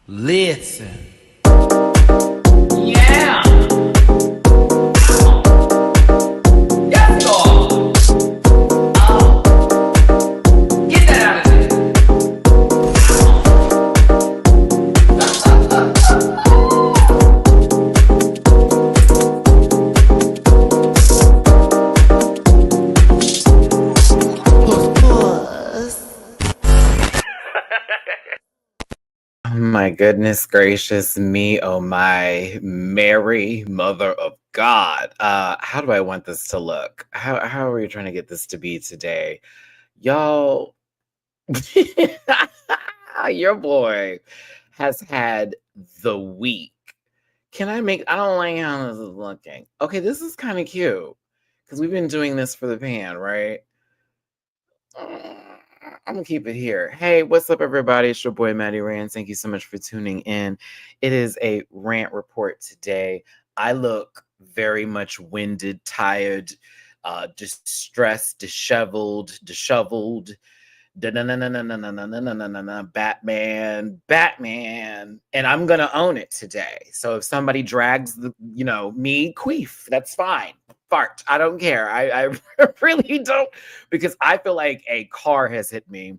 Listen. Yeah. Yes, Lord. Get that out of there. Oh my goodness gracious me, oh my Mary, Mother of God. How do I want this to look? How are we trying to get this to be today? Y'all, your boy has had the week. I don't like how this is looking. Okay, this is kind of cute. Because we've been doing this for the pan, right? I'm gonna keep it here. Hey, what's up, everybody? It's your boy Maddie Rant. Thank you so much for tuning in. It is a rant report today. I look very much winded, tired, distressed, disheveled, Batman, and I'm gonna own it today. So if somebody drags me, queef, that's fine. Fart, I don't care. I really don't, because I feel like a car has hit me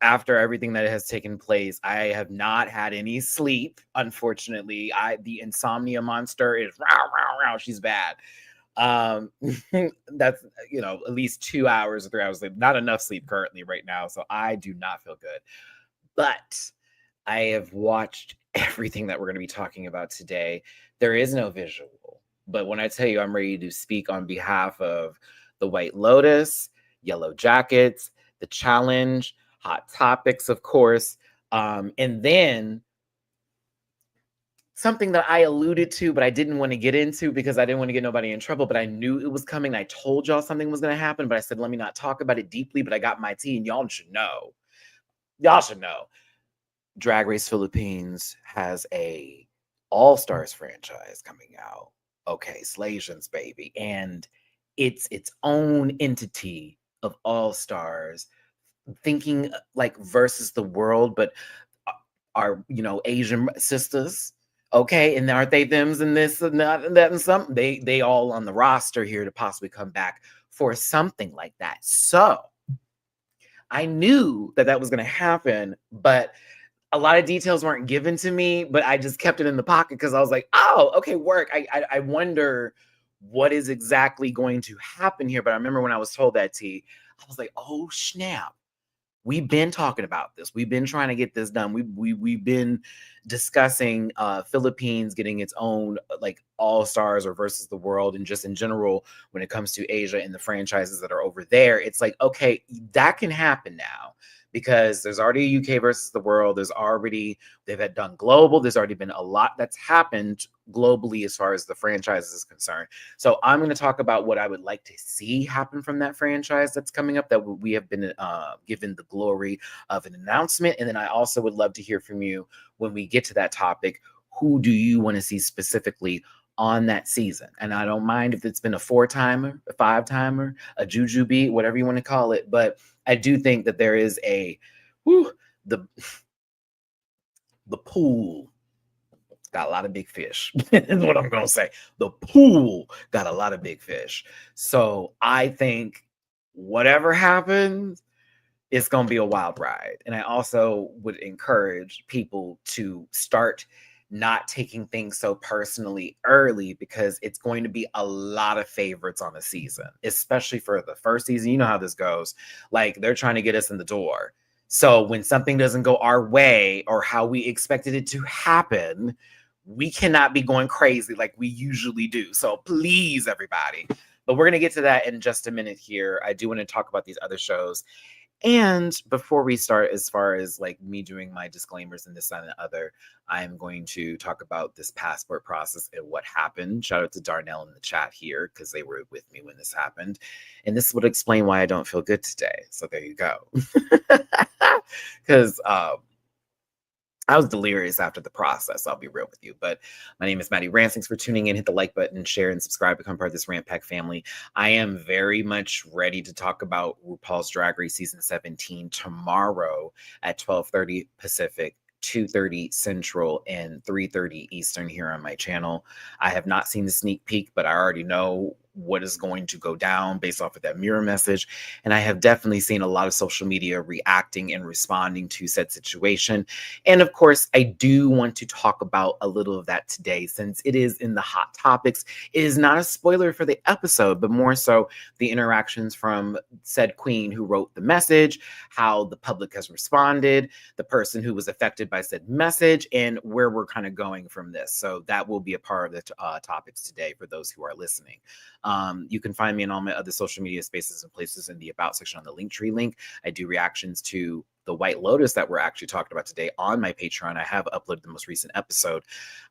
after everything that has taken place. I have not had any sleep, unfortunately. The insomnia monster is row, row, row. She's bad. um that's at least 2 hours or 3 hours sleep. Not enough sleep currently right now, so I do not feel good. But I have watched everything that we're going to be talking about today. There is no visual, but when I tell you I'm ready to speak on behalf of the White Lotus, YellowJackets, the challenge, hot topics, of course, and then something that I alluded to, but I didn't want to get into because I didn't want to get nobody in trouble, but I knew it was coming. I told y'all something was going to happen, but I said, let me not talk about it deeply, but I got my tea and y'all should know. Y'all should know. Drag Race Philippines has a All-Stars franchise coming out. Okay, Slations, baby. And it's its own entity of All-Stars, thinking like versus the world, but our Asian sisters. Okay, and aren't they thems and this and that and that and some? They all on the roster here to possibly come back for something like that. So I knew that was going to happen, but a lot of details weren't given to me. But I just kept it in the pocket because I was like, oh, okay, work. I wonder what is exactly going to happen here. But I remember when I was told that, T, I was like, oh snap. We've been talking about this. We've been trying to get this done. We've been discussing Philippines getting its own like All-Stars or versus the world, and just in general when it comes to Asia and the franchises that are over there. It's like, okay, that can happen now because there's already a UK versus the world. They've had done global. There's already been a lot that's happened globally as far as the franchise is concerned. So I'm going to talk about what I would like to see happen from that franchise that's coming up, that we have been given the glory of an announcement. And then I also would love to hear from you when we get to that topic. Who do you want to see specifically on that season? And I don't mind if it's been a 4-timer, a 5-timer, a jujube, whatever you want to call it. But I do think that there is the pool got a lot of big fish. Is what I'm going to say. The pool got a lot of big fish. So I think whatever happens, it's going to be a wild ride. And I also would encourage people to start not taking things so personally early, because it's going to be a lot of favorites on a season, especially for the first season. You know how this goes. Like, they're trying to get us in the door. So when something doesn't go our way or how we expected it to happen, we cannot be going crazy like we usually do. So please, everybody. But we're going to get to that in just a minute here. I do want to talk about these other shows. And before we start, as far as like me doing my disclaimers and this, that, and the other, I'm going to talk about this passport process and what happened. Shout out to Darnell in the chat here, because they were with me when this happened. And this would explain why I don't feel good today. So there you go. Because I was delirious after the process, I'll be real with you. But my name is Maddie Rant. Thanks for tuning in. Hit the like button, share, and subscribe. Become part of this Rant Pack family. I am very much ready to talk about RuPaul's Drag Race Season 17 tomorrow at 12:30 Pacific, 2:30 Central and 3:30 Eastern here on my channel. I have not seen the sneak peek, but I already know what is going to go down based off of that mirror message. And I have definitely seen a lot of social media reacting and responding to said situation. And of course, I do want to talk about a little of that today since it is in the hot topics. It is not a spoiler for the episode, but more so the interactions from said queen who wrote the message, how the public has responded, the person who was affected by said message, and where we're kind of going from this. So that will be a part of the topics today for those who are listening. You can find me in all my other social media spaces and places in the About section on the Linktree link. I do reactions to the White Lotus that we're actually talking about today on my Patreon. I have uploaded the most recent episode.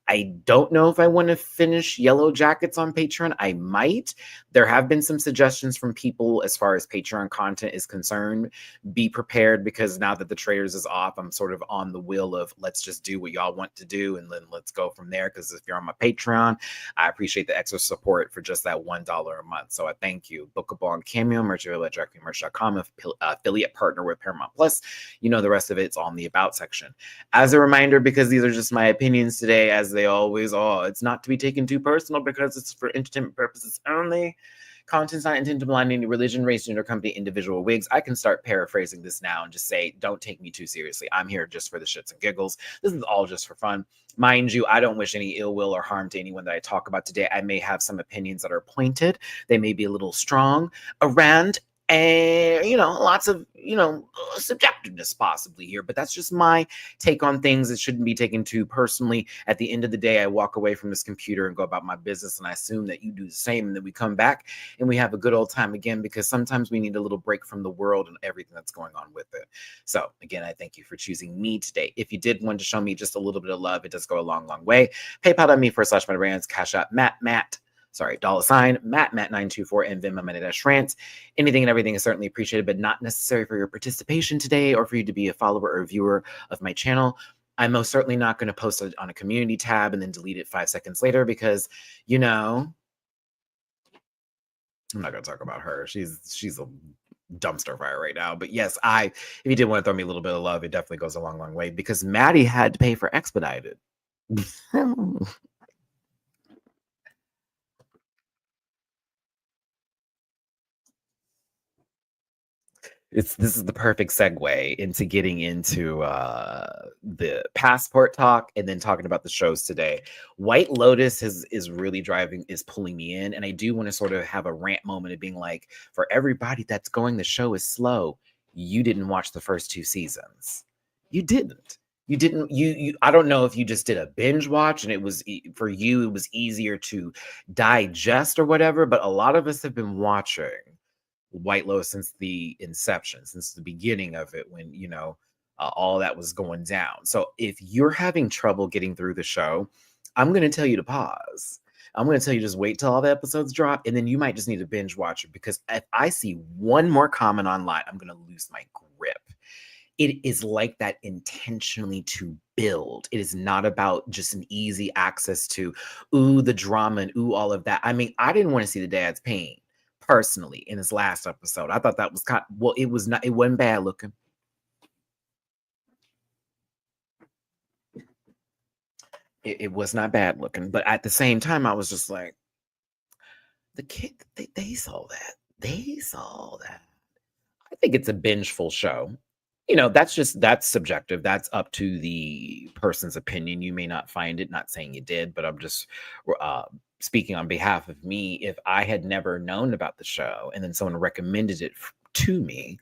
I don't know if I want to finish YellowJackets on Patreon. I might. There have been some suggestions from people as far as Patreon content is concerned. Be prepared because now that the trailers is off, I'm sort of on the wheel of let's just do what y'all want to do and then let's go from there. Because if you're on my Patreon, I appreciate the extra support for just that $1 a month. So I thank you. Bookable on Cameo, merch at YellowJacketMerch.com, affiliate partner with Paramount Plus. You know the rest of it's on the About section. As a reminder, because these are just my opinions today, as they always are, it's not to be taken too personal because it's for entertainment purposes only. Content's not intended to blind any religion, race, gender, company, individual wigs. I can start paraphrasing this now and just say, don't take me too seriously. I'm here just for the shits and giggles. This is all just for fun. Mind you, I don't wish any ill will or harm to anyone that I talk about today. I may have some opinions that are pointed. They may be a little strong. A rant, and lots of subjectiveness possibly here, but that's just my take on things. It shouldn't be taken too personally. At the end of the day, I walk away from this computer and go about my business, and I assume that you do the same, and then we come back and we have a good old time again, because sometimes we need a little break from the world and everything that's going on with it. So again, I thank you for choosing me today. If you did want to show me just a little bit of love, it does go a long way. PayPal.me/my rants, Cash App Matt Matt924, and Venmo Money-Rants. Anything and everything is certainly appreciated, but not necessary for your participation today or for you to be a follower or viewer of my channel. I'm most certainly not going to post it on a community tab and then delete it 5 seconds later because, I'm not going to talk about her. She's a dumpster fire right now. But yes, if you did want to throw me a little bit of love, it definitely goes a long way because Maddie had to pay for expedited. This is the perfect segue into getting into the passport talk and then talking about the shows today. White Lotus is really pulling me in, and I do want to sort of have a rant moment of being like, for everybody that's going, the show is slow. You didn't watch the first 2 seasons. You didn't. I don't know if you just did a binge watch and it was for you, it was easier to digest or whatever, but a lot of us have been watching White Lotus since the inception, since the beginning of it, when all that was going down. So if you're having trouble getting through the show, I'm going to tell you to pause. I'm going to tell you just wait till all the episodes drop, and then you might just need to binge watch it, because if I see one more comment online, I'm going to lose my grip. It is like that intentionally to build. It is not about just an easy access to, the drama and all of that. I mean, I didn't want to see the dad's pain personally in his last episode. I thought that was it wasn't bad looking. It was not bad looking, but at the same time, I was just like, the kid, they saw that. They saw that. I think it's a bingeful show. That's subjective. That's up to the person's opinion. You may not find it, not saying you did, but I'm just speaking on behalf of me. If I had never known about the show and then someone recommended it to me,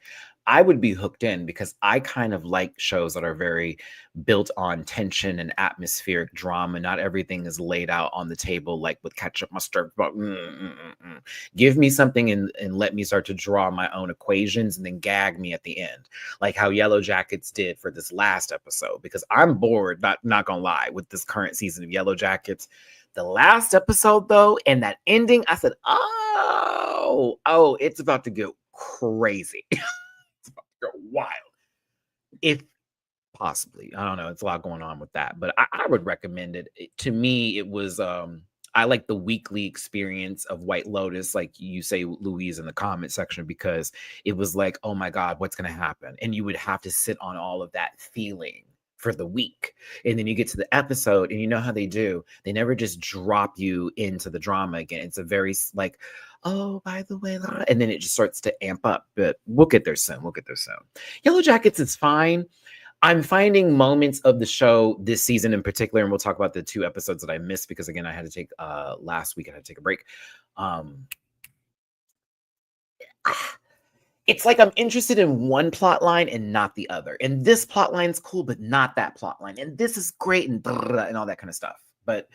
I would be hooked in, because I kind of like shows that are very built on tension and atmospheric drama. Not everything is laid out on the table like with ketchup, mustard. Give me something and let me start to draw my own equations and then gag me at the end, like how YellowJackets did for this last episode, because I'm bored, not gonna lie, with this current season of YellowJackets. The last episode, though, and that ending, I said, oh, it's about to go crazy. It's about to go wild. If possibly, I don't know, it's a lot going on with that, but I would recommend it. To me, it was I like the weekly experience of White Lotus, like you say, Louise, in the comment section, because it was like, oh my God, what's going to happen? And you would have to sit on all of that feeling for the week. And then you get to the episode and you know how they do. They never just drop you into the drama again. It's a very like, oh, by the way, and then it just starts to amp up. But we'll get there soon. We'll get there soon. Yellow Jackets is fine. I'm finding moments of the show this season in particular, and we'll talk about the 2 episodes that I missed because again, I had to take last week I had to take a break. It's like I'm interested in one plot line and not the other. And this plot line's cool, but not that plot line. And this is great and all that kind of stuff. But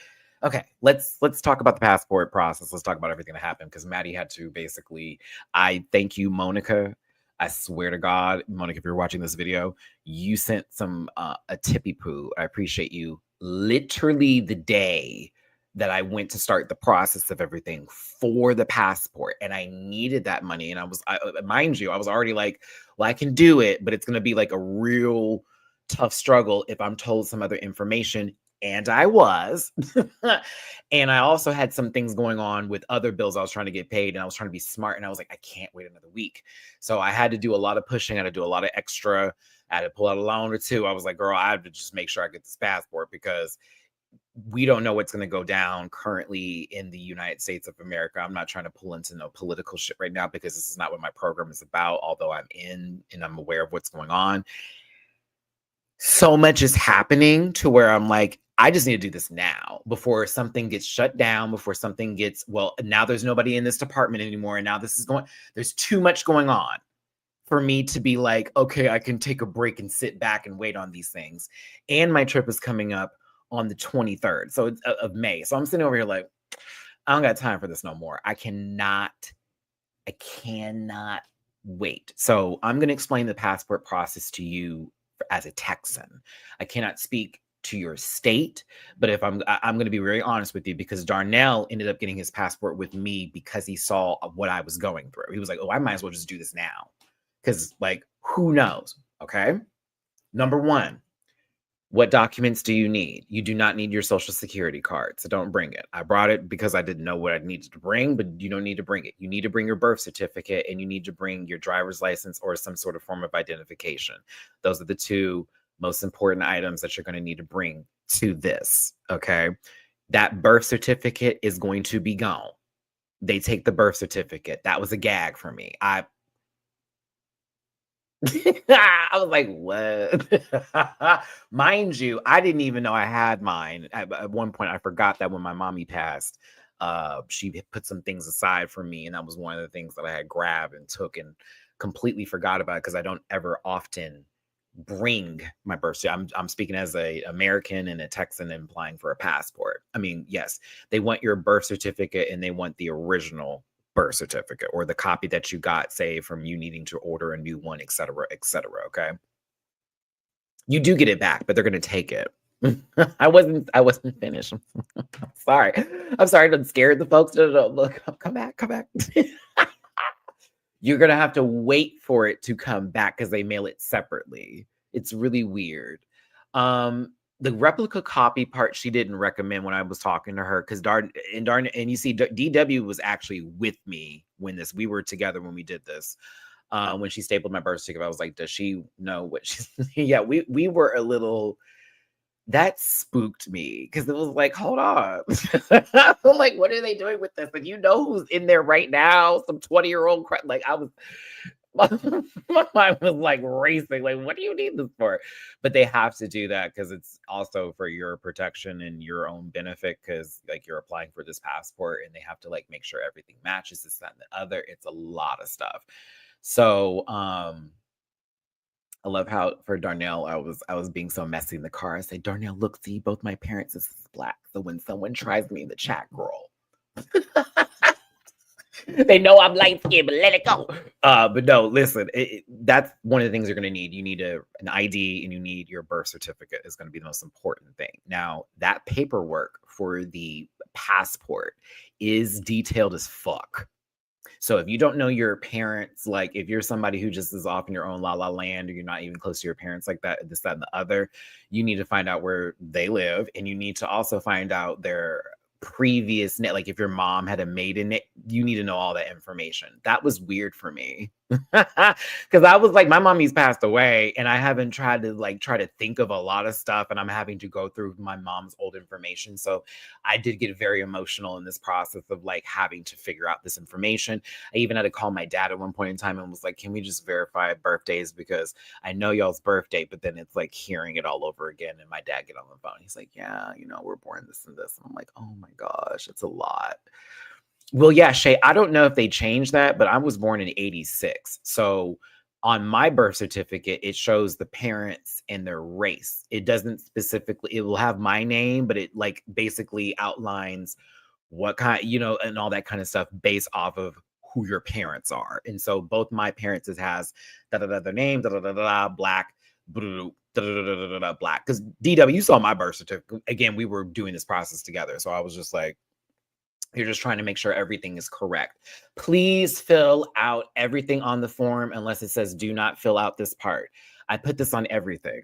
okay, let's talk about the passport process. Let's talk about everything that happened because Maddie had to basically, I thank you, Monica. I swear to God, Monica, if you're watching this video, you sent some a tippy poo. I appreciate you. Literally the day that I went to start the process of everything for the passport, and I needed that money. And mind you, I was already like, well, I can do it, but it's going to be like a real tough struggle if I'm told some other information. And I was. And I also had some things going on with other bills I was trying to get paid, and I was trying to be smart. And I was like, I can't wait another week. So I had to do a lot of pushing. I had to do a lot of extra. I had to pull out a loan or two. I was like, girl, I have to just make sure I get this passport because we don't know what's going to go down currently in the United States of America. I'm not trying to pull into no political shit right now because this is not what my program is about, although I'm in and I'm aware of what's going on. So much is happening to where I'm like, I just need to do this now before something gets shut down, before something gets, well, now there's nobody in this department anymore. And now there's too much going on for me to be like, okay, I can take a break and sit back and wait on these things. And my trip is coming up on the 23rd of May. So I'm sitting over here like, I don't got time for this no more. I cannot wait. So I'm going to explain the passport process to you as a Texan. I cannot speak to your state, but if I'm going to be very honest with you because Darnell ended up getting his passport with me because he saw what I was going through. He was like, oh, I might as well just do this now. Because like, who knows? Okay. Number 1, what documents do you need? You do not need your social security card, so don't bring it. I brought it because I didn't know what I needed to bring, but you don't need to bring it. You need to bring your birth certificate and you need to bring your driver's license or some sort of form of identification. Those are the 2 most important items that you're going to need to bring to this, okay? That birth certificate is going to be gone. They take the birth certificate. That was a gag for me. I was like, what? Mind you, I didn't even know I had mine. At one point, I forgot that when my mommy passed, she put some things aside for me. And that was one of the things that I had grabbed and took and completely forgot about because I don't ever often bring my birth certificate. I'm speaking as a American and a Texan and applying for a passport. I mean, yes, they want your birth certificate and they want the original birth certificate or the copy that you got, say, from you needing to order a new one, et cetera, okay? You do get it back, but they're going to take it. I wasn't finished. I'm sorry. I'm scared the folks. No, look, come back. You're going to have to wait for it to come back because they mail it separately. It's really weird. The replica copy part she didn't recommend when I was talking to her because and you see DW was actually with me when we were together when we did this. When she stapled my birth certificate, I was like, does she know what she's yeah, we were a little that spooked me because it was like, hold on. I'm like, what are they doing with this? And you know who's in there right now? Some 20-year-old like I was my mind was like racing. Like, what do you need this for? But they have to do that because it's also for your protection and your own benefit because like you're applying for this passport and they have to like make sure everything matches this, that, and the other. It's a lot of stuff. So I love how for Darnell, I was being so messy in the car. I said, Darnell, look, see, both my parents is Black. So when someone tries me in the chat, girl, they know I'm light skinned, but let it go. But no, listen, that's one of the things you're going to need. You need an ID and you need your birth certificate is going to be the most important thing. Now, that paperwork for the passport is detailed as fuck. So if you don't know your parents, like if you're somebody who just is off in your own la la land or you're not even close to your parents like that, this, that, and the other, you need to find out where they live. And you need to also find out their previous net. Like if your mom had a maiden name, you need to know all that information. That was weird for me. Because I was like, my mommy's passed away, and I haven't tried to try to think of a lot of stuff, and I'm having to go through my mom's old information. So I did get very emotional in this process of like having to figure out this information. I even had to call my dad at one point in time and was like, can we just verify birthdays? Because I know y'all's birthday, but then it's like hearing it all over again. And my dad get on the phone. He's like, yeah, we're born this and this. And I'm like, oh my gosh, it's a lot. Well, yeah, Shay, I don't know if they changed that, but I was born in 86. So on my birth certificate, it shows the parents and their race. It doesn't specifically, it will have my name, but it like basically outlines what kind, and all that kind of stuff based off of who your parents are. And so both my parents has da da da their name, da da da da black, black. Because DW, you saw my birth certificate. Again, we were doing this process together. So I was just like, you're just trying to make sure everything is correct. Please fill out everything on the form unless it says do not fill out this part. I put this on everything.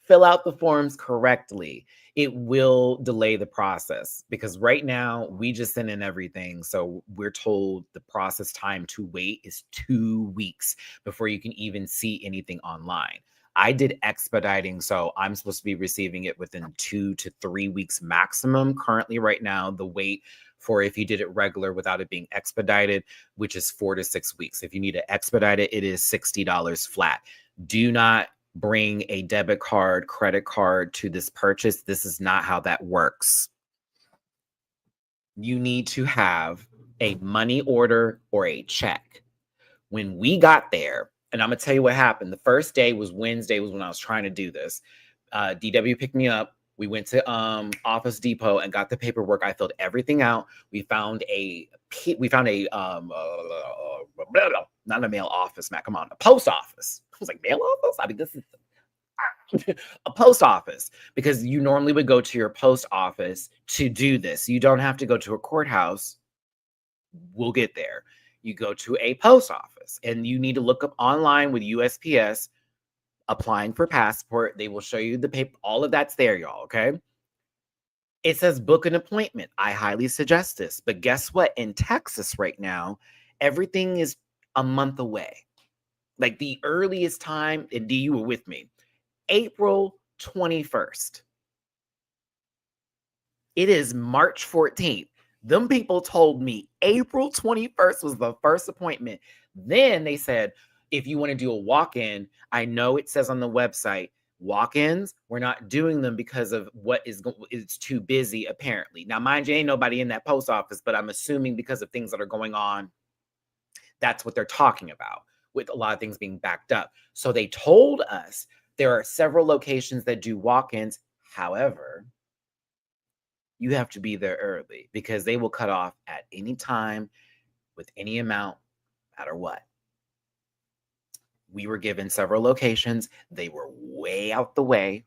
Fill out the forms correctly. It will delay the process because right now we just send in everything. So we're told the process time to wait is 2 weeks before you can even see anything online. I did expediting, so I'm supposed to be receiving it within 2 to 3 weeks maximum. Currently, right now, the wait for if you did it regular without it being expedited, which is 4 to 6 weeks. If you need to expedite it, it is $60 flat. Do not bring a debit card, credit card to this purchase. This is not how that works. You need to have a money order or a check. When we got there, and I'm going to tell you what happened. The first day was Wednesday was when I was trying to do this. DW picked me up. We went to Office Depot and got the paperwork. I filled everything out. We found not a mail office, Matt. Come on, a post office. I was like, mail office? I mean, this is a post office, because you normally would go to your post office to do this. You don't have to go to a courthouse. We'll get there. You go to a post office and you need to look up online with USPS, applying for passport. They will show you the paper. All of that's there, y'all. Okay. It says book an appointment. I highly suggest this. But guess what? In Texas right now, everything is a month away. Like the earliest time, and D, you were with me, April 21st. It is March 14th. Them people told me April 21st was the first appointment. Then they said, if you want to do a walk-in, I know it says on the website, walk-ins, we're not doing them because of it's too busy, apparently. Now, mind you, ain't nobody in that post office, but I'm assuming because of things that are going on, that's what they're talking about, with a lot of things being backed up. So they told us there are several locations that do walk-ins. However, you have to be there early because they will cut off at any time with any amount, no matter what. We were given several locations. They were way out the way.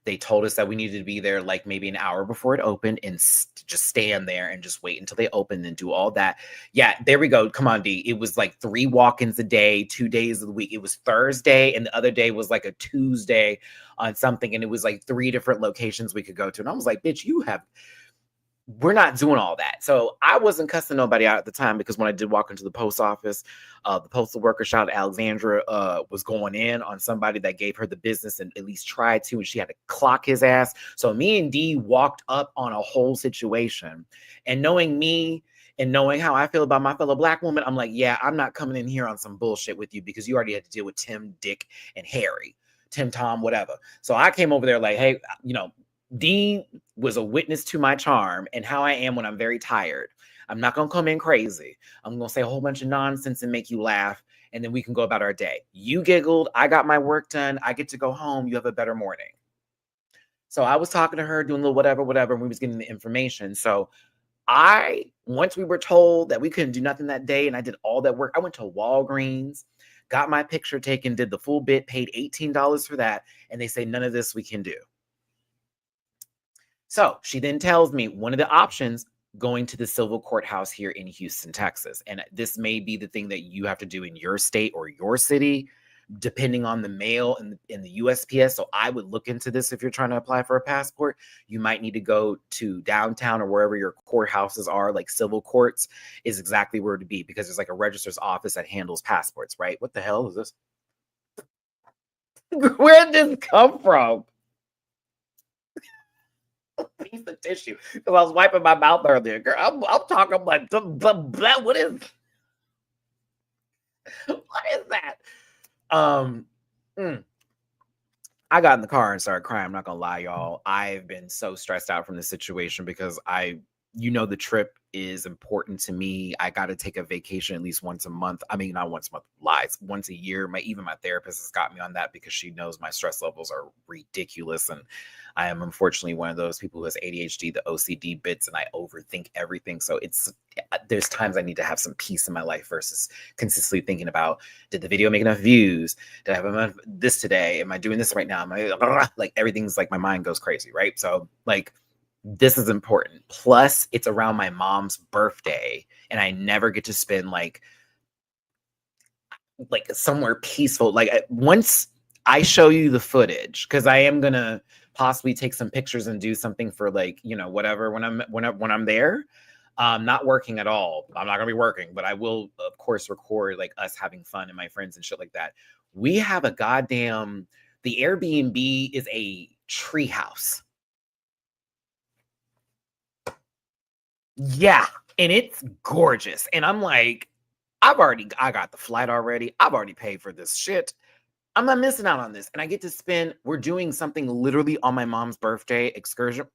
They told us that we needed to be there like maybe an hour before it opened and just stand there and just wait until they open and do all that. Yeah, there we go. Come on, D. It was like 3 walk-ins a day, 2 days of the week. It was Thursday and the other day was like a Tuesday on something. And it was like 3 different locations we could go to. And I was like, bitch, we're not doing all that. So I wasn't cussing nobody out at the time, because when I did walk into the post office, the postal worker, shout out Alexandra, was going in on somebody that gave her the business and at least tried to, and she had to clock his ass. So me and D walked up on a whole situation, and knowing me and knowing how I feel about my fellow Black woman, I'm like, yeah, I'm not coming in here on some bullshit with you, because you already had to deal with Tim, Dick, and Harry, Tim, Tom, whatever. So I came over there like, hey, D was a witness to my charm and how I am when I'm very tired. I'm not going to come in crazy. I'm going to say a whole bunch of nonsense and make you laugh, and then we can go about our day. You giggled. I got my work done. I get to go home. You have a better morning. So I was talking to her, doing a little whatever, and we was getting the information. So once we were told that we couldn't do nothing that day, and I did all that work, I went to Walgreens, got my picture taken, did the full bit, paid $18 for that, and they say none of this we can do. So she then tells me one of the options, going to the civil courthouse here in Houston, Texas. And this may be the thing that you have to do in your state or your city. depending on the mail and the USPS. So I would look into this if you're trying to apply for a passport. You might need to go to downtown or wherever your courthouses are, like civil courts is exactly where to be, because there's like a registrar's office that handles passports, right? What the hell is this? Where did this come from? Piece of tissue. Because I was wiping my mouth earlier. Girl, I'm talking like, what is that? I got in the car and started crying. I'm not gonna lie, y'all. I've been so stressed out from this situation because the trip is important to me. I got to take a vacation at least once a month. I mean, not once a month, lies, once a year. Even my therapist has got me on that because she knows my stress levels are ridiculous. And I am unfortunately one of those people who has ADHD, the OCD bits, and I overthink everything. So there's times I need to have some peace in my life versus consistently thinking about, did the video make enough views? Did I have enough this today? Am I doing this right now? Like everything's like my mind goes crazy, right? So like, this is important. Plus, it's around my mom's birthday, and I never get to spend like somewhere peaceful. Like once I show you the footage, because I am gonna possibly take some pictures and do something for like whatever when I'm there. Not working at all. I'm not gonna be working, but I will of course record like us having fun and my friends and shit like that. We have the Airbnb is a tree house. Yeah, and it's gorgeous. And I'm like, I got the flight already. I've already paid for this shit. I'm not missing out on this. And I get to we're doing something literally on my mom's birthday excursion.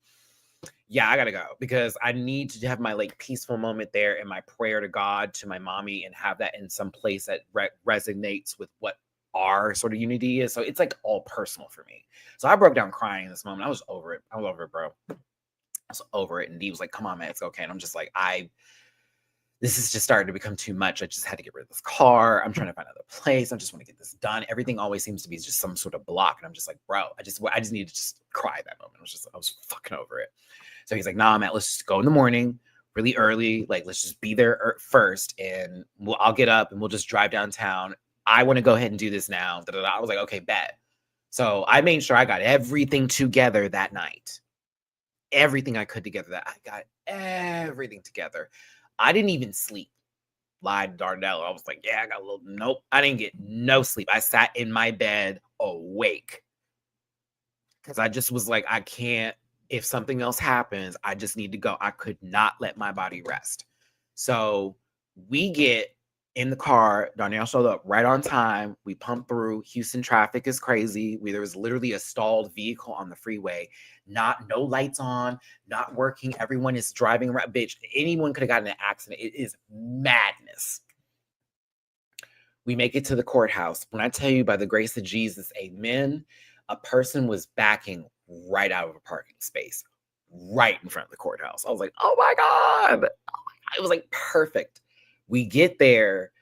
Yeah, I gotta go because I need to have my like peaceful moment there and my prayer to God, to my mommy, and have that in some place that resonates with what our sort of unity is. So it's like all personal for me. So I broke down crying in this moment. I was over it. I was over it, bro. I was over it. And Dee was like, come on, man, it's okay. And I'm just like, this is just starting to become too much. I just had to get rid of this car. I'm trying to find another place. I just want to get this done. Everything always seems to be just some sort of block. And I'm just like, bro, I just need to just cry that moment. I was fucking over it. So he's like, nah, Matt, let's just go in the morning really early. Like, let's just be there first. And I'll get up and we'll just drive downtown. I want to go ahead and do this now. I was like, okay, bet. So I made sure I got everything together that night. Everything I could together. I got everything together. I didn't even sleep. Lied to Darnell. I was like, yeah, I got a little. Nope. I didn't get no sleep. I sat in my bed awake because I just was like, I can't. If something else happens, I just need to go. I could not let my body rest. So we get in the car. Darnell showed up right on time. We pumped through. Houston traffic is crazy. There was literally a stalled vehicle on the freeway. No lights on, not working. Everyone is driving around. Bitch, anyone could have gotten in an accident. It is madness. We make it to the courthouse. When I tell you, by the grace of Jesus, amen, a person was backing right out of a parking space, right in front of the courthouse. I was like, oh my God. It was like perfect. We get there.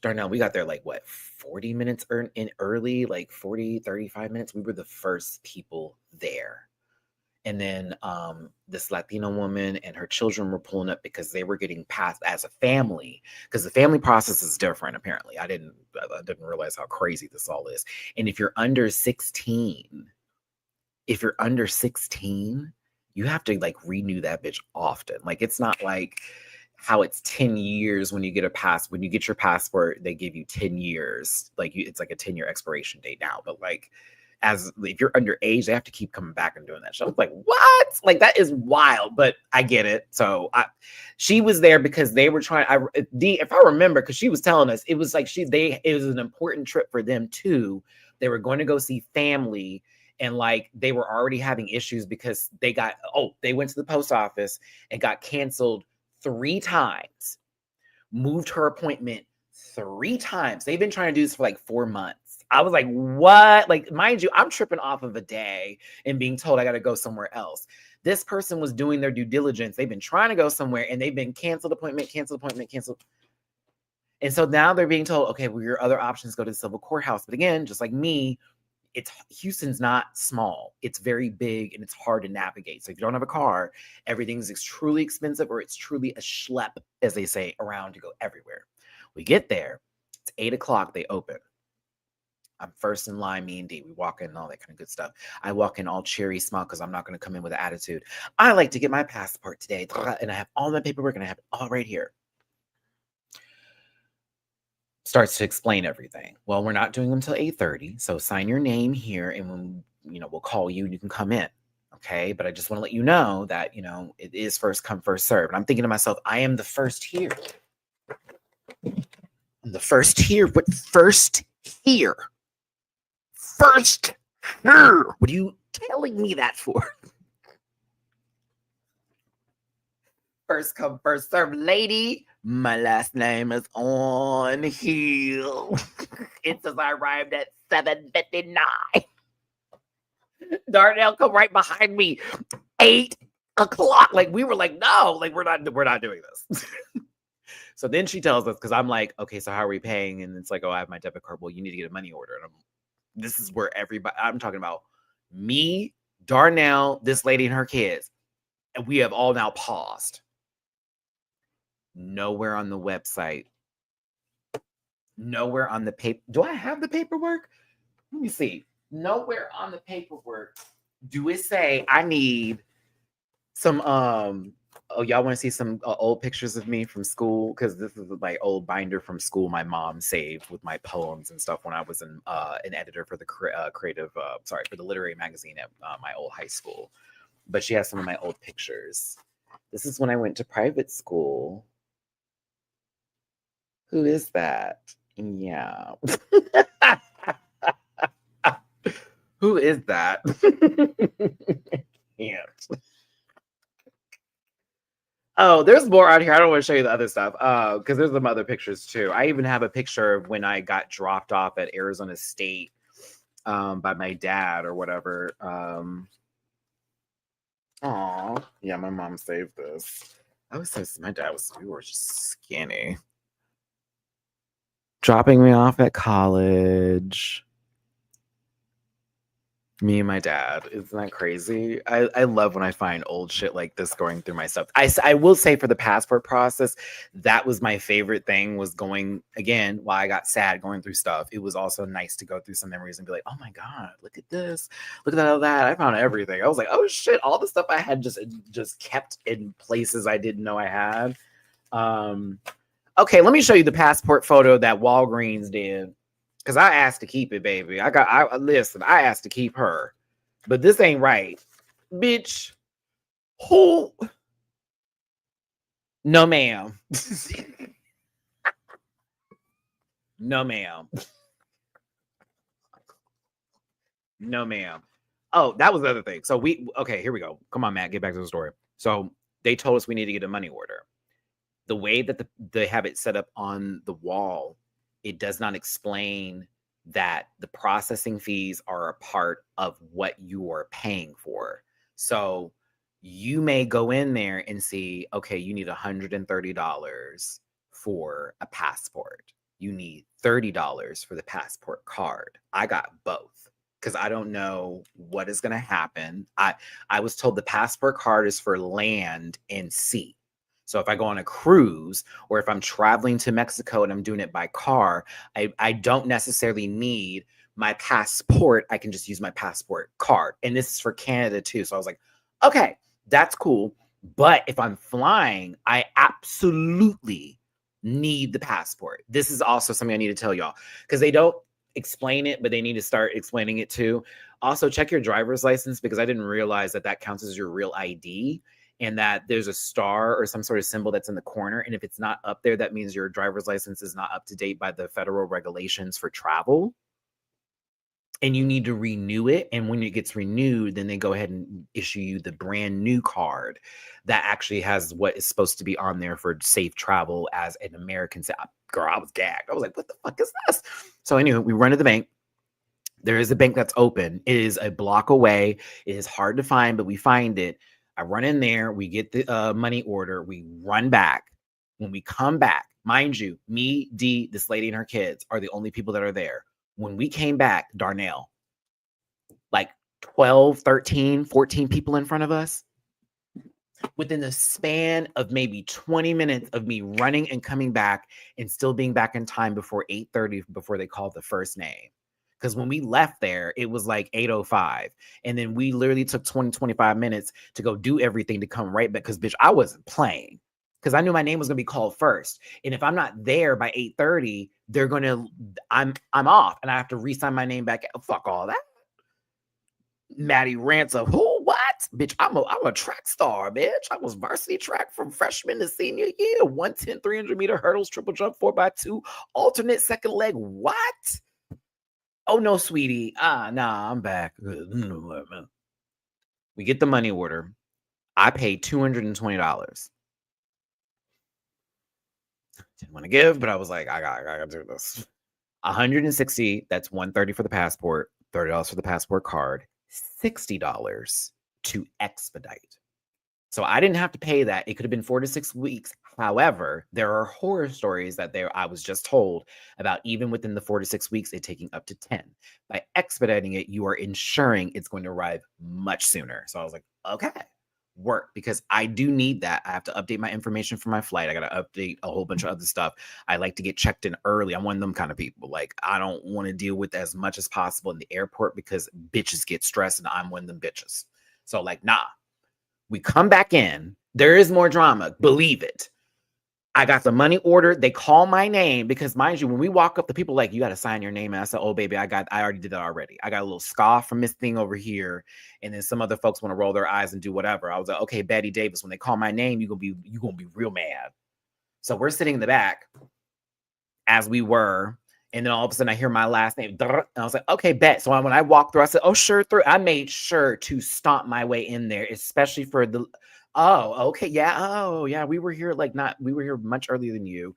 Darnell, we got there like what, 40 minutes in early, like 40, 35 minutes. We were the first people there. And then this Latino woman and her children were pulling up because they were getting passed as a family, because the family process is different, apparently. I didn't realize how crazy this all is. And if you're under 16, you have to like renew that bitch often. Like, it's not like how it's 10 years when you get when you get your passport, they give you 10 years. Like it's like a 10-year expiration date now. But like, if you're underage, they have to keep coming back and doing that. So I was like, what? Like, that is wild, but I get it. So she was there because they were trying, if I remember, because she was telling us, it was like it was an important trip for them too. They were going to go see family. And like, they were already having issues because they went to the post office and got canceled 3 times, moved her appointment 3 times. They've been trying to do this for like 4 months. I was like, what? Like, mind you, I'm tripping off of a day and being told I got to go somewhere else. This person was doing their due diligence. They've been trying to go somewhere and they've been canceled appointment. And so now they're being told, okay, well, your other options go to the civil courthouse. But again, just like me, Houston's not small. It's very big and it's hard to navigate. So if you don't have a car, everything's truly expensive, or it's truly a schlep, as they say, around to go everywhere. We get there. It's 8 o'clock. They open. I'm first in line, me and D. We walk in and all that kind of good stuff. I walk in all cheery, smile, because I'm not going to come in with an attitude. I like to get my passport today. And I have all my paperwork and I have it all right here. Starts to explain everything. Well, we're not doing them till 8:30. So sign your name here and when, we'll call you and you can come in. Okay. But I just want to let you know that, it is first come, first serve. And I'm thinking to myself, I am the first here. I'm the first here. What first here? First here. What are you telling me that for? First come, first serve, lady. My last name is on Hill. It says I arrived at 7:59. Darnell come right behind me. 8 o'clock. Like we were like, no, like we're not doing this. So then she tells us, because I'm like, okay, so how are we paying? And it's like, oh, I have my debit card. Well, you need to get a money order. And this is where I'm talking about me, Darnell, this lady and her kids. And we have all now paused. Nowhere on the website. Nowhere on the paper. Do I have the paperwork? Let me see. Nowhere on the paperwork do it say I need some y'all want to see some old pictures of me from school? Because this is my old binder from school my mom saved with my poems and stuff when I was an editor for the for the literary magazine at my old high school. But she has some of my old pictures. This is when I went to private school. Who is that? Yeah. Who is that? Can't. Oh, there's more out here. I don't want to show you the other stuff because there's some other pictures too. I even have a picture of when I got dropped off at Arizona State by my dad or whatever. Yeah, my mom saved this. I was so my dad was, we were just skinny. Dropping me off at college. Me and my dad. Isn't that crazy? I love when I find old shit like this going through my stuff. I will say for the passport process, that was my favorite thing, was going, again, while I got sad going through stuff. It was also nice to go through some memories and be like, oh my God, look at this. Look at all that. I found everything. I was like, oh shit, all the stuff I had just kept in places I didn't know I had. Okay, let me show you the passport photo that Walgreens did. Because I asked to keep it, baby. Listen, I asked to keep her. But this ain't right. Bitch. Who? No, ma'am. No, ma'am. No, ma'am. Oh, that was the other thing. So okay, here we go. Come on, Matt, get back to the story. So they told us we need to get a money order. The way that they have it set up on the wall, it does not explain that the processing fees are a part of what you are paying for. So you may go in there and see, okay, you need $130 for a passport. You need $30 for the passport card. I got both because I don't know what is going to happen. I was told the passport card is for land and sea. So if I go on a cruise or if I'm traveling to Mexico and I'm doing it by car, I don't necessarily need my passport. I can just use my passport card. And this is for Canada too. So I was like, okay, that's cool. But if I'm flying, I absolutely need the passport. This is also something I need to tell y'all because they don't explain it, but they need to start explaining it too. Also, check your driver's license because I didn't realize that counts as your real ID. And that there's a star or some sort of symbol that's in the corner. And if it's not up there, that means your driver's license is not up to date by the federal regulations for travel. And you need to renew it. And when it gets renewed, then they go ahead and issue you the brand new card that actually has what is supposed to be on there for safe travel as an American. Girl, I was gagged. I was like, what the fuck is this? So anyway, we run to the bank. There is a bank that's open. It is a block away. It is hard to find, but we find it. I run in there, we get the money order, we run back. When we come back, mind you, me, Dee, this lady and her kids are the only people that are there. When we came back, Darnell, like 12, 13, 14 people in front of us. Within the span of maybe 20 minutes of me running and coming back and still being back in time before 8:30, before they called the first name. Because when we left there, it was like 8:05. And then we literally took 20-25 minutes to go do everything to come right back. Because bitch, I wasn't playing. Because I knew my name was gonna be called first. And if I'm not there by 8:30, they're gonna I'm off and I have to re-sign my name back. Fuck all that. Maddie Rants of who? What? Bitch, I'm a track star, bitch. I was varsity track from freshman to senior year. 110, 300-meter hurdles, triple jump, 4x2, alternate second leg. What? Oh no, sweetie. Nah, I'm back. We get the money order. I paid $220. Didn't want to give, but I was like, I gotta do this. 160, that's $130 for the passport, $30 for the passport card, $60 to expedite. So I didn't have to pay that. It could have been 4 to 6 weeks. However, there are horror stories that I was just told about even within the 4 to 6 weeks, it taking up to 10. By expediting it, you are ensuring it's going to arrive much sooner. So I was like, okay, work, because I do need that. I have to update my information for my flight. I got to update a whole bunch of other stuff. I like to get checked in early. I'm one of them kind of people. Like, I don't want to deal with as much as possible in the airport because bitches get stressed and I'm one of them bitches. So like, nah, we come back in. There is more drama. Believe it. I got the money order. They call my name because, mind you, when we walk up, the people like, you got to sign your name. And I said, oh, baby, I already did that already. I got a little scoff from this thing over here. And then some other folks want to roll their eyes and do whatever. I was like, okay, Betty Davis, when they call my name, you're going to be real mad. So we're sitting in the back as we were. And then all of a sudden I hear my last name. And I was like, okay, bet. So when I walked through, I said, oh, sure, through. I made sure to stomp my way in there, especially for the... Oh, okay. Yeah. Oh, yeah. We were here much earlier than you.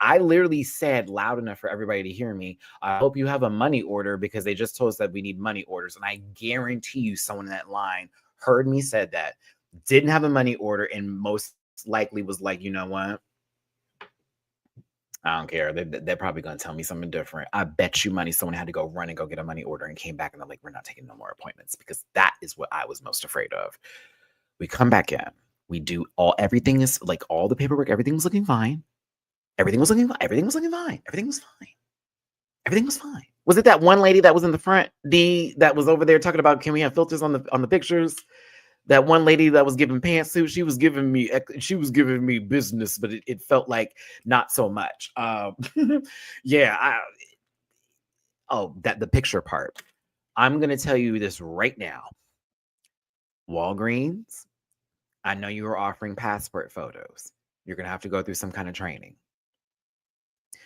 I literally said loud enough for everybody to hear me, I hope you have a money order because they just told us that we need money orders. And I guarantee you someone in that line heard me said that, didn't have a money order, and most likely was like, you know what? I don't care. They're probably going to tell me something different. I bet you money someone had to go run and go get a money order and came back and they're like, we're not taking no more appointments, because that is what I was most afraid of. We come back in. We do everything is like all the paperwork. Everything was looking fine. Everything was looking fine. Everything was looking fine. Everything was fine. Everything was fine. Was it that one lady that was in the front, that was over there talking about, can we have filters on the pictures? That one lady that was giving pantsuit, she was giving me business, but it felt like not so much. Yeah. The picture part. I'm gonna tell you this right now. Walgreens, I know you were offering passport photos. You're going to have to go through some kind of training.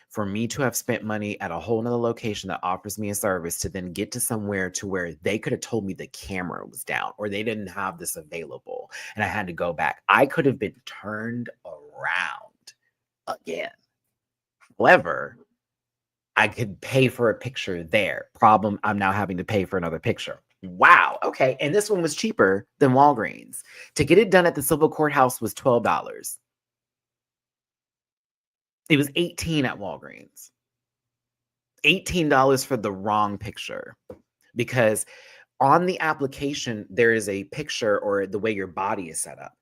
For me to have spent money at a whole nother location that offers me a service to then get to somewhere to where they could have told me the camera was down or they didn't have this available and I had to go back, I could have been turned around again. However, I could pay for a picture there. Problem, I'm now having to pay for another picture. Wow. Okay. And this one was cheaper than Walgreens. To get it done at the civil courthouse was $12. It was $18 at Walgreens. $18 for the wrong picture. Because on the application, there is a picture or the way your body is set up.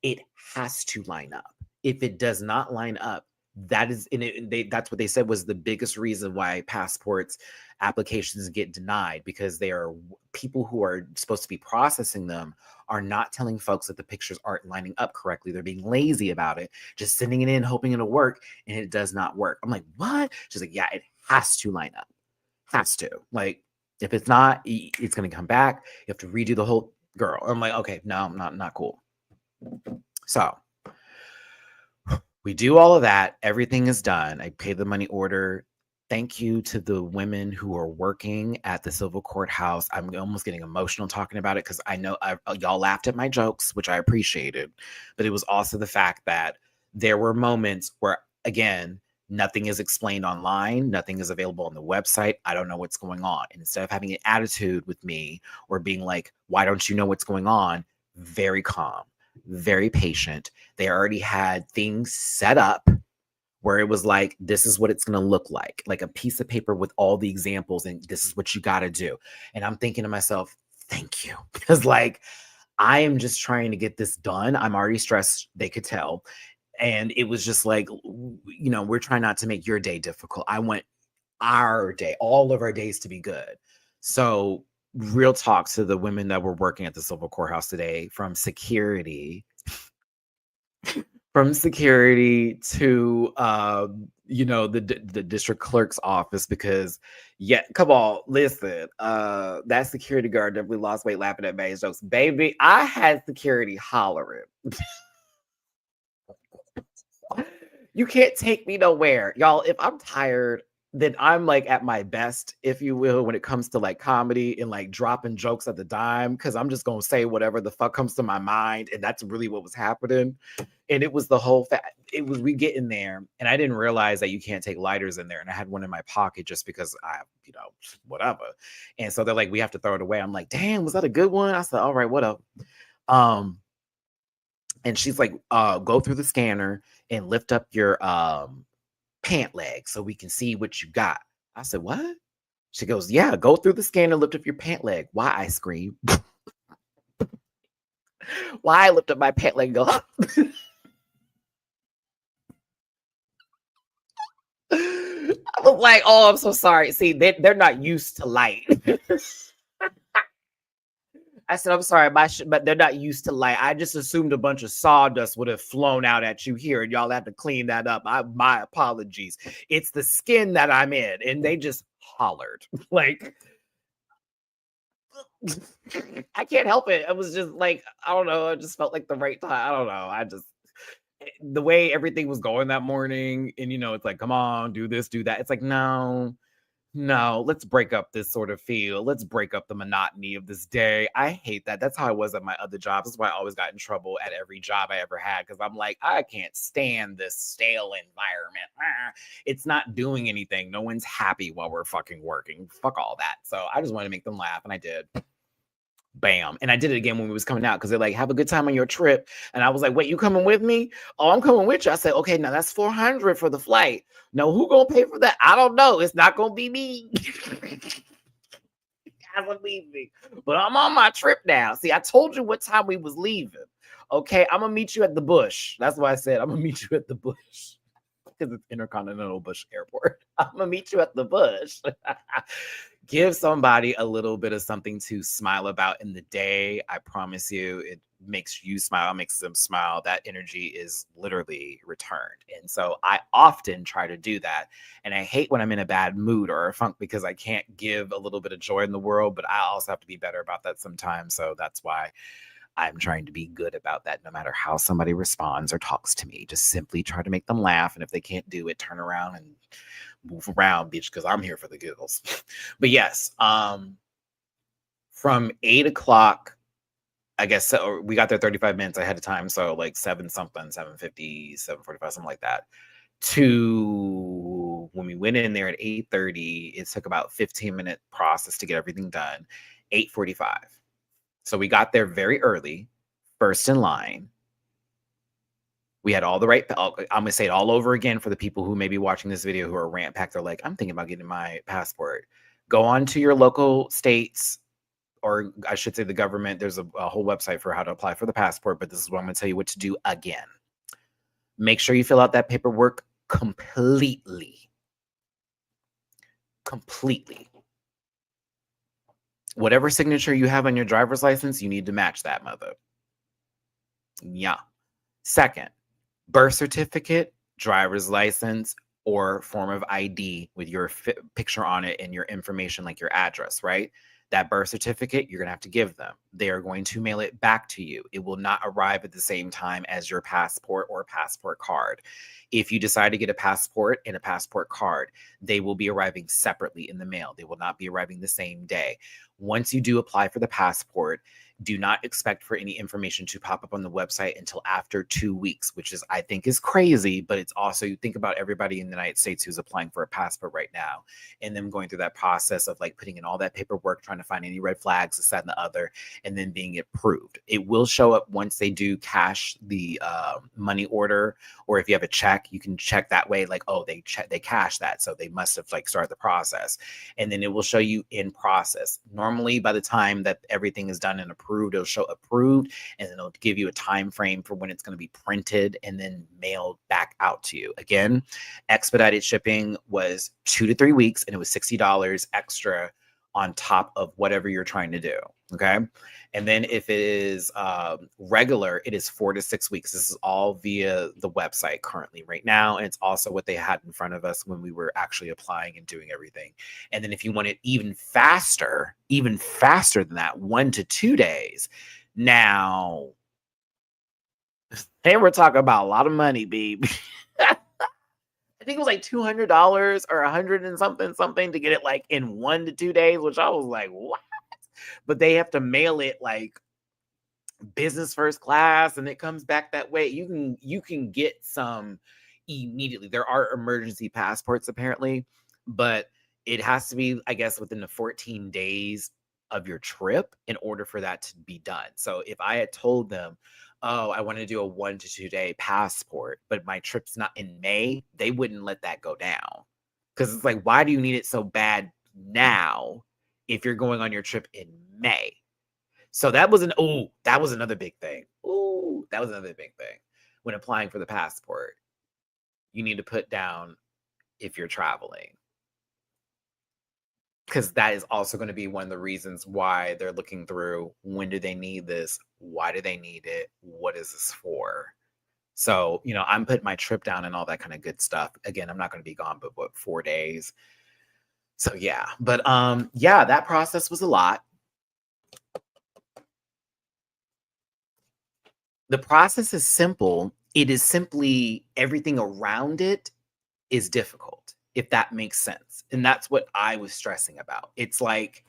It has to line up. If it does not line up, that's what they said was the biggest reason why passports applications get denied, because they are people who are supposed to be processing them are not telling folks that the pictures aren't lining up correctly. They're being lazy about it, just sending it in, hoping it'll work, and it does not work. I'm like, what? She's like, yeah, it has to line up. Has to. Like, if it's not, it's going to come back. You have to redo the whole girl. I'm like, okay, no, not cool. So we do all of that. Everything is done. I pay the money order. Thank you to the women who are working at the civil courthouse. I'm almost getting emotional talking about it because I know y'all laughed at my jokes, which I appreciated. But it was also the fact that there were moments where, again, nothing is explained online. Nothing is available on the website. I don't know what's going on. And instead of having an attitude with me or being like, why don't you know what's going on? Very calm, very patient. They already had things set up where it was like, this is what it's going to look like a piece of paper with all the examples, and this is what you got to do. And I'm thinking to myself, thank you. Because like, I am just trying to get this done. I'm already stressed. They could tell. And it was just like, we're trying not to make your day difficult. I want our day, all of our days to be good. So real talk to the women that were working at the civil courthouse today, from security to the district clerk's office, because come on, listen, that security guard definitely lost weight laughing at May's jokes. Baby, I had security hollering. You can't take me nowhere. Y'all, if I'm tired, then I'm like at my best, if you will, when it comes to like comedy and like dropping jokes at the dime, because I'm just gonna say whatever the fuck comes to my mind. And that's really what was happening. And it was the whole it was we get in there, and I didn't realize that you can't take lighters in there. And I had one in my pocket just because whatever. And so they're like, we have to throw it away. I'm like, damn, was that a good one? I said, all right, what up? And she's like, go through the scanner and lift up your pant leg so we can see what you got. I said, what? She goes, yeah, go through the scanner, lift up your pant leg. Why? I scream. Why I lift up my pant leg and go, I was like, oh, I'm so sorry. See, they're not used to light. I said, I'm sorry, but they're not used to light. I just assumed a bunch of sawdust would have flown out at you here, and y'all have to clean that up. My apologies. It's the skin that I'm in, and they just hollered. Like, I can't help it. It was just like, I don't know. I just felt like the right time. I don't know. The way everything was going that morning, and it's like, come on, do this, do that. It's like, no, let's break up this sort of feel. Let's break up the monotony of this day. I hate that. That's how I was at my other jobs. That's why I always got in trouble at every job I ever had, because I'm like, I can't stand this stale environment. It's not doing anything. No one's happy while we're fucking working. Fuck all that. So I just wanted to make them laugh, and I did. Bam. And I did it again when we was coming out, because they're like, have a good time on your trip. And I was like, wait, you coming with me? Oh, I'm coming with you. I said, okay, now that's $400 for the flight. No, who gonna pay for that? I don't know. It's not gonna be me. Guys, believe me. But I'm on my trip now. See, I told you what time we was leaving. Okay, I'm gonna meet you at the Bush. That's why I said I'm gonna meet you at the Bush. Because it's Intercontinental Bush Airport. I'm gonna meet you at the Bush. Give somebody a little bit of something to smile about in the day. I promise you, it makes you smile, makes them smile. That energy is literally returned. And so I often try to do that. And I hate when I'm in a bad mood or a funk, because I can't give a little bit of joy in the world, but I also have to be better about that sometimes. So that's why I'm trying to be good about that, no matter how somebody responds or talks to me. Just simply try to make them laugh. And if they can't do it, turn around and move around, bitch, because I'm here for the giggles. But yes, from 8 o'clock, I guess, so we got there 35 minutes ahead of time. So like 7 something, 7:50, 7:45, something like that. To when we went in there at 8:30, it took about 15-minute process to get everything done. 8:45. So we got there very early, first in line. We had all the right, I'm going to say it all over again for the people who may be watching this video who are Rant Pack. They're like, I'm thinking about getting my passport. Go on to your local states, or I should say the government. There's a whole website for how to apply for the passport, but this is what I'm going to tell you what to do again. Make sure you fill out that paperwork completely. Completely. Whatever signature you have on your driver's license, you need to match that, mother. Yeah. Second, birth certificate, driver's license, or form of ID with your picture on it and your information, like your address, right? That birth certificate, you're going to have to give them. They are going to mail it back to you. It will not arrive at the same time as your passport or passport card. If you decide to get a passport and a passport card, they will be arriving separately in the mail. They will not be arriving the same day. Once you do apply for the passport, do not expect for any information to pop up on the website until after 2 weeks, which is, I think, is crazy. But it's also, you think about everybody in the United States who's applying for a passport right now, and them going through that process of like putting in all that paperwork, trying to find any red flags, this, that, and the other. and then being approved. It will show up once they do cash the money order, or if you have a check, you can check that way, like, oh, they cashed that, so they must have like started the process, and then it will show you in process. Normally by the time that everything is done and approved, it'll show approved, and then it'll give you a time frame for when it's going to be printed and then mailed back out to you. Again, expedited shipping was 2 to 3 weeks, and it was $60 extra on top of whatever you're trying to do. Okay. And then if it is regular, it is 4 to 6 weeks. This is all via the website currently right now. And it's also what they had in front of us when we were actually applying and doing everything. And then if you want it even faster than that, 1 to 2 days. Now, hey, we're talking about a lot of money, babe. I think it was like $200 or 100 and something to get it like in 1 to 2 days, which I was like, what? But they have to mail it like business first class, and it comes back that way. You can get some immediately. There are emergency passports apparently, but it has to be, I guess, within the 14 days of your trip in order for that to be done. So if I had told them, oh, I want to do a 1 to 2 day passport, but my trip's not in May, they wouldn't let that go down. Because it's like, why do you need it so bad now if you're going on your trip in May? So that was another big thing. That was another big thing. When applying for the passport, you need to put down if you're traveling. Because that is also going to be one of the reasons why they're looking through, when do they need this? Why do they need it? What is this for? So, I'm putting my trip down and all that kind of good stuff. Again, I'm not going to be gone, but 4 days. So yeah, but yeah, that process was a lot. The process is simple. It is simply everything around it is difficult, if that makes sense. And that's what I was stressing about. It's like,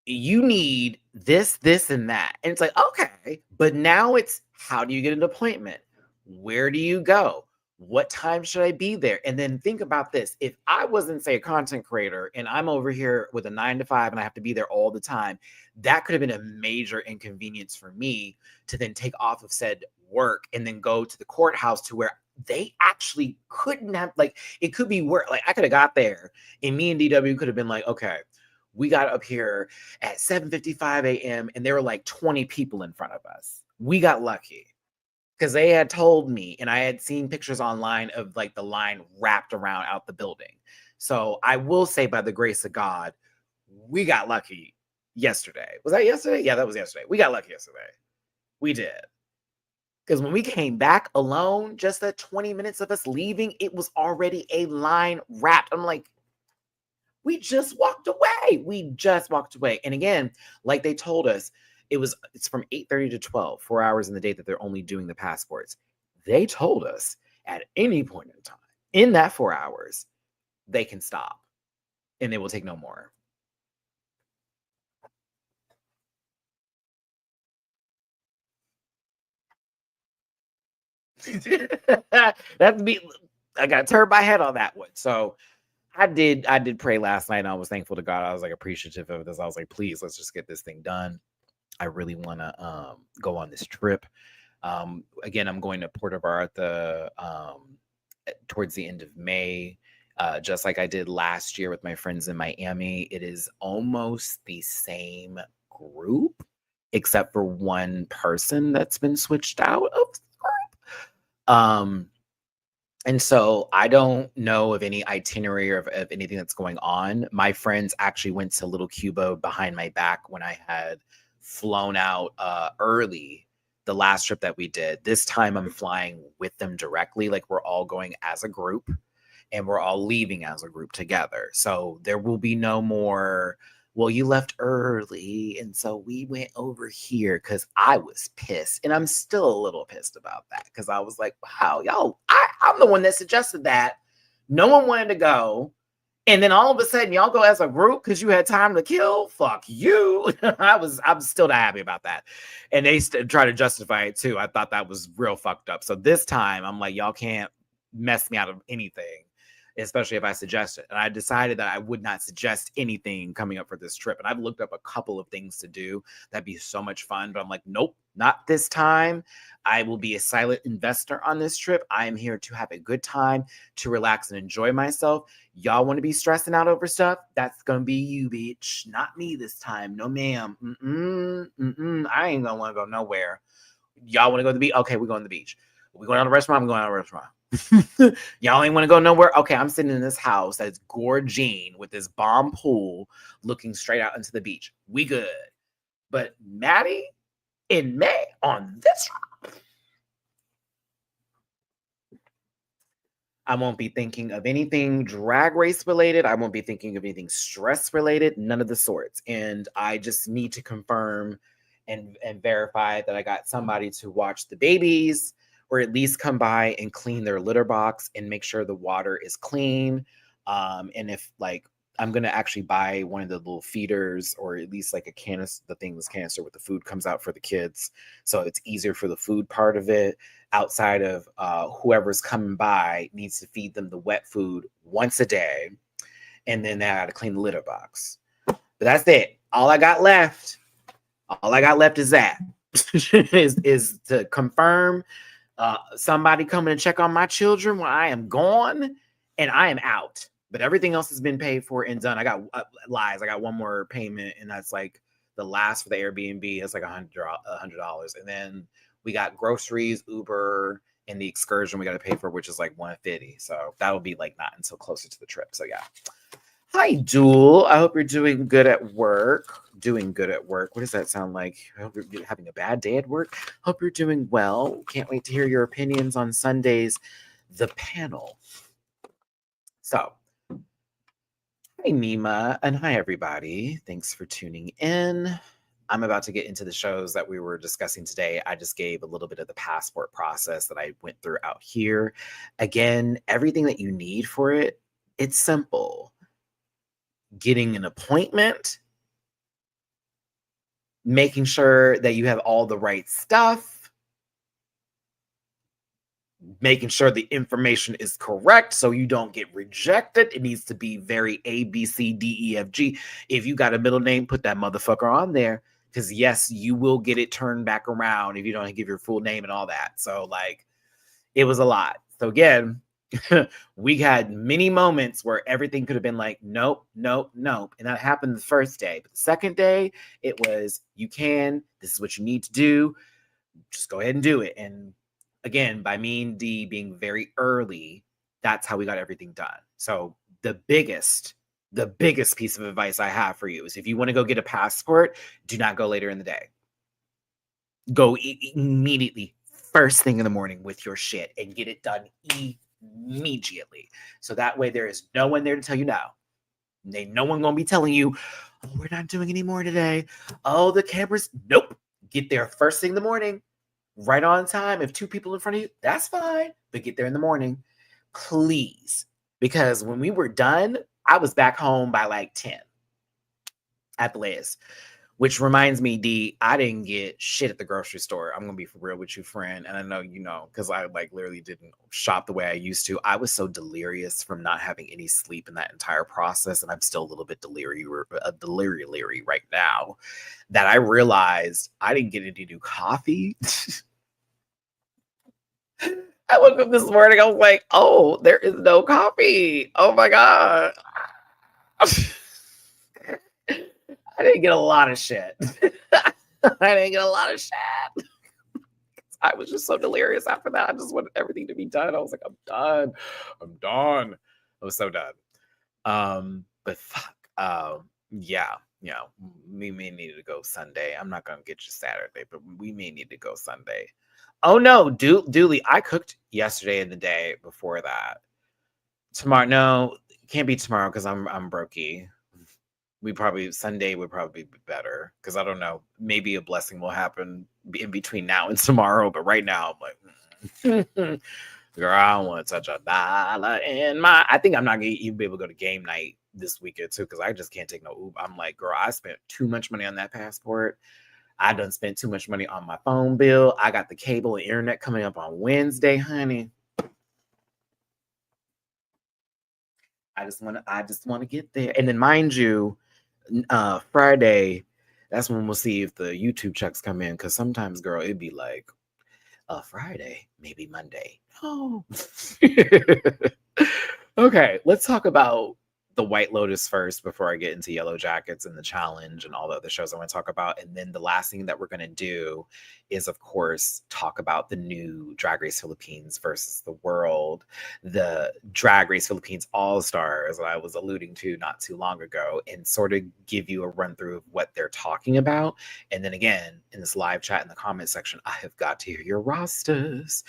you need this, and that. And it's like, okay, but now it's, how do you get an appointment? Where do you go? What time should I be there? And then think about this. If I wasn't, say, a content creator and I'm over here with a 9 to 5 and I have to be there all the time, that could have been a major inconvenience for me to then take off of said work and then go to the courthouse, to where they actually couldn't have, like, it could be work. Like, I could have got there and me and DW could have been like, okay, we got up here at 7:55 a.m. and there were like 20 people in front of us. We got lucky because they had told me, and I had seen pictures online of like the line wrapped around out the building. So I will say, by the grace of God, we got lucky yesterday. Was that yesterday? Yeah, that was yesterday. We got lucky yesterday. We did. Because when we came back alone, just that 20 minutes of us leaving, it was already a line wrapped. I'm like, we just walked away. And again, like they told us, it's from 8:30 to 12, 4 hours in the day that they're only doing the passports. They told us at any point in time in that 4 hours, they can stop and they will take no more. That's me. I got to turn my head on that one. So I did pray last night, and I was thankful to God. I was like appreciative of this. I was like, please, let's just get this thing done. I really want to go on this trip. Again, I'm going to Puerto Vallarta towards the end of May, just like I did last year with my friends in Miami. It is almost the same group, except for one person that's been switched out of the group. And so I don't know of any itinerary or of anything that's going on. My friends actually went to Little Cuba behind my back when I had flown out early the last trip that we did. This time I'm flying with them directly. Like, we're all going as a group and we're all leaving as a group together. So there will be no more, well, you left early and so we went over here, because I was pissed. And I'm still a little pissed about that, because I was like, wow, y'all, I'm the one that suggested that. No one wanted to go. And then all of a sudden, y'all go as a group because you had time to kill. Fuck you. I'm still not happy about that. And they try to justify it too. I thought that was real fucked up. So this time I'm like, y'all can't mess me out of anything. especially if I suggest it. And I decided that I would not suggest anything coming up for this trip. And I've looked up a couple of things to do that'd be so much fun, but I'm like, nope, not this time. I will be a silent investor on this trip. I am here to have a good time, to relax and enjoy myself. Y'all want to be stressing out over stuff? That's gonna be you, bitch. Not me this time. No, ma'am. I ain't gonna want to go nowhere. Y'all want to go to the beach? Okay, we're going to the beach. We going to the restaurant? I'm going to the restaurant. Y'all ain't want to go nowhere? Okay, I'm sitting in this house that's gorgine with this bomb pool looking straight out into the beach. We good. But Maddie, in May on this trip, I won't be thinking of anything drag race related. I won't be thinking of anything stress related, none of the sorts. And I just need to confirm and verify that I got somebody to watch the babies, or at least come by and clean their litter box and make sure the water is clean. And if like, I'm going to actually buy one of the little feeders, or at least like a canister, the thing was canister with the food comes out for the kids. So it's easier for the food part of it, outside of whoever's coming by needs to feed them the wet food once a day. And then they got to clean the litter box. But that's it. All I got left is that is to confirm somebody coming to check on my children when I am gone, and I am out. But everything else has been paid for and done. I got lies. I got one more payment, and that's like the last for the Airbnb. It's like $100, and then we got groceries, Uber, and the excursion we got to pay for, which is like $150. So that'll be like not until closer to the trip. So yeah. Hi, Duel. I hope you're doing good at work. Doing good at work. What does that sound like? I hope you're having a bad day at work. Hope you're doing well. Can't wait to hear your opinions on Sunday's The Panel. So, hi, Nima, and hi, everybody. Thanks for tuning in. I'm about to get into the shows that we were discussing today. I just gave a little bit of the passport process that I went through out here. Again, everything that you need for it, it's simple. Getting an appointment, making sure that you have all the right stuff, making sure the information is correct so you don't get rejected. It needs to be very A, B, C, D, E, F, G. If you got a middle name, put that motherfucker on there, because yes, you will get it turned back around if you don't give your full name and all that. So like, it was a lot. So again, we had many moments where everything could have been like, nope, nope, nope. And that happened the first day. But the second day, it was, this is what you need to do. Just go ahead and do it. And again, by me and D being very early, that's how we got everything done. So the biggest piece of advice I have for you is, if you want to go get a passport, do not go later in the day. Go immediately, first thing in the morning with your shit, and get it done immediately. So that way there is no one there to tell you no. No one gonna be telling you, oh, we're not doing any more today. Oh, the cameras. Nope. Get there first thing in the morning, right on time. If two people in front of you, that's fine. But get there in the morning, please. Because when we were done, I was back home by like 10 at the latest. Which reminds me, D, I didn't get shit at the grocery store. I'm going to be for real with you, friend. And I know you know, because I like literally didn't shop the way I used to. I was so delirious from not having any sleep in that entire process. And I'm still a little bit delirious right now, that I realized I didn't get any new coffee. I woke up this morning, I was like, oh, there is no coffee. Oh my God. I didn't get a lot of shit. I was just so delirious after that. I just wanted everything to be done. I was like, I'm done. I was so done. But fuck. Yeah. We may need to go Sunday. I'm not gonna get you Saturday, but we may need to go Sunday. Oh no, Dooley, I cooked yesterday and the day before that. Tomorrow, no, it can't be tomorrow because I'm brokey. Sunday would probably be better, because I don't know, maybe a blessing will happen in between now and tomorrow, but right now I'm like, girl, I don't want to touch a dollar in my. I think I'm not gonna even be able to go to game night this weekend too, because I just can't take no Uber. I'm like, girl, I spent too much money on that passport. I done spent too much money on my phone bill. I got the cable and internet coming up on Wednesday, honey. I just want to get there. And then mind you, Friday, that's when we'll see if the YouTube checks come in. Cause sometimes, girl, it'd be like Friday, maybe Monday. Oh. Okay, let's talk about the White Lotus first before I get into Yellow Jackets and the challenge and all the other shows I want to talk about. And then the last thing that we're going to do is, of course, talk about the new Drag Race Philippines versus the world, the Drag Race Philippines All Stars that I was alluding to not too long ago, and sort of give you a run through of what they're talking about. And then again, in this live chat in the comment section, I have got to hear your rosters.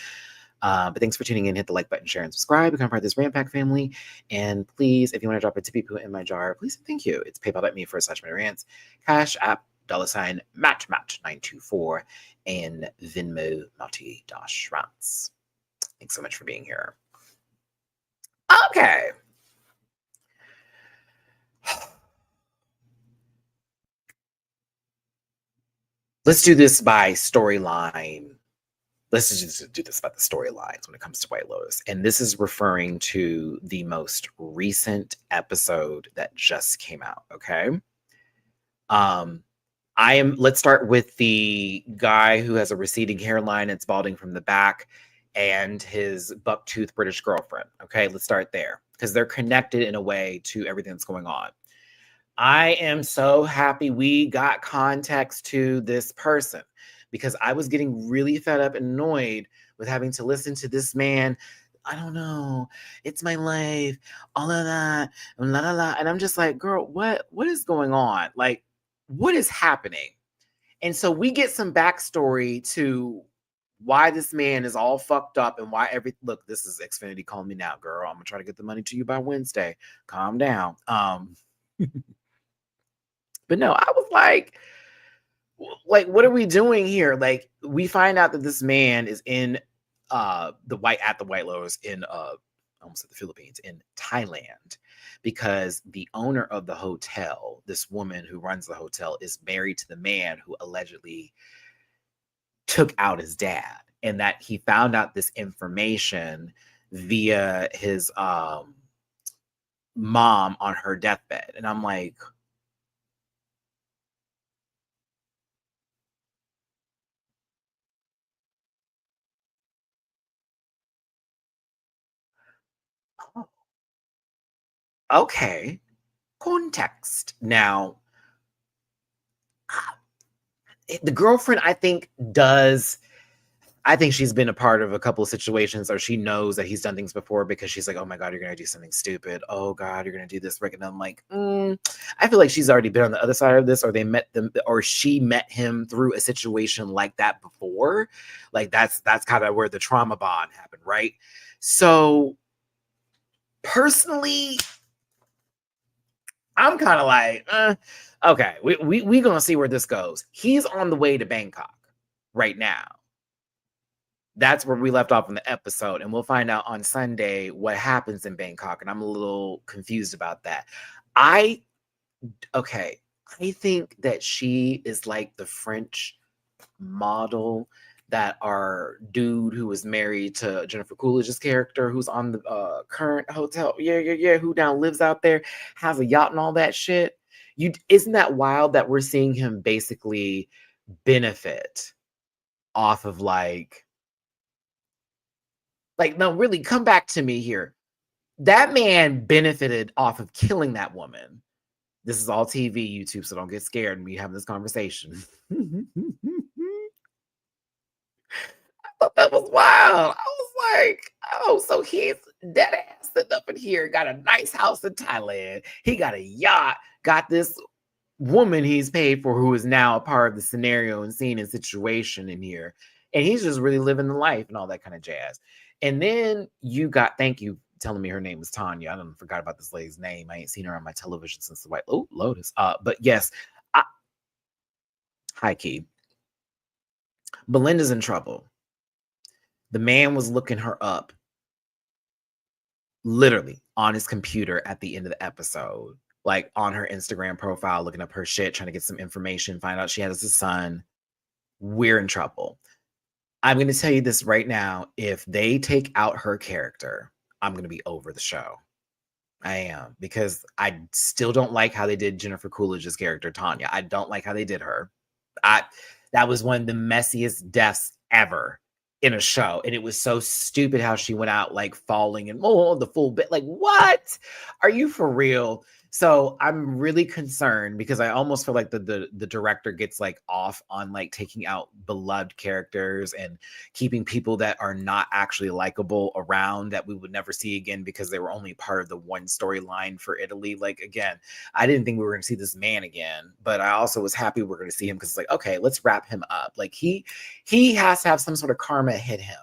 But thanks for tuning in. Hit the like button, share, and subscribe. Become part of this Rant Pack family. And please, if you want to drop a tippy poo in my jar, please and thank you. It's paypal.me/rants, Cash App, $Match924, and Venmo Naughty-Rants. Thanks so much for being here. Okay. Let's do this by storyline. Let's just do this about the storylines when it comes to White Lotus. And this is referring to the most recent episode that just came out, okay? Let's start with the guy who has a receding hairline, it's balding from the back, and his bucktooth British girlfriend. Okay, let's start there because they're connected in a way to everything that's going on. I am so happy we got context to this person because I was getting really fed up and annoyed with having to listen to this man. I don't know. It's my life. All of that. La, la, la. And I'm just like, girl, what is going on? Like, what is happening? And so we get some backstory to why this man is all fucked up and why look, this is Xfinity calling me now, girl. I'm gonna try to get the money to you by Wednesday. Calm down. But no, I was like, what are we doing here? Like, we find out that this man is in the White Lotus in almost at the Philippines, in Thailand, because the owner of the hotel, this woman who runs the hotel, is married to the man who allegedly took out his dad, and that he found out this information via his mom on her deathbed. And I'm like, oh, okay, context. Now, the girlfriend, I think she's been a part of a couple of situations, or she knows that he's done things before because she's like, oh my God, you're going to do something stupid. Oh God, you're going to do this. And I'm like, I feel like she's already been on the other side of this, or she met him through a situation like that before. Like that's kind of where the trauma bond happened, right? So personally, I'm kind of like, okay, we gonna see where this goes. He's on the way to Bangkok right now. That's where we left off in the episode, and we'll find out on Sunday what happens in Bangkok. And I'm a little confused about that. I think that she is like the French model that our dude who was married to Jennifer Coolidge's character, who's on the current hotel, who now lives out there, has a yacht and all that shit. Isn't that wild that we're seeing him basically benefit off of like, no, really, come back to me here. That man benefited off of killing that woman. This is all TV, YouTube, so don't get scared of me having this conversation. That was wild. I was like, oh, so he's dead ass sitting up in here, got a nice house in Thailand. He got a yacht, got this woman he's paid for who is now a part of the scenario and scene and situation in here. And he's just really living the life and all that kind of jazz. And then thank you telling me her name was Tanya. I don't forgot about this lady's name. I ain't seen her on my television since the White Lotus. But yes, hi Key. Belinda's in trouble. The man was looking her up literally on his computer at the end of the episode, like on her Instagram profile, looking up her shit, trying to get some information, find out she has a son. We're in trouble. I'm going to tell you this right now. If they take out her character, I'm going to be over the show. I am, because I still don't like how they did Jennifer Coolidge's character, Tanya. I don't like how they did her. That was one of the messiest deaths ever in a show. And it was so stupid how she went out like falling and the full bit. Like, what? Are you for real? So I'm really concerned because I almost feel like the director gets like off on like taking out beloved characters and keeping people that are not actually likable around that we would never see again because they were only part of the one storyline for Italy. Like, again, I didn't think we were going to see this man again, but I also was happy we are going to see him because it's like, okay, let's wrap him up. Like he has to have some sort of karma hit him.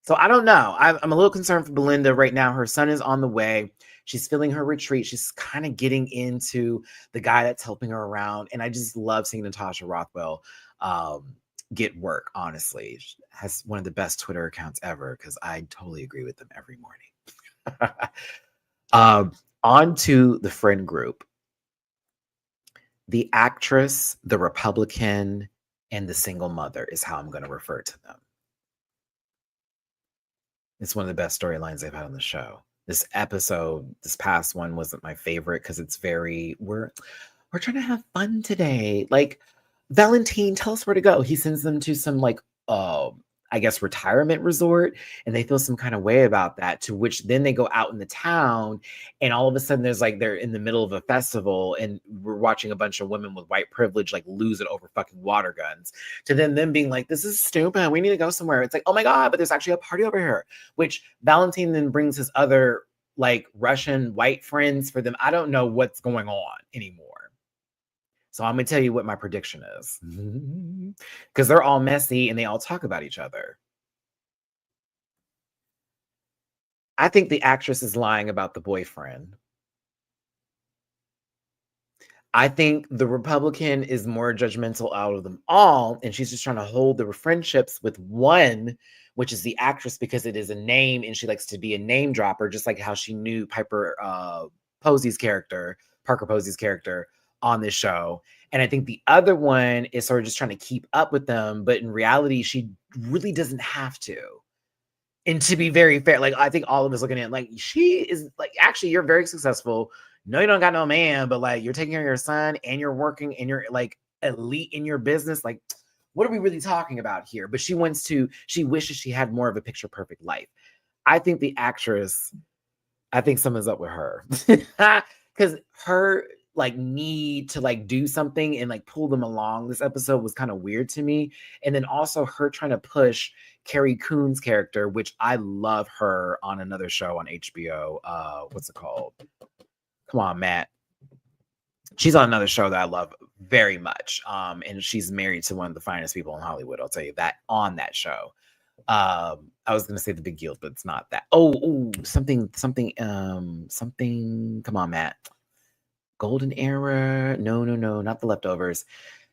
So I don't know. I'm a little concerned for Belinda right now. Her son is on the way. She's feeling her retreat. She's kind of getting into the guy that's helping her around. And I just love seeing Natasha Rothwell get work, honestly. She has one of the best Twitter accounts ever because I totally agree with them every morning. On to the friend group. The actress, the Republican, and the single mother is how I'm going to refer to them. It's one of the best storylines they've had on the show. This episode, this past one, wasn't my favorite because it's very, we're trying to have fun today. Like, Valentine, tell us where to go. He sends them to some like I guess retirement resort, and they feel some kind of way about that, to which then they go out in the town, and all of a sudden there's like, they're in the middle of a festival and we're watching a bunch of women with white privilege like lose it over fucking water guns, to then them being like, this is stupid, we need to go somewhere. It's like, oh my god, but there's actually a party over here, which Valentine then brings his other like Russian white friends for them. I don't know what's going on anymore. So I'm going to tell you what my prediction is. Because they're all messy and they all talk about each other. I think the actress is lying about the boyfriend. I think the Republican is more judgmental out of them all, and she's just trying to hold the friendships with one, which is the actress, because it is a name and she likes to be a name dropper, just like how she knew Parker Posey's character on this show. And I think the other one is sort of just trying to keep up with them, but in reality, she really doesn't have to. And to be very fair, like, I think all of us looking at, like, she is like, actually, you're very successful. No, you don't got no man, but like, you're taking care of your son and you're working and you're like elite in your business. Like, what are we really talking about here? But she wishes she had more of a picture perfect life. I think the actress, I think something's up with her. Because her like need to like do something and like pull them along this episode was kind of weird to me. And then also her trying to push Carrie Coon's character, which I love her on another show on HBO. What's it called? Come on, Matt. She's on another show that I love very much. And she's married to one of the finest people in Hollywood. I'll tell you that on that show. I was gonna say The Big Yield, but it's not that. Something. Come on, Matt. Golden Era. No, not The Leftovers.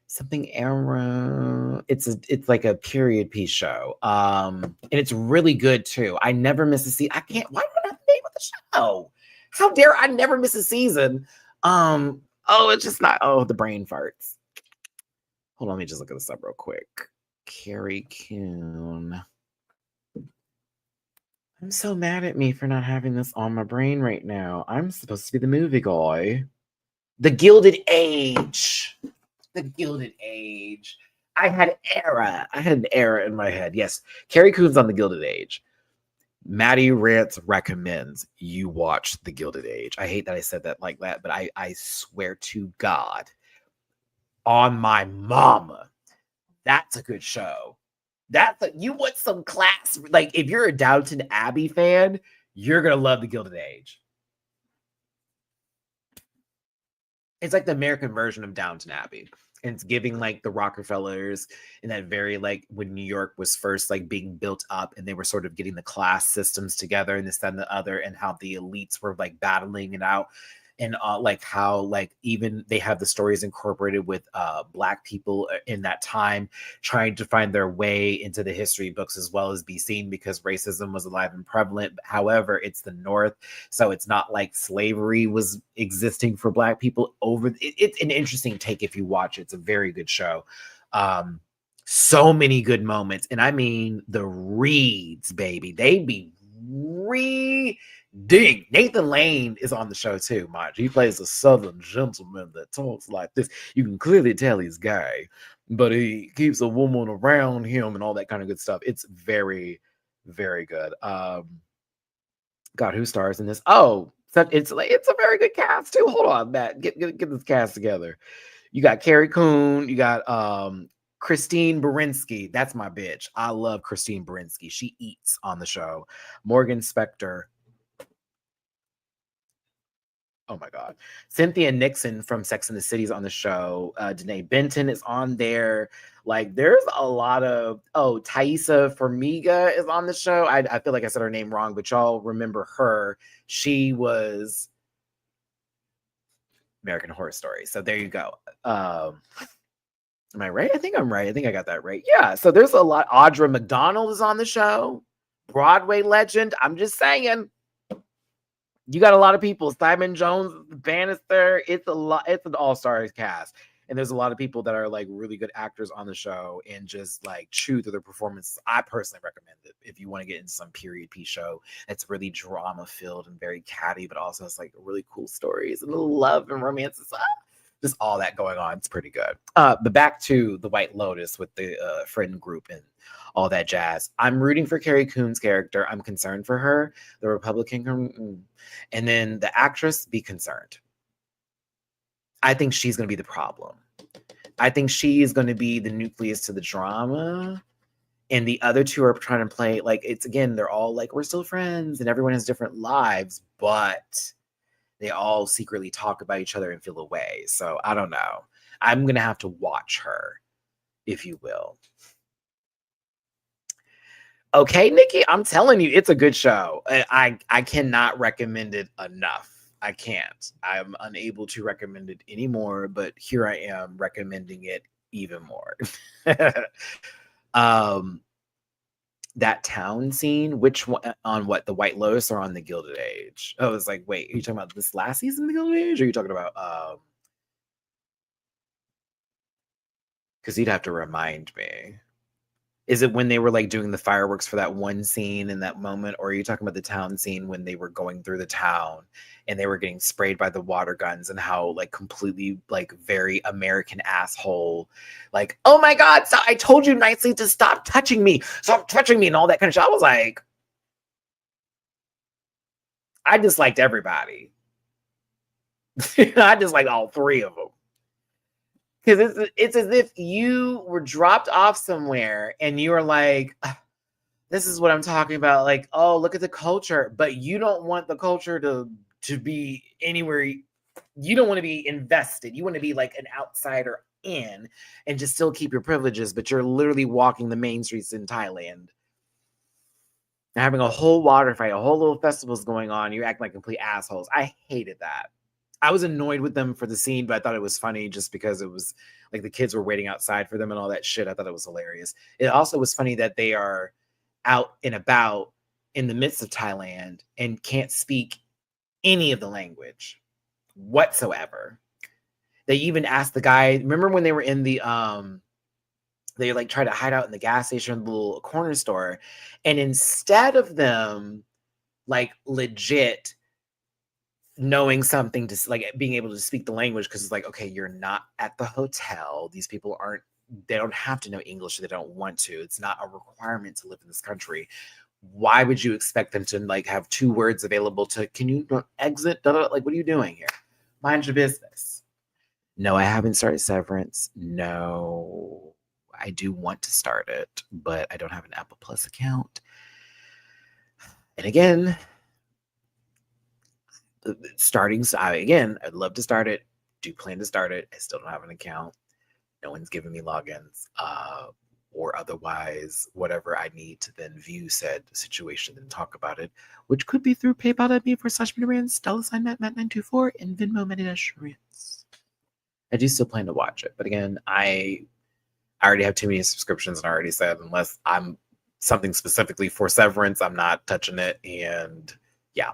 Something era. It's like a period piece show. And it's really good too. I never miss a season. Why do I not the name of the show? How dare I never miss a season? It's just not, the brain farts. Hold on, let me just look at this up real quick. Carrie Coon. I'm so mad at me for not having this on my brain right now. I'm supposed to be the movie guy. The Gilded Age. The Gilded Age. I had an era in my head. Yes, Carrie Coon's on The Gilded Age. Maddie Rant recommends you watch The Gilded Age. I hate that I said that like that, but I swear to God, on my mama, that's a good show. You want some class. Like, if you're a Downton Abbey fan, you're going to love The Gilded Age. It's like the American version of Downton Abbey. And it's giving like the Rockefellers in that very like when New York was first like being built up and they were sort of getting the class systems together and this, that, and the other, and how the elites were like battling it out. And like how like even they have the stories incorporated with Black people in that time trying to find their way into the history books as well as be seen, because racism was alive and prevalent. However, it's the North, so it's not like slavery was existing for Black people over. It's an interesting take if you watch it. It's a very good show. So many good moments, and I mean the reads, baby. They be Ding! Nathan Lane is on the show too, mind you. He plays a southern gentleman that talks like this. You can clearly tell he's gay, but he keeps a woman around him and all that kind of good stuff. It's very, very good. God, who stars in this? Oh, it's a very good cast too. Hold on, Matt. Get this cast together. You got Carrie Coon. You got Christine Baranski. That's my bitch. I love Christine Baranski. She eats on the show. Morgan Spector. Oh my God. Cynthia Nixon from Sex and the City is on the show. Danae Benton is on there. Like, there's a lot of, Thaisa Formiga is on the show. I feel like I said her name wrong, but y'all remember her. She was American Horror Story. So there you go. Am I right? I think I'm right. I think I got that right. Yeah. So there's a lot. Audra McDonald is on the show. Broadway legend. I'm just saying. You got a lot of people. Simon Jones, Bannister. It's a lot. It's an all-star cast. And there's a lot of people that are like really good actors on the show and just like true to their performances. I personally recommend it if you want to get into some period piece show that's really drama filled and very catty, but also has like really cool stories and love and romance and stuff. Just all that going on. It's pretty good. But back to the White Lotus with the friend group and all that jazz. I'm rooting for Carrie Coon's character. I'm concerned for her. The Republican. And then the actress, be concerned. I think she's going to be the problem. I think she is going to be the nucleus to the drama. And the other two are trying to play, like, it's, again, they're all like, we're still friends and everyone has different lives, but they all secretly talk about each other and feel away. So I don't know. I'm going to have to watch her, if you will. Okay, Nikki, I'm telling you, it's a good show. I cannot recommend it enough. I can't. I'm unable to recommend it anymore, but here I am recommending it even more. That town scene, which one, on what, the White Lotus or on the Gilded Age? I was like, wait, are you talking about this last season, the Gilded Age, or are you talking about because you'd have to remind me. Is it when they were like doing the fireworks for that one scene in that moment? Or are you talking about the town scene when they were going through the town and they were getting sprayed by the water guns and how like completely like very American asshole, like, oh my God, so I told you nicely to stop touching me and all that kind of shit. I was like, I disliked everybody. I disliked all three of them. Because it's as if you were dropped off somewhere and you were like, this is what I'm talking about. Like, oh, look at the culture. But you don't want the culture to be anywhere. You don't want to be invested. You want to be like an outsider in and just still keep your privileges. But you're literally walking the main streets in Thailand. Having a whole water fight, a whole little festival's going on. You act like complete assholes. I hated that. I was annoyed with them for the scene, but I thought it was funny just because it was like the kids were waiting outside for them and all that shit. I thought it was hilarious. It also was funny that they are out and about in the midst of Thailand and can't speak any of the language whatsoever. They even asked the guy, remember when they were in the, they like tried to hide out in the gas station, the little corner store. And instead of them like legit knowing something to like being able to speak the language, because it's like, okay, you're not at the hotel. These people they don't have to know English if they don't want to. It's not a requirement to live in this country. Why would you expect them to like have 2 words available to, can you exit? Like, what are you doing here? Mind your business. No, I haven't started Severance. No, I do want to start it, but I don't have an Apple Plus account. And again, I'd love to start it. Do plan to start it. I still don't have an account. No one's giving me logins, or otherwise whatever I need to then view said situation and talk about it, which could be through PayPal.me/Rants, $Matt924, and Venmo Rants. I do still plan to watch it, but again, I already have too many subscriptions, and I already said unless I'm something specifically for Severance, I'm not touching it. And yeah.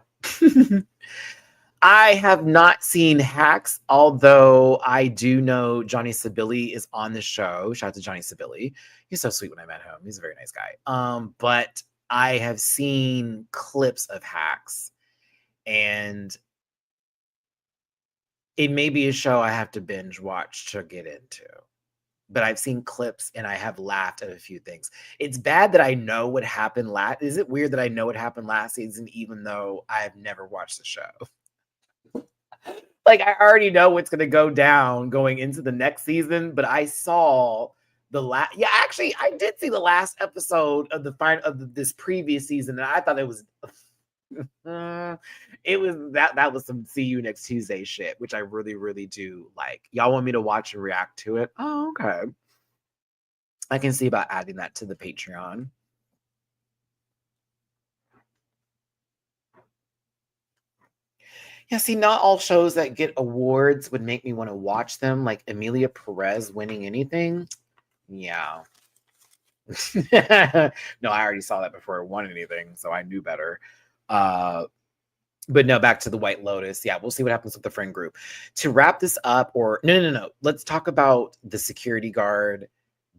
I have not seen Hacks, although I do know Johnny Sibili is on the show. Shout out to Johnny Sibili. He's so sweet when I met him. He's a very nice guy. But I have seen clips of Hacks, And it may be a show I have to binge watch to get into. But I've seen clips and I have laughed at a few things. It's bad that I know what happened last. Is it weird that I know what happened last season, even though I've never watched the show? Like, I already know what's going to go down going into the next season, but I saw the last. Yeah, actually, I did see the last episode of this previous season, and I thought it was. It was that was some see you next Tuesday shit, which I really, really do like. Y'all want me to watch and react to it? Oh, okay. I can see about adding that to the Patreon. Yeah, see, not all shows that get awards would make me want to watch them, like Emilia Perez winning anything. Yeah. No, I already saw that before it won anything, so I knew better. But no, back to the White Lotus. Yeah, we'll see what happens with the friend group. To wrap this up, or no. Let's talk about the security guard.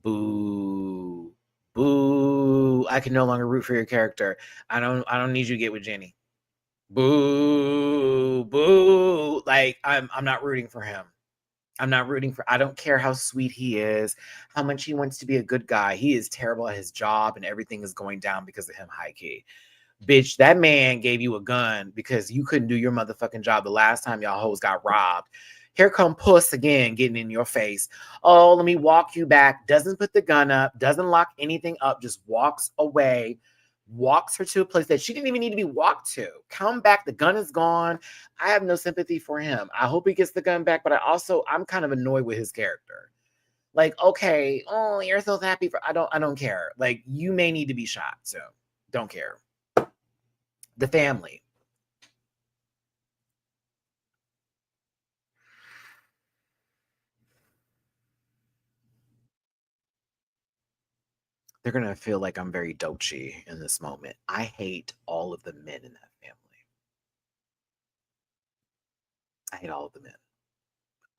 Boo. Boo. I can no longer root for your character. I don't need you to get with Jenny. Boo. Boo. Like, I'm not rooting for him. I don't care how sweet he is, how much he wants to be a good guy. He is terrible at his job and everything is going down because of him, high key. Bitch, that man gave you a gun because you couldn't do your motherfucking job the last time y'all hoes got robbed. Here come Puss again, getting in your face. Oh, let me walk you back. Doesn't put the gun up, doesn't lock anything up, just walks away, walks her to a place that she didn't even need to be walked to. Come back, the gun is gone. I have no sympathy for him. I hope he gets the gun back, but I'm kind of annoyed with his character. Like, okay, oh, you're so happy for I don't care. Like, you may need to be shot, so don't care. The family. They're going to feel like I'm very dochi in this moment. I hate all of the men in that family. I hate all of the men.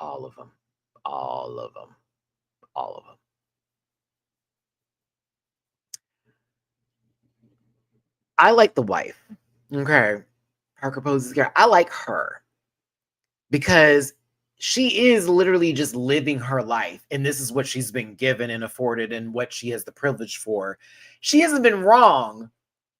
All of them. All of them. All of them. I like the wife. Okay. Parker Posey's character. I like her because she is literally just living her life. And this is what she's been given and afforded and what she has the privilege for. She hasn't been wrong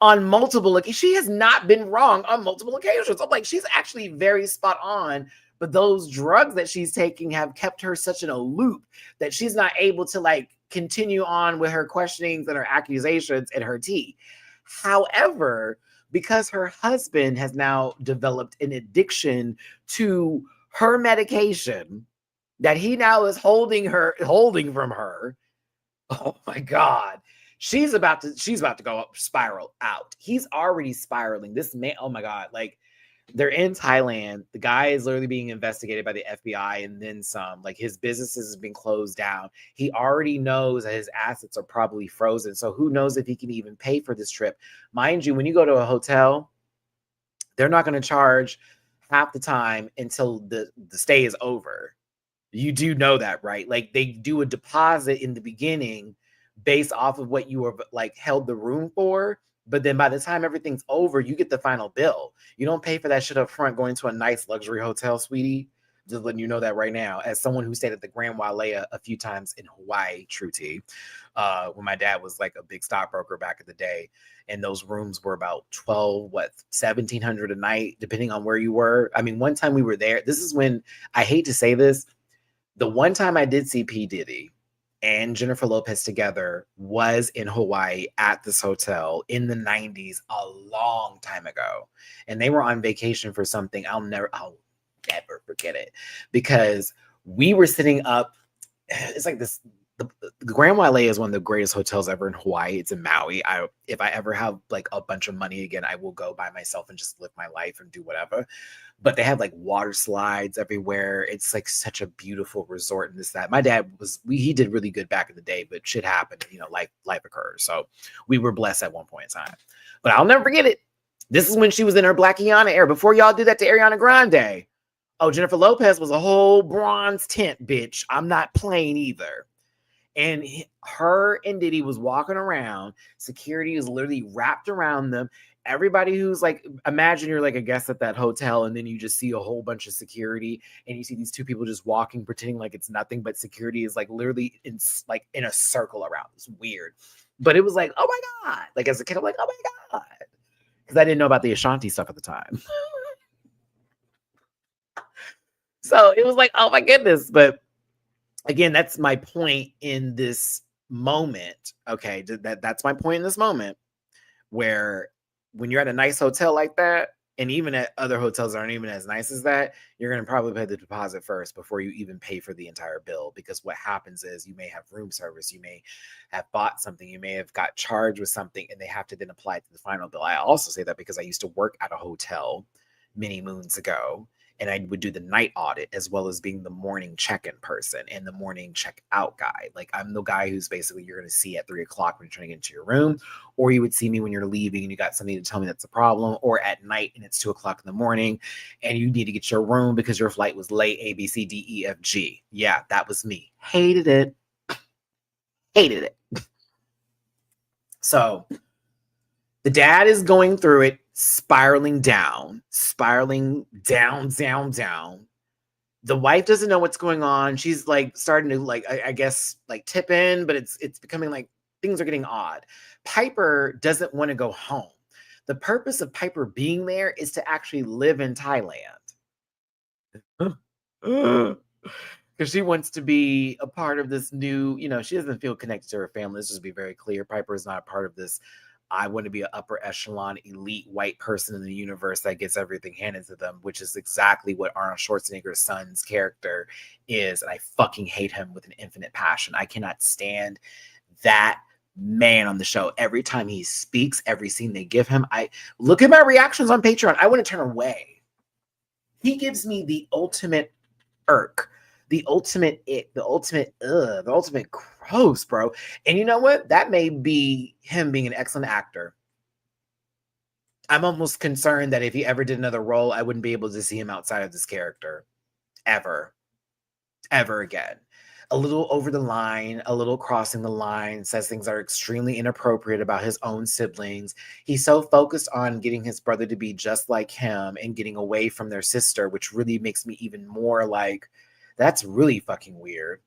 on multiple occasions. She has not been wrong on multiple occasions. I'm like, she's actually very spot on. But those drugs that she's taking have kept her such in a loop that she's not able to like continue on with her questionings and her accusations and her tea. However, because her husband has now developed an addiction to her medication that he now is holding from her. Oh my God. She's about to go up, spiral out. He's already spiraling. This man, oh my God. Like, they're in Thailand. The guy is literally being investigated by the FBI and then some. Like, his businesses have been closed down. He already knows that his assets are probably frozen. So who knows if he can even pay for this trip. Mind you, when you go to a hotel, they're not going to charge half the time until the stay is over. You do know that, right? Like, they do a deposit in the beginning based off of what you were like held the room for. But then by the time everything's over, you get the final bill. You don't pay for that shit up front going to a nice luxury hotel, sweetie. Just letting you know that right now. As someone who stayed at the Grand Wailea a few times in Hawaii, true tea, when my dad was like a big stockbroker back in the day, and those rooms were about 1,700 a night, depending on where you were. I mean, one time we were there. This is when, I hate to say this, the one time I did see P. Diddy and Jennifer Lopez together was in Hawaii at this hotel in the 90s, a long time ago. And they were on vacation for something. I'll never forget it, because we were sitting up. It's like this. The Grand Wailea is one of the greatest hotels ever in Hawaii. It's in Maui. If I ever have like a bunch of money again, I will go by myself and just live my life and do whatever. But they have like water slides everywhere. It's like such a beautiful resort and this, that. My dad he did really good back in the day, but shit happened, life occurs. So we were blessed at one point in time. But I'll never forget it. This is when she was in her Black Iana era. Before y'all did that to Ariana Grande. Oh, Jennifer Lopez was a whole bronze tent, bitch. I'm not playing either. And her and Diddy was walking around. Security is literally wrapped around them. everybody who's like, imagine you're like a guest at that hotel and then you just see a whole bunch of security and you see these two people just walking pretending like it's nothing, but security is like literally in a circle around. It's weird, but it was like, oh my god, like as a kid I'm like, oh my god, because I didn't know about the Ashanti stuff at the time. So it was like, oh my goodness. But again, that's my point in this moment. Okay, that's my point in this moment, where when you're at a nice hotel like that, and even at other hotels that aren't even as nice as that, you're going to probably pay the deposit first before you even pay for the entire bill. Because what happens is you may have room service, you may have bought something, you may have got charged with something, and they have to then apply it to the final bill. I also say that because I used to work at a hotel many moons ago, and I would do the night audit as well as being the morning check-in person and the morning check-out guy. Like I'm the guy who's basically you're going to see at 3:00 when you're trying to get into your room, or you would see me when you're leaving and you got something to tell me that's a problem, or at night and it's 2:00 in the morning and you need to get your room because your flight was late, A, B, C, D, E, F, G. Yeah, that was me. Hated it. Hated it. So the dad is going through it, spiraling down, down. The wife doesn't know what's going on. She's like starting to like, I guess, like tip in, but it's becoming like things are getting odd. Piper doesn't want to go home. The purpose of Piper being there is to actually live in Thailand. Because she wants to be a part of this new, she doesn't feel connected to her family. Let's just be very clear. Piper is not a part of this. I want to be an upper echelon, elite white person in the universe that gets everything handed to them, which is exactly what Arnold Schwarzenegger's son's character is. And I fucking hate him with an infinite passion. I cannot stand that man on the show. Every time he speaks, every scene they give him, I look at my reactions on Patreon. I want to turn away. He gives me the ultimate irk, the ultimate ick, the ultimate ugh, the ultimate gross, bro. And you know what? That may be him being an excellent actor. I'm almost concerned that if he ever did another role, I wouldn't be able to see him outside of this character ever again. A little over the line, a little crossing the line, says things that are extremely inappropriate about his own siblings. He's so focused on getting his brother to be just like him and getting away from their sister, which really makes me even more like, that's really fucking weird.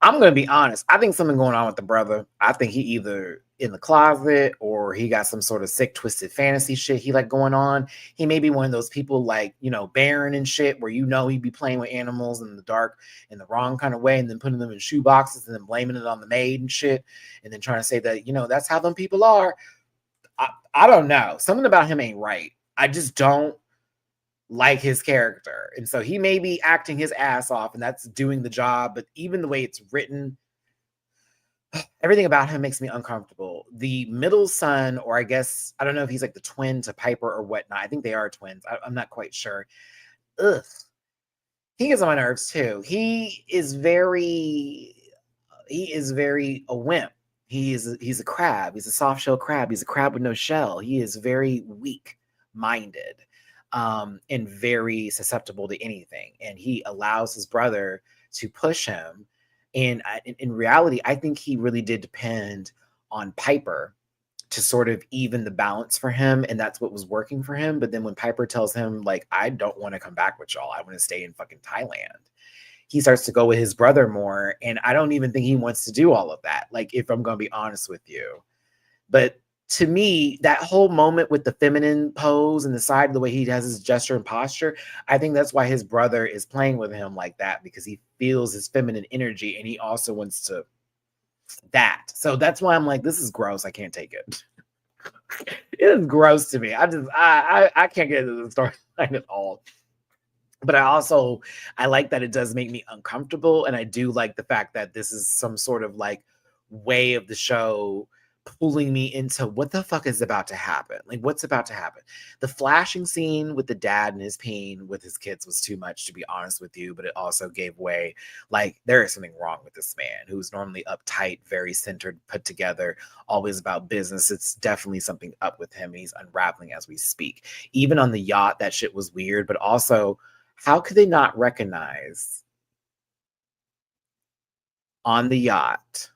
I'm going to be honest. I think something going on with the brother. I think he either in the closet or he got some sort of sick, twisted fantasy shit he like going on. He may be one of those people like, Baron and shit where he'd be playing with animals in the dark in the wrong kind of way and then putting them in shoe boxes and then blaming it on the maid and shit. And then trying to say that, that's how them people are. I don't know. Something about him ain't right. I just don't like his character. And so he may be acting his ass off and that's doing the job, but even the way it's written, everything about him makes me uncomfortable. The middle son, or I guess, I don't know if he's like the twin to Piper or whatnot. I think they are twins. I'm not quite sure. Ugh. He gets on my nerves too. He is very a wimp. He's a crab. He's a soft shell crab. He's a crab with no shell. He is very weak minded. And very susceptible to anything. And he allows his brother to push him. And in reality, I think he really did depend on Piper to sort of even the balance for him. And that's what was working for him. But then when Piper tells him, like, I don't want to come back with y'all, I want to stay in fucking Thailand, he starts to go with his brother more. And I don't even think he wants to do all of that. Like, if I'm going to be honest with you. But to me, that whole moment with the feminine pose and the side of the way he has his gesture and posture, I think that's why his brother is playing with him like that, because he feels his feminine energy and he also wants to that. So that's why I'm like, this is gross. I can't take it. It is gross to me. I can't get into the storyline at all. But I like that it does make me uncomfortable. And I do like the fact that this is some sort of like way of the show pulling me into what the fuck is about to happen. Like, what's about to happen? The flashing scene with the dad and his pain with his kids was too much, to be honest with you, but it also gave way. Like, there is something wrong with this man who's normally uptight, very centered, put together, always about business. It's definitely something up with him, and he's unraveling as we speak. Even on the yacht, that shit was weird, but also, how could they not recognize on the yacht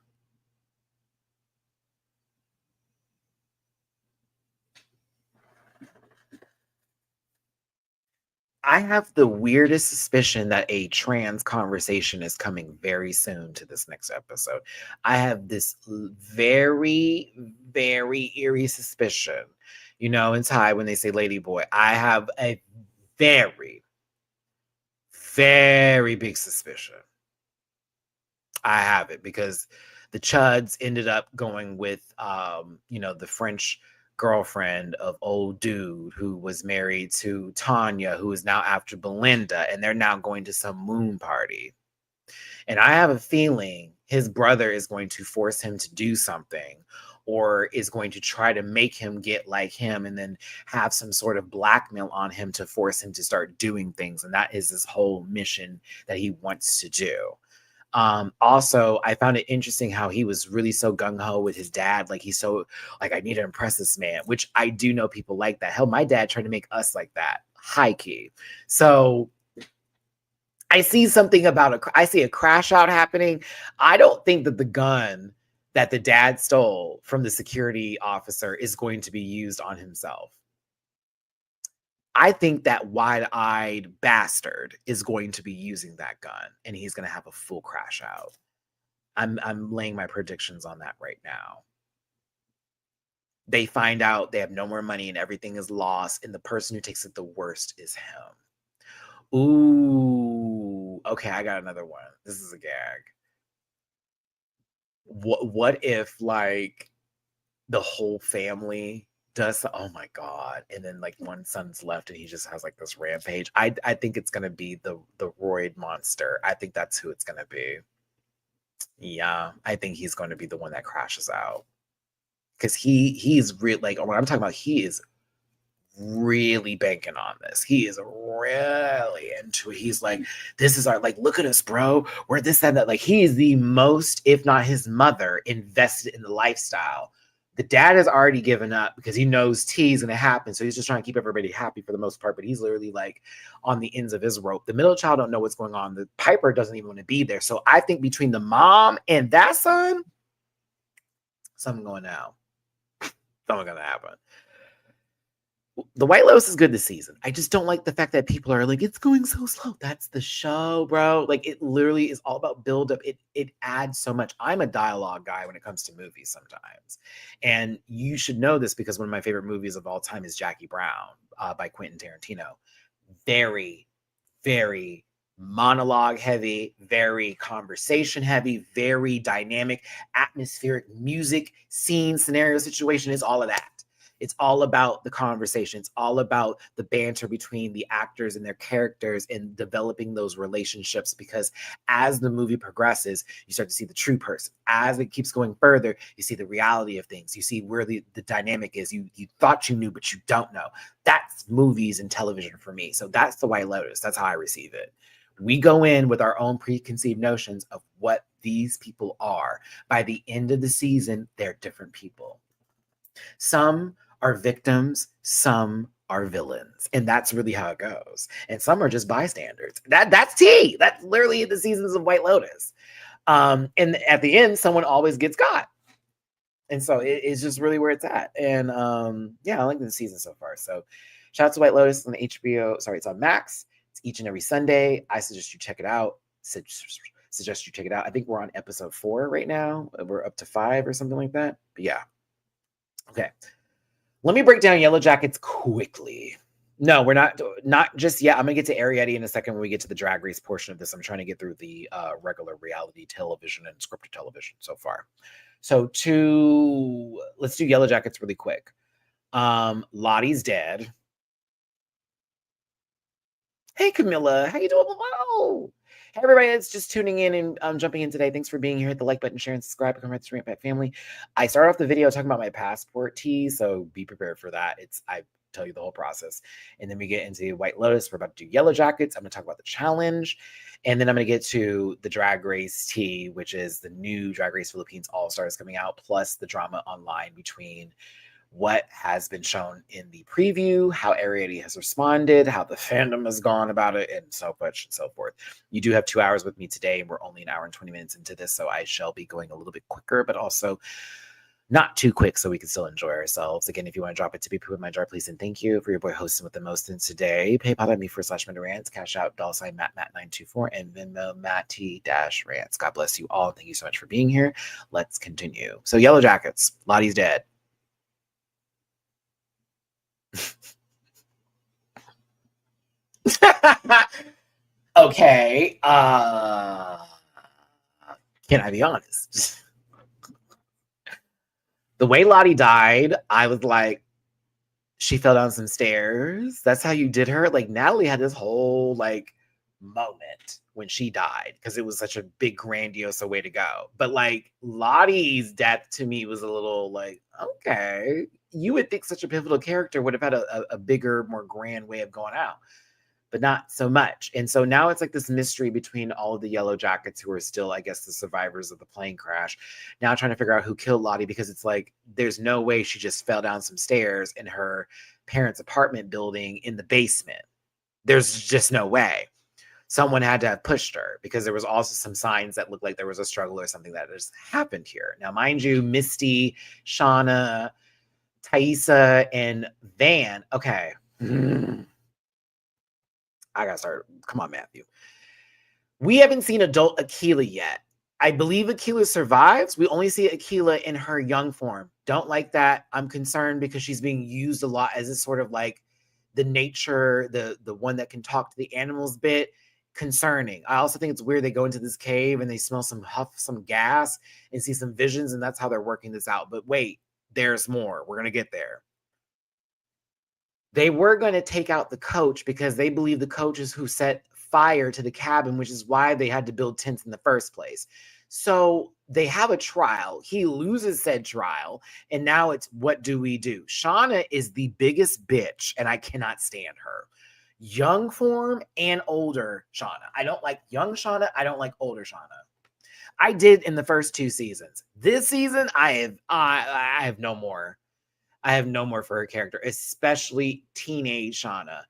I have the weirdest suspicion that a trans conversation is coming very soon to this next episode. I have this very, very eerie suspicion. You know, in Thai, when they say lady boy, I have a very, very big suspicion. I have it because the Chuds ended up going with, the French girlfriend of old dude who was married to Tanya, who is now after Belinda, and they're now going to some moon party. And I have a feeling his brother is going to force him to do something or is going to try to make him get like him and then have some sort of blackmail on him to force him to start doing things. And that is his whole mission that he wants to do. Also, I found it interesting how he was really so gung-ho with his dad. Like, he's so like, I need to impress this man, which I do know people like that. Hell, my dad tried to make us like that, high key. So I see something about I see a crash out happening. I don't think that the gun that the dad stole from the security officer is going to be used on himself. I think that wide-eyed bastard is going to be using that gun, and he's going to have a full crash out. I'm laying my predictions on that right now. They find out they have no more money and everything is lost, and the person who takes it the worst is him. Ooh, okay, I got another one. This is a gag. What if, like, the whole family does, oh my God, and then like one son's left and he just has like this rampage? I think it's gonna be the roid monster. I think that's who it's gonna be. Yeah, I think he's going to be the one that crashes out. Because he's really, like, when I'm talking about, he is really banking on this. He is really into it. He's like, this is our, like, look at us, bro. We're this and that. Like, he is the most, if not his mother, invested in the lifestyle. The dad has already given up because he knows tea is going to happen. So he's just trying to keep everybody happy for the most part. But he's literally like on the ends of his rope. The middle child don't know what's going on. The Piper doesn't even want to be there. So I think between the mom and that son, something going down. Something going to happen. The White Lotus is good this season. I just don't like the fact that people are like, it's going so slow. That's the show, bro. Like, it literally is all about buildup. It adds so much. I'm a dialogue guy when it comes to movies sometimes. And you should know this because one of my favorite movies of all time is Jackie Brown by Quentin Tarantino. Very, very monologue heavy, very conversation heavy, very dynamic, atmospheric music, scene, scenario, situation is all of that. It's all about the conversation. It's all about the banter between the actors and their characters and developing those relationships, because as the movie progresses, you start to see the true person. As it keeps going further, you see the reality of things. You see where the dynamic is. You thought you knew, but you don't know. That's movies and television for me. So that's the White Lotus. That's how I receive it. We go in with our own preconceived notions of what these people are. By the end of the season, they're different people. Some are victims, some are villains, and that's really how it goes. And some are just bystanders. That's tea. That's literally the seasons of White Lotus. And at the end, someone always gets got. And so it's just really where it's at. And yeah, I like the season so far. So shout out to White Lotus on HBO. Sorry, it's on Max. It's each and every Sunday. I suggest you check it out. Suggest you check it out. I think we're on episode 4 right now. We're up to 5 or something like that. But yeah. Okay. Let me break down YellowJackets quickly. No, we're not just yet. I'm going to get to Arietti in a second when we get to the drag race portion of this. I'm trying to get through the regular reality television and scripted television so far. So let's do YellowJackets really quick. Lottie's dead. Hey, Camilla. How you doing? Hello. Hey, everybody that's just tuning in and jumping in today. Thanks for being here. Hit the like button, share, and subscribe. Become right to Rant Back family. I started off the video talking about my passport tea, so be prepared for that. I tell you the whole process. And then we get into White Lotus. We're about to do YellowJackets. I'm going to talk about the challenge. And then I'm going to get to the Drag Race tea, which is the new Drag Race Philippines All-Stars coming out, plus the drama online between what has been shown in the preview, how Arietti has responded, how the fandom has gone about it, and so much and so forth. You do have 2 hours with me today, and we're only an hour and 20 minutes into this, so I shall be going a little bit quicker, but also not too quick so we can still enjoy ourselves. Again, if you want to drop it to be put in my jar, please and thank you. For your boy hosting with the most in today. PayPal.me/Rants, Cash Out, $Matt924, and Venmo Matty-Rants. God bless you all. Thank you so much for being here. Let's continue. So Yellow Jackets, Lottie's dead. Okay. Can I be honest? The way Lottie died, I was like, she fell down some stairs. That's how you did her. Like Natalie had this whole like moment when she died because it was such a big grandiose way to go. But like Lottie's death to me was a little like, okay, you would think such a pivotal character would have had a bigger, more grand way of going out, but not so much. And so now it's like this mystery between all of the Yellow Jackets who are still, I guess, the survivors of the plane crash, now trying to figure out who killed Lottie, because it's like there's no way she just fell down some stairs in her parents' apartment building in the basement. There's just no way. Someone had to have pushed her, because there was also some signs that looked like there was a struggle or something that just happened here. Now, mind you, Misty, Shauna, Thaisa, and Van. Okay. I gotta start. Come on, Matthew. We haven't seen adult Akilah yet. I believe Akilah survives. We only see Akilah in her young form. Don't like that. I'm concerned because she's being used a lot as this sort of like the nature, the one that can talk to the animals bit. Concerning. I also think it's weird they go into this cave and they smell some gas and see some visions, and that's how they're working this out. But wait, there's more. We're gonna get there. They were going to take out the coach because they believe the coach is who set fire to the cabin, which is why they had to build tents in the first place. So they have a trial. He loses said trial. And now it's, what do we do? Shauna is the biggest bitch, and I cannot stand her. Young form and older Shauna. I don't like young Shauna. I don't like older Shauna. I did in the first 2 seasons. This season, I have no more. I have no more for her character, especially teenage Shauna.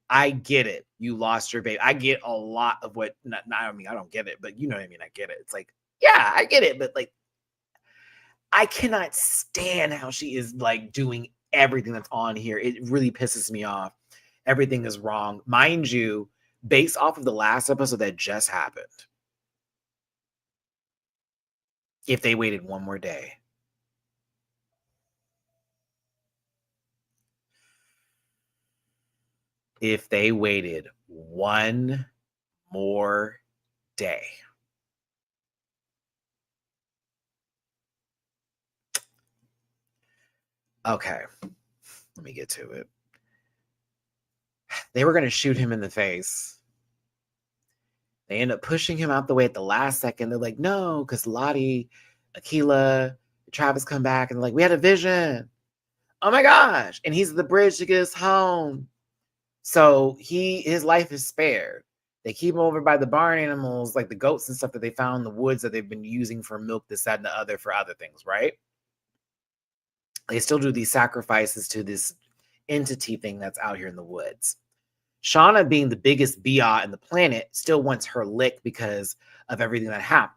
I get it. You lost your baby. I get a lot of what, I mean, I don't get it, but you know what I mean? I get it. It's like, yeah, I get it. But like, I cannot stand how she is like doing everything that's on here. It really pisses me off. Everything is wrong. Mind you, based off of the last episode that just happened, if they waited one more day, if they waited one more day. Okay, let me get to it. They were going to shoot him in the face. They end up pushing him out the way at the last second. They're like, no, because Lottie, Akilah, Travis come back, and they're like, we had a vision. Oh my gosh. And he's the bridge to get us home. So his life is spared. They keep him over by the barn animals, like the goats and stuff that they found in the woods that they've been using for milk, this, that, and the other for other things, right? They still do these sacrifices to this entity thing that's out here in the woods. Shauna, being the biggest biatch in the planet, still wants her lick because of everything that happened.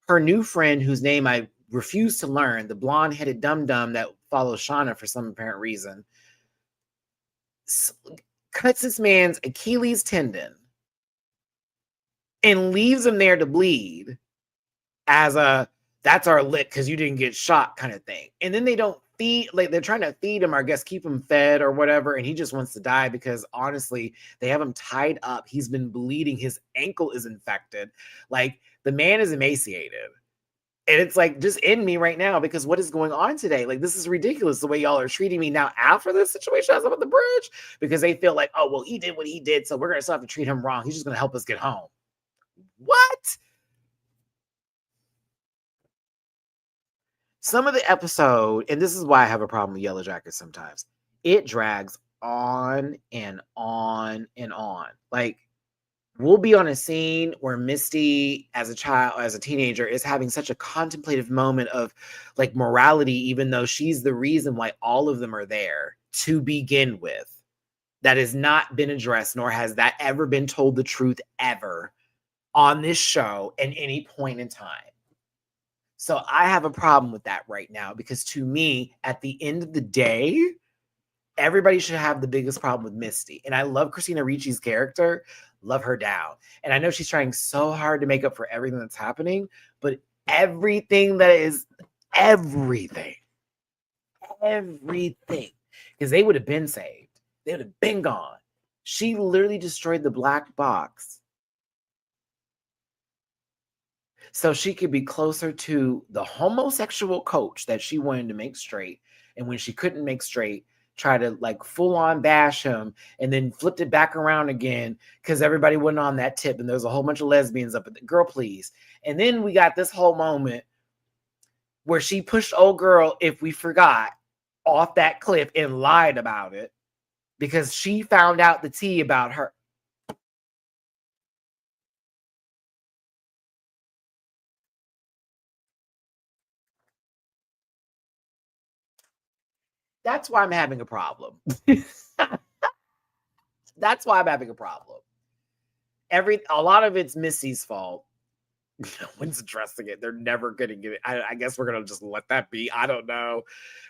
Her new friend, whose name I refuse to learn, the blonde-headed dum-dum that follows Shauna for some apparent reason, cuts this man's Achilles tendon and leaves him there to bleed as a, that's our lick because you didn't get shot kind of thing. And then they don't feed, like they're trying to feed him, or I guess keep him fed or whatever, and he just wants to die because honestly, they have him tied up. He's been bleeding. His ankle is infected. Like the man is emaciated. And it's like, just end me right now, because what is going on today? Like, this is ridiculous the way y'all are treating me now after this situation has up at the bridge, because they feel like, oh, well, he did what he did, so we're going to still have to treat him wrong. He's just going to help us get home. What? Some of the episode, and this is why I have a problem with Yellow Jackets sometimes, it drags on and on and on. Like, we'll be on a scene where Misty, as a child, as a teenager, is having such a contemplative moment of like morality, even though she's the reason why all of them are there to begin with. That has not been addressed, nor has that ever been told the truth ever on this show at any point in time. So I have a problem with that right now because to me, at the end of the day, everybody should have the biggest problem with Misty. And I love Christina Ricci's character, love her down. And I know she's trying so hard to make up for everything that's happening, but everything, because they would have been saved. They would have been gone. She literally destroyed the black box so she could be closer to the homosexual coach that she wanted to make straight. And when she couldn't make straight, try to like full on bash him and then flipped it back around again because everybody wasn't on that tip. And there's a whole bunch of lesbians up at the girl, please. And then we got this whole moment where she pushed old girl, if we forgot, off that cliff and lied about it because she found out the tea about her. That's why I'm having a problem. That's why I'm having a problem. A lot of it's Missy's fault. No one's addressing it. They're never gonna get it. I guess we're gonna just let that be. I don't know.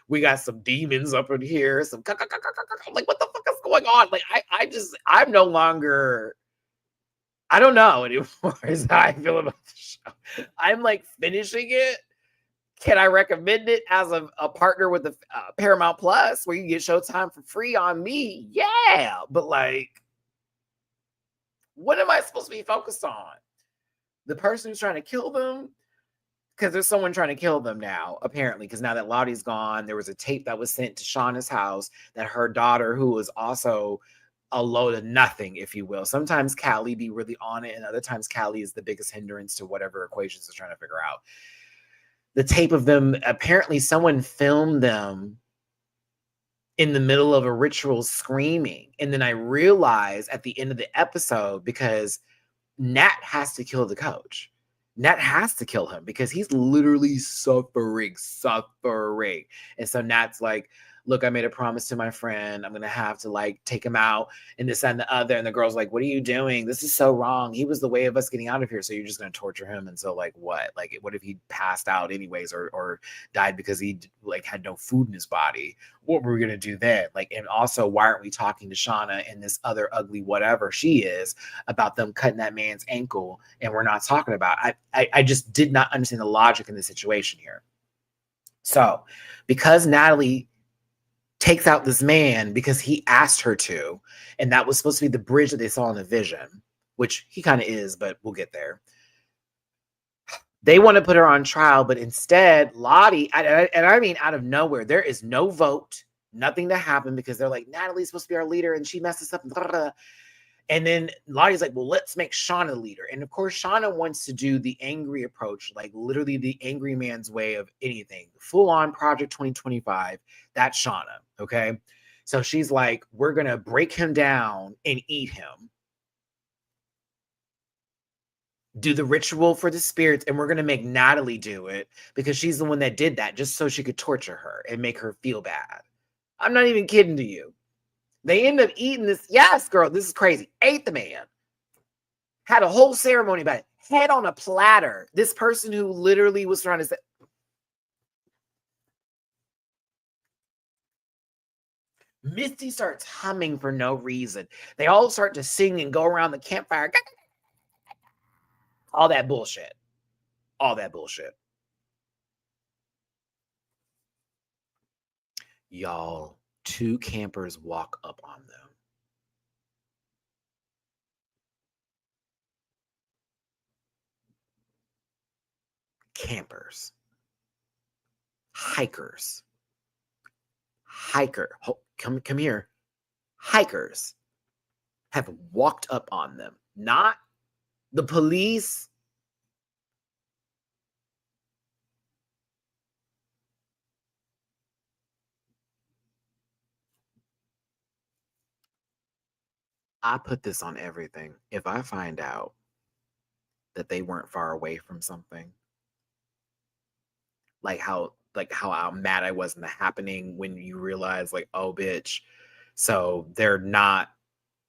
We got some demons up in here. Some like, what the fuck is going on? Like, I'm no longer. I don't know anymore. Is how I feel about the show. I'm like finishing it. Can I recommend it as a partner with the Paramount Plus where you get Showtime for free on me? Yeah, but like, what am I supposed to be focused on? The person who's trying to kill them? Because there's someone trying to kill them now, apparently, because now that Lottie's gone, there was a tape that was sent to Shauna's house that her daughter, who was also a load of nothing, if you will. Sometimes Callie be really on it, and other times Callie is the biggest hindrance to whatever equations they're trying to figure out. The tape of them, apparently someone filmed them in the middle of a ritual screaming. And then I realized at the end of the episode, because Nat has to kill the coach. Nat has to kill him because he's literally suffering. And so Nat's like, look, I made a promise to my friend. I'm going to have to like take him out and this and the other. And the girl's like, what are you doing? This is so wrong. He was the way of us getting out of here. So you're just going to torture him. And so like, what? Like, what if he passed out anyways or died because he like had no food in his body? What were we going to do then? Like, and also, why aren't we talking to Shauna and this other ugly whatever she is about them cutting that man's ankle? And we're not talking about I just did not understand the logic in the situation here. So because Natalie takes out this man because he asked her to, and that was supposed to be the bridge that they saw in the vision, which he kind of is, but we'll get there. They want to put her on trial, but instead, Lottie, and I mean out of nowhere, there is no vote, nothing to happen because they're like, Natalie's supposed to be our leader and she messed us up. And then Lottie's like, well, let's make Shauna the leader. And of course, Shauna wants to do the angry approach, like literally the angry man's way of anything. Full on Project 2025. That's Shauna. Okay. So she's like, we're going to break him down and eat him. Do the ritual for the spirits. And we're going to make Natalie do it because she's the one that did that just so she could torture her and make her feel bad. I'm not even kidding to you. They end up eating this. Yes, girl, this is crazy. Ate the man. Had a whole ceremony about it. Head on a platter. This person who literally was trying to say. Misty starts humming for no reason. They all start to sing and go around the campfire. All that bullshit. All that bullshit. Y'all, two campers walk up on them. Campers. Hikers. Come here. Hikers have walked up on them. Not the police. I put this on everything. If I find out that they weren't far away from something, like how mad I was in the happening when you realize like, oh bitch, so they're not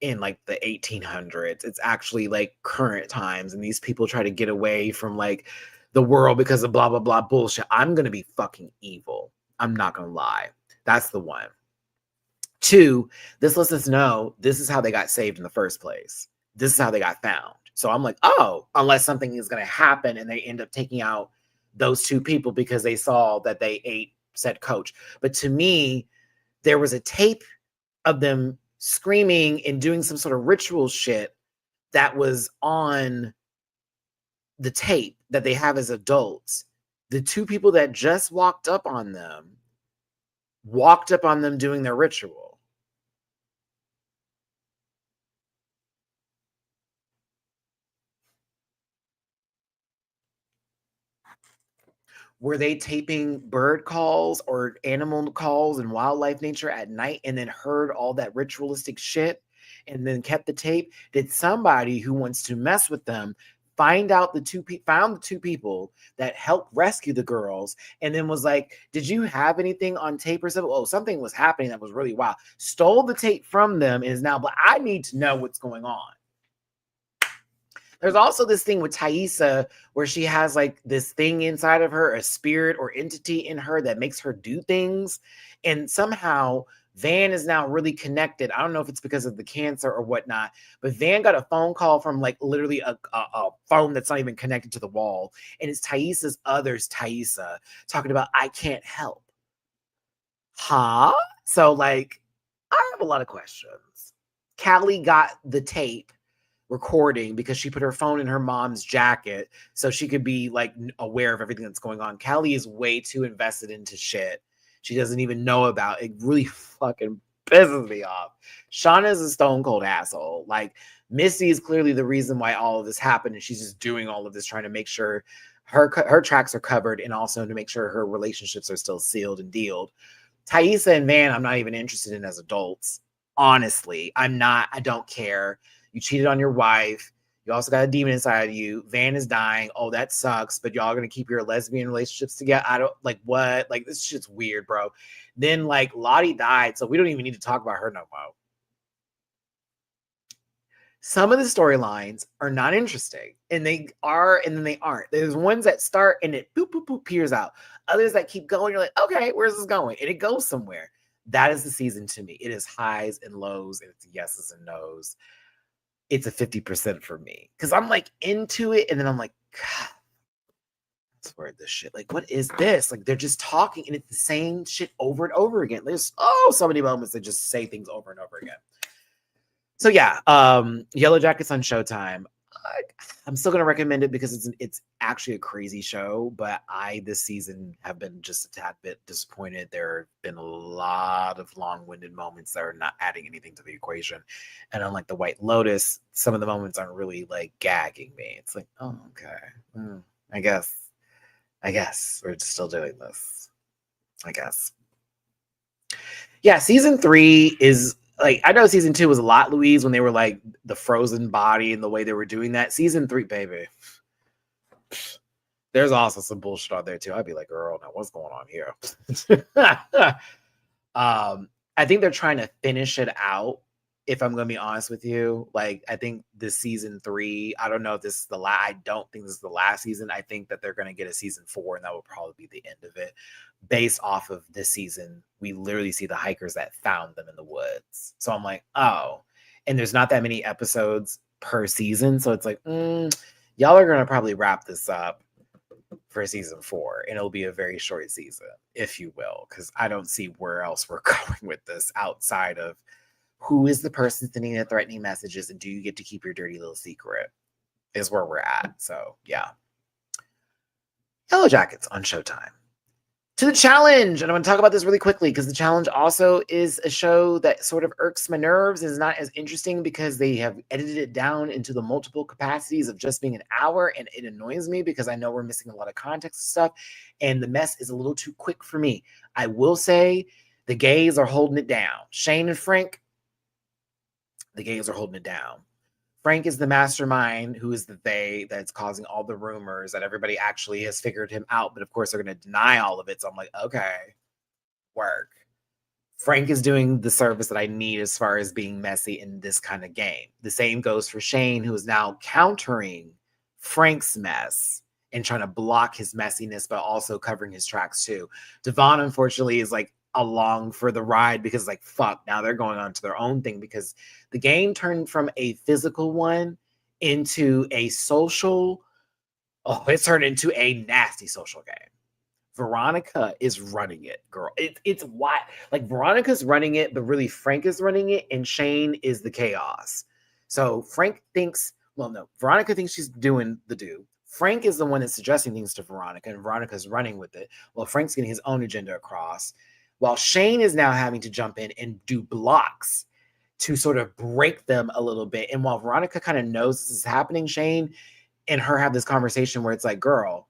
in like the 1800s. It's actually like current times, and these people try to get away from like the world because of blah, blah, blah bullshit. I'm going to be fucking evil. I'm not going to lie. That's the one. 2, this lets us know this is how they got saved in the first place. This is how they got found. So I'm like, oh, unless something is going to happen and they end up taking out those 2 people because they saw that they ate said coach. But to me, there was a tape of them screaming and doing some sort of ritual shit that was on the tape that they have as adults. The 2 people that just walked up on them doing their ritual. Were they taping bird calls or animal calls and wildlife nature at night and then heard all that ritualistic shit and then kept the tape? Did somebody who wants to mess with them found the 2 people that helped rescue the girls and then was like, did you have anything on tape or something? Oh, something was happening that was really wild. Stole the tape from them and is now, but I need to know what's going on. There's also this thing with Thaisa where she has like this thing inside of her, a spirit or entity in her that makes her do things. And somehow Van is now really connected. I don't know if it's because of the cancer or whatnot, but Van got a phone call from like literally a phone that's not even connected to the wall. And it's Thaisa's Thaisa talking about, I can't help. Huh? So like, I have a lot of questions. Callie got the tape recording because she put her phone in her mom's jacket so she could be like aware of everything that's going on. Callie is way too invested into shit she doesn't even know about. It really fucking pisses me off. Shauna is a stone cold asshole. Like, Misty is clearly the reason why all of this happened, and she's just doing all of this trying to make sure her tracks are covered and also to make sure her relationships are still sealed and dealed. Thaisa and Van, I'm not even interested in as adults. Honestly, I don't care. You cheated on your wife. You also got a demon inside of you. Van is dying. Oh, that sucks. But y'all are going to keep your lesbian relationships together. I don't like what? Like, this shit's weird, bro. Then like Lottie died. So we don't even need to talk about her no more. Some of the storylines are not interesting, and they are, and then they aren't. There's ones that start and it boop, boop, boop, peers out. Others that keep going. You're like, okay, where's this going? And it goes somewhere. That is the season to me. It is highs and lows, and it's yeses and nos. It's a 50% for me because I'm like into it, and then I'm like, God, that's where this shit. Like, what is this? Like, they're just talking, and it's the same shit over and over again. There's so many moments that just say things over and over again. So yeah, YellowJackets on Showtime. I'm still gonna recommend it because it's actually a crazy show, but I this season have been just a tad bit disappointed. There have been a lot of long-winded moments that are not adding anything to the equation. And unlike the White Lotus, some of the moments aren't really like gagging me. It's like, oh, okay. I guess we're still doing this. I guess. Yeah, season 3 is like, I know season 2 was a lot, Louise, when they were like the frozen body and the way they were doing that. Season 3, baby. There's also some bullshit out there too. I'd be like, girl, now what's going on here? I think they're trying to finish it out. If I'm gonna be honest with you, like, I think this season 3, I don't know if this is the last. I don't think this is the last season. I think that they're gonna get a season 4, and that will probably be the end of it. Based off of this season, we literally see the hikers that found them in the woods. So I'm like, oh, and there's not that many episodes per season, so it's like, y'all are gonna probably wrap this up for season 4, and it'll be a very short season, if you will, because I don't see where else we're going with this outside of who is the person sending the threatening messages, and do you get to keep your dirty little secret is where we're at. So yeah, YellowJackets on Showtime. To the challenge, and I'm going to talk about this really quickly because the challenge also is a show that sort of irks my nerves and is not as interesting because they have edited it down into the multiple capacities of just being an hour, and it annoys me because I know we're missing a lot of context stuff, and the mess is a little too quick for me. I will say the gays are holding it down. Shane and Frank, the gays are holding it down. Frank is the mastermind who is the they that's causing all the rumors that everybody actually has figured him out. But of course, they're going to deny all of it. So I'm like, okay, work. Frank is doing the service that I need as far as being messy in this kind of game. The same goes for Shane, who is now countering Frank's mess and trying to block his messiness, but also covering his tracks too. Devon, unfortunately, is like along for the ride because like, fuck, now they're going on to their own thing because the game turned from a physical one into a social. Oh, it's turned into a nasty social game. Veronica is running it, girl. It's why like Veronica's running it, but really Frank is running it, and Shane is the chaos. So Frank thinks, well, no, Veronica thinks she's doing the do. Frank is the one that's suggesting things to Veronica, and Veronica's running with it. Well, Frank's getting his own agenda across, while Shane is now having to jump in and do blocks to sort of break them a little bit. And while Veronica kind of knows this is happening, Shane and her have this conversation where it's like, girl,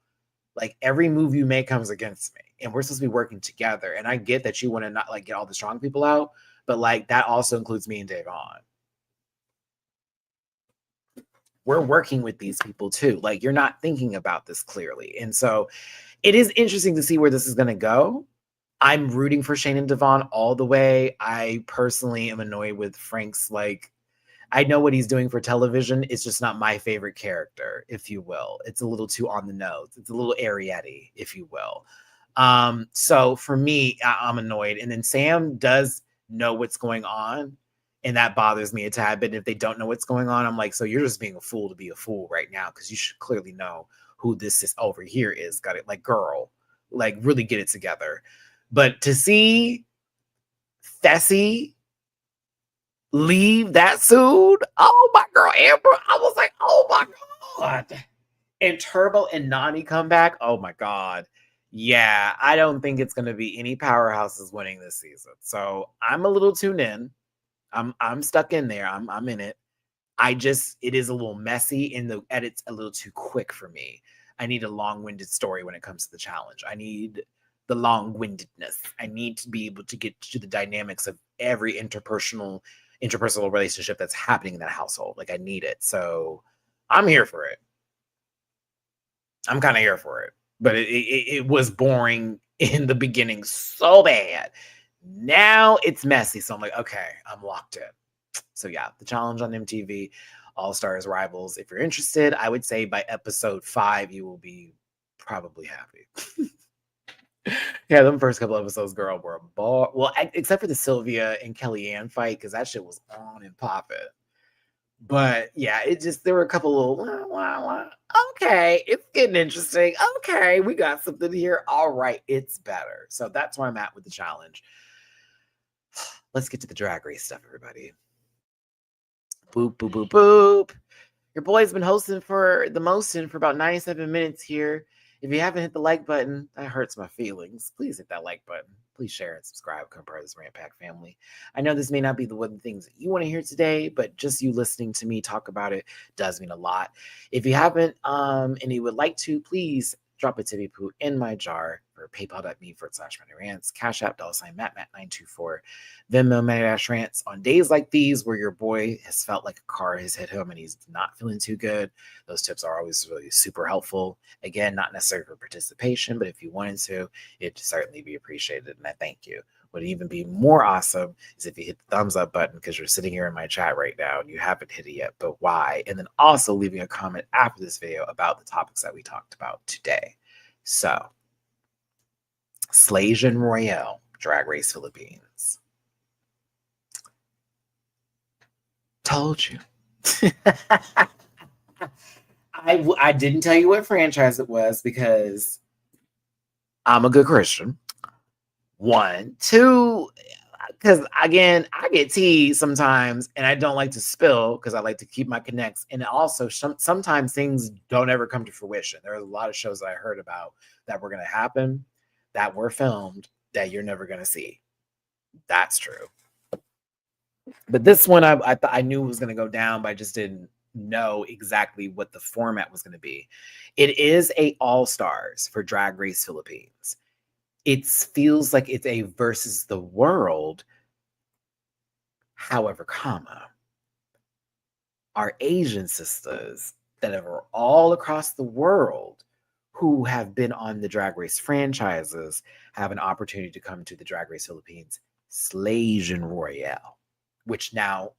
like every move you make comes against me and we're supposed to be working together. And I get that you want to not like get all the strong people out, but like that also includes me and Davon. We're working with these people too. Like you're not thinking about this clearly. And so it is interesting to see where this is going to go. I'm rooting for Shane and Devon all the way. I personally am annoyed with Frank's like, I know what he's doing for television. It's just not my favorite character, if you will. It's a little too on the nose. It's a little Ariette, if you will. So for me, I'm annoyed. And then Sam does know what's going on. And that bothers me a tad bit. If they don't know what's going on, I'm like, so you're just being a fool to be a fool right now. Because you should clearly know who this is over here is. Got it? Like, girl, like really get it together. But to see Fessy leave that soon. Oh my girl, Amber. I was like, oh my God. And Turbo and Nani come back. Oh my God. Yeah, I don't think it's gonna be any powerhouses winning this season. So I'm a little tuned in. I'm stuck in there. I'm in it. It is a little messy and the edit's a little too quick for me. I need a long-winded story when it comes to the challenge. I need the long-windedness. I need to be able to get to the dynamics of every interpersonal relationship that's happening in that household. Like I need it. So I'm here for it. I'm kind of here for it. But it was boring in the beginning so bad. Now it's messy. So I'm like, okay, I'm locked in. So yeah, the challenge on MTV, All Stars Rivals. If you're interested, I would say by episode 5, you will be probably happy. Yeah, them first couple episodes, girl, were a ball. Well, except for the Sylvia and Kellyanne fight, because that shit was on and popping. But yeah, there were a couple little, okay, it's getting interesting. Okay, we got something here. All right, it's better. So that's where I'm at with the challenge. Let's get to the drag race stuff, everybody. Boop, boop, boop, boop. Your boy's been hosting for about 97 minutes here. If you haven't hit the like button, that hurts my feelings. Please hit that like button. Please share and subscribe. Become part of this Rant Pack family. I know this may not be the one things that you want to hear today, but just you listening to me talk about it does mean a lot. If you haven't and you would like to, please drop a tippy poo in my jar for paypal.me/rants, Cash App, $Matt924, Venmo, Matt-Rants. On days like these where your boy has felt like a car has hit him and he's not feeling too good, those tips are always really super helpful. Again, not necessarily for participation, but if you wanted to, it'd certainly be appreciated, and I thank you. What would even be more awesome is if you hit the thumbs up button because you're sitting here in my chat right now and you haven't hit it yet, but why? And then also leaving a comment after this video about the topics that we talked about today. So, Slasian Royale, Drag Race Philippines. Told you. I didn't tell you what franchise it was because I'm a good Christian. 1, 2, because again, I get tea sometimes and I don't like to spill because I like to keep my connects. And also sometimes things don't ever come to fruition. There are a lot of shows that I heard about that were going to happen, that were filmed, that you're never going to see. That's true. But this one, I knew it was going to go down, but I just didn't know exactly what the format was going to be. It is a all-stars for Drag Race Philippines. It feels like it's a versus the world. However, our Asian sisters that are all across the world who have been on the Drag Race franchises have an opportunity to come to the Drag Race Philippines Slasian Royale, which now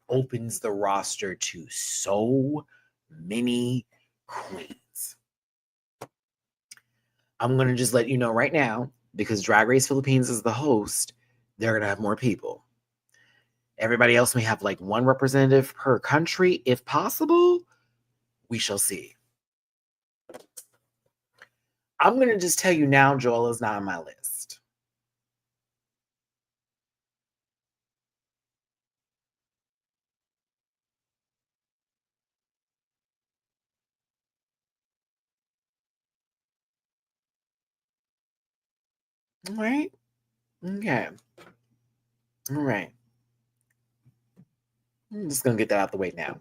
opens the roster to so many queens. I'm going to just let you know right now, because Drag Race Philippines is the host, they're going to have more people. Everybody else may have like one representative per country, if possible. We shall see. I'm going to just tell you now, Joel is not on my list. All right. Okay. All right. I'm just going to get that out the way now.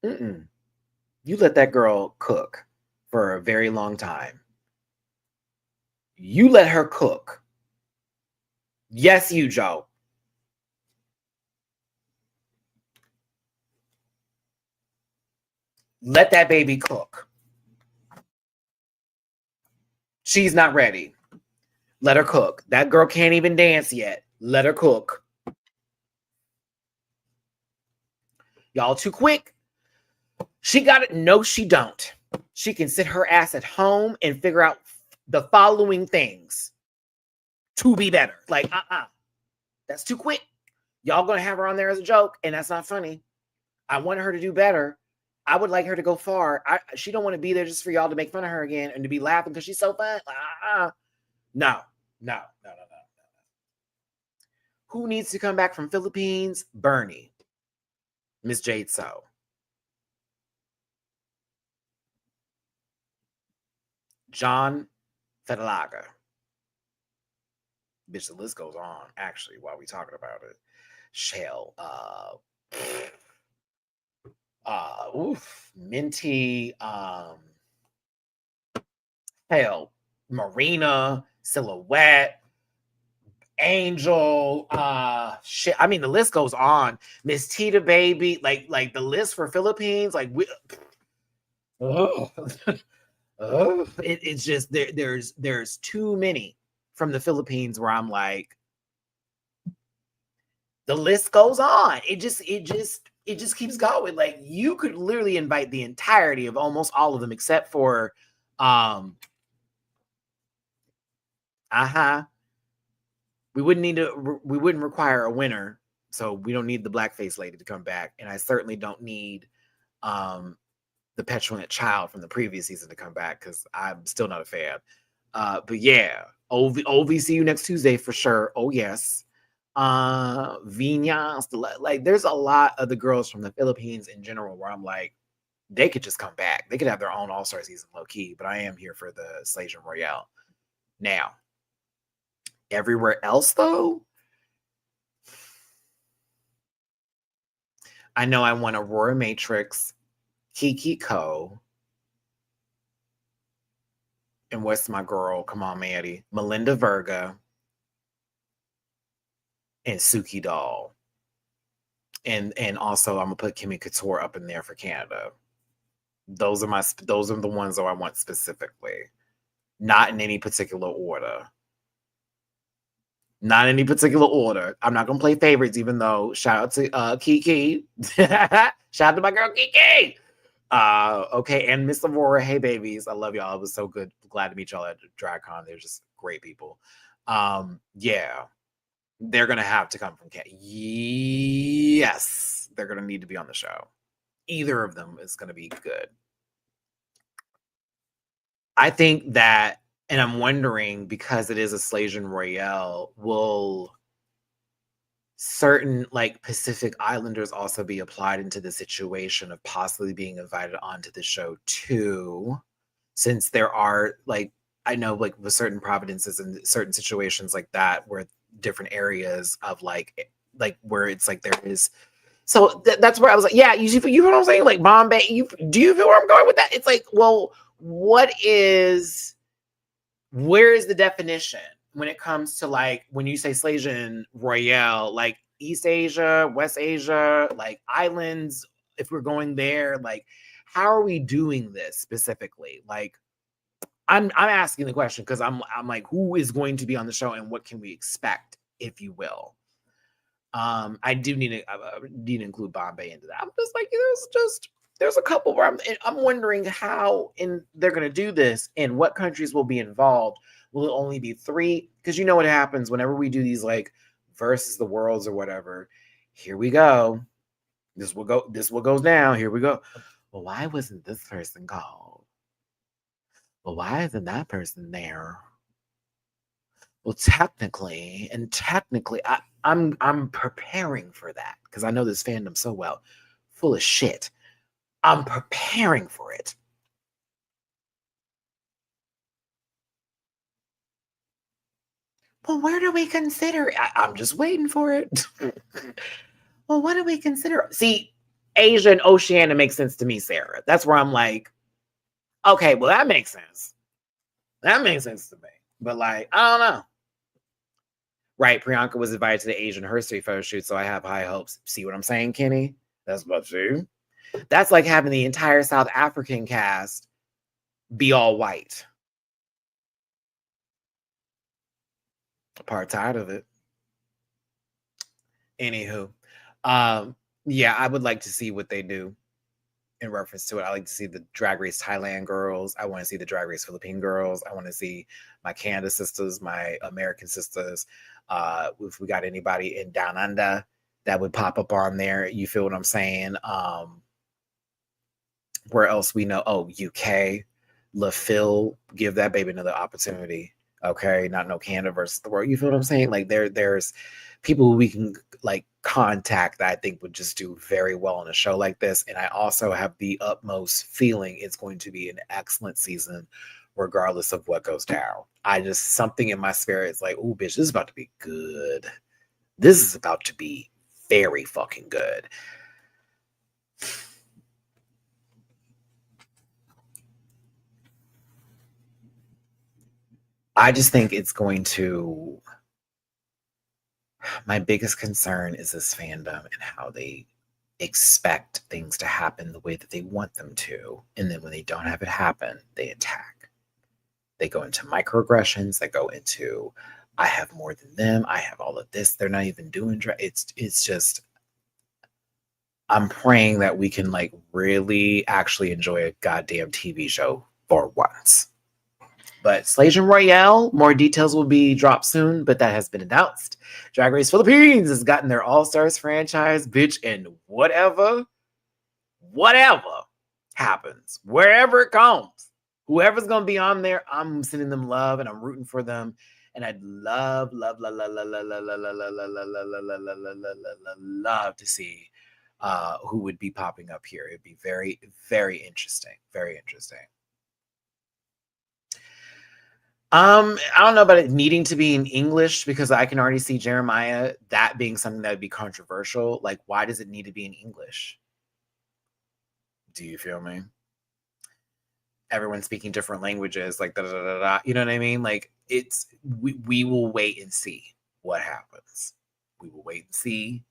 You let that girl cook for a very long time. You let her cook. Yes, you, Joe. Let that baby cook. She's not ready. Let her cook. That girl can't even dance yet. Let her cook. Y'all too quick. She got it. No, she don't. She can sit her ass at home and figure out the following things to be better. Like, that's too quick. Y'all gonna have her on there as a joke, and that's not funny. I want her to do better. I would like her to go far. She don't want to be there just for y'all to make fun of her again and to be laughing because she's so fun. No. Who needs to come back from Philippines? Bernie. Miss Jade So. John Fedelaga. Bitch, the list goes on, actually, while we talking about it. Shell. Minty. Hell, Marina, Silhouette, Angel, shit. I mean, the list goes on. Miss Tita Baby, like the list for Philippines, like it's just there's too many from the Philippines where I'm like, the list goes on. It just keeps going. Like, you could literally invite the entirety of almost all of them, except for we wouldn't require a winner, so we don't need the blackface lady to come back, and I certainly don't need the petulant child from the previous season to come back, because I'm still not a fan. But yeah, OV, see you next Tuesday for sure. Oh yes. Vinyas, like there's a lot of the girls from the Philippines in general where I'm like, they could just come back. They could have their own all-star season low key, but I am here for the Slajon Royale. Now, everywhere else though, I know I want Aurora Matrix, Kiki Ko, and what's my girl? Come on, Maddie. Melinda Verga and Suki Doll. And also I'm gonna put Kimmy Couture up in there for Canada. Those are the ones that I want specifically. Not in any particular order. Not in any particular order. I'm not gonna play favorites, even though shout out to Kiki. Shout out to my girl Kiki. Okay, and Miss Aurora, hey babies, I love y'all. It was so good. Glad to meet y'all at DragCon. They're just great people. Yeah, they're gonna have to come from Canada. Yes, they're gonna need to be on the show. Either of them is gonna be good. I think that, and I'm wondering, because it is a Slajon Royale, will certain like Pacific Islanders also be applied into the situation of possibly being invited onto the show too? Since there are, like, I know like with certain providences and certain situations like that, where different areas of like where it's like there is. So that's where I was like, yeah, you know what I'm saying? Like Bombay, do you feel where I'm going with that? It's like, well, where is the definition when it comes to like when you say Slajon Royale, like East Asia, West Asia, like islands, if we're going there, like how are we doing this specifically? Like I'm asking the question because I'm like, who is going to be on the show and what can we expect, if you will? I do need to include Bombay into that. I'm just like, there's just there's a couple where I'm wondering how they're going to do this and what countries will be involved. Will it only be 3? Because you know what happens whenever we do these like versus the worlds or whatever. Here we go. This will go. This what goes down. Here we go. Well, why wasn't this person called? Well, why isn't that person there? Well, technically, I'm preparing for that because I know this fandom so well. Full of shit. I'm preparing for it. Well, where do we consider? I'm just waiting for it. Well, what do we consider? See, Asia and Oceania makes sense to me, Sarah. That's where I'm like, okay, well, that makes sense. That makes sense to me. But like, I don't know. Right, Priyanka was invited to the Asian Herstory photo shoot, so I have high hopes. See what I'm saying, Kenny? That's what you. That's like having the entire South African cast be all white. Part tired of it. Anywho, yeah, I would like to see what they do in reference to it. I like to see the Drag Race Thailand girls. I want to see the Drag Race Philippine girls. I want to see my Canada sisters, my American sisters. If we got anybody in Down Under that would pop up on there, you feel what I'm saying? Where else we know? Oh, UK, LaPhil, give that baby another opportunity. Okay, not no Canada versus the world. You feel what I'm saying? Like there's people we can like contact that I think would just do very well on a show like this. And I also have the utmost feeling it's going to be an excellent season, regardless of what goes down. I just something in my spirit is like, oh, bitch, this is about to be good. This is about to be very fucking good. I just think it's going to. My biggest concern is this fandom and how they expect things to happen the way that they want them to. And then when they don't have it happen, they attack. They go into microaggressions. They go into, I have more than them. I have all of this. They're not even doing it's just, I'm praying that we can like really actually enjoy a goddamn TV show for once. But Slajan Royale, more details will be dropped soon, but that has been announced. Drag Race Philippines has gotten their All-Stars franchise, bitch, and whatever happens, wherever it comes, whoever's going to be on there, I'm sending them love and I'm rooting for them. And I'd love to see who would be popping up here. It'd be very, very interesting. Very interesting. I don't know about it needing to be in English because I can already see Jeremiah that being something that would be controversial. Like, why does it need to be in English? Do you feel me? Everyone speaking different languages, like da da da da. You know what I mean? Like, we will wait and see what happens. We will wait and see.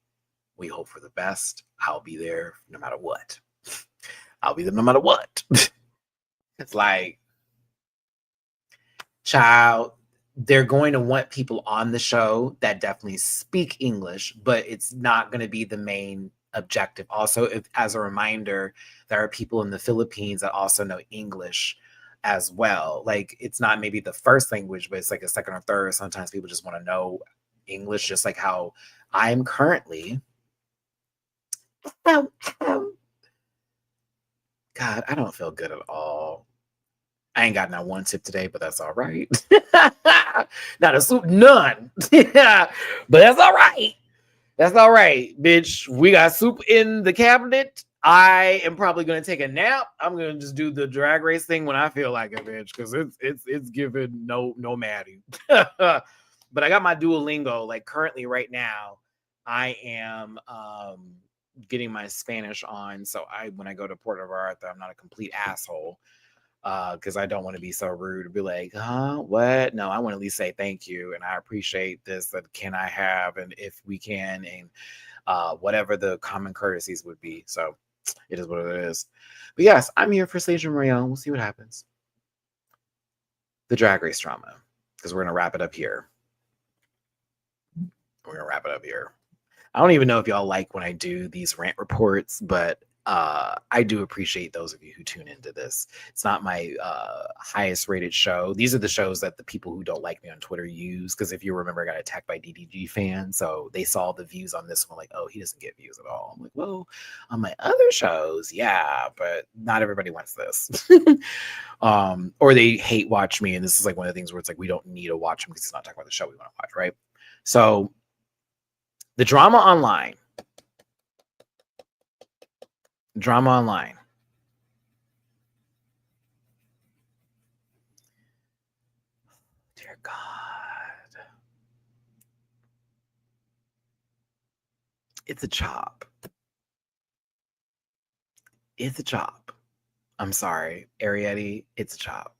We hope for the best. I'll be there no matter what. I'll be there no matter what. It's like, child, they're going to want people on the show that definitely speak English, but it's not going to be the main objective. Also, as a reminder, there are people in the Philippines that also know English as well. Like, it's not maybe the first language, but it's like a second or third. Sometimes people just want to know English, just like how I'm currently. God, I don't feel good at all. I ain't got not one tip today, but that's all right. Not a soup, none. Yeah, but that's all right. That's all right, bitch. We got soup in the cabinet. I am probably gonna take a nap. I'm gonna just do the drag race thing when I feel like it, bitch, because it's giving no Maddie. But I got my Duolingo. Like currently, right now, I am getting my Spanish on. So when I go to Puerto Vallarta, I'm not a complete asshole. Because I don't want to be so rude to be like, huh, what? No, I want to at least say thank you and I appreciate this. That can I have, and if we can, and whatever the common courtesies would be. So it is what it is. But yes, I'm here for Stage Royale. We'll see what happens. The Drag Race drama, because we're gonna wrap it up here. I don't even know if y'all like when I do these rant reports, but I do appreciate those of you who tune into this. It's not my highest rated show. These are the shows that the people who don't like me on Twitter use. Because if you remember, I got attacked by DDG fans. So they saw the views on this one, like, oh, he doesn't get views at all. I'm like, well, on my other shows, yeah, but not everybody wants this. Or they hate watch me. And this is like one of the things where it's like, we don't need to watch them because it's not talking about the show we want to watch, right? So the drama online. Drama online. Dear God. It's a chop. It's a chop. I'm sorry, Arietti, it's a chop.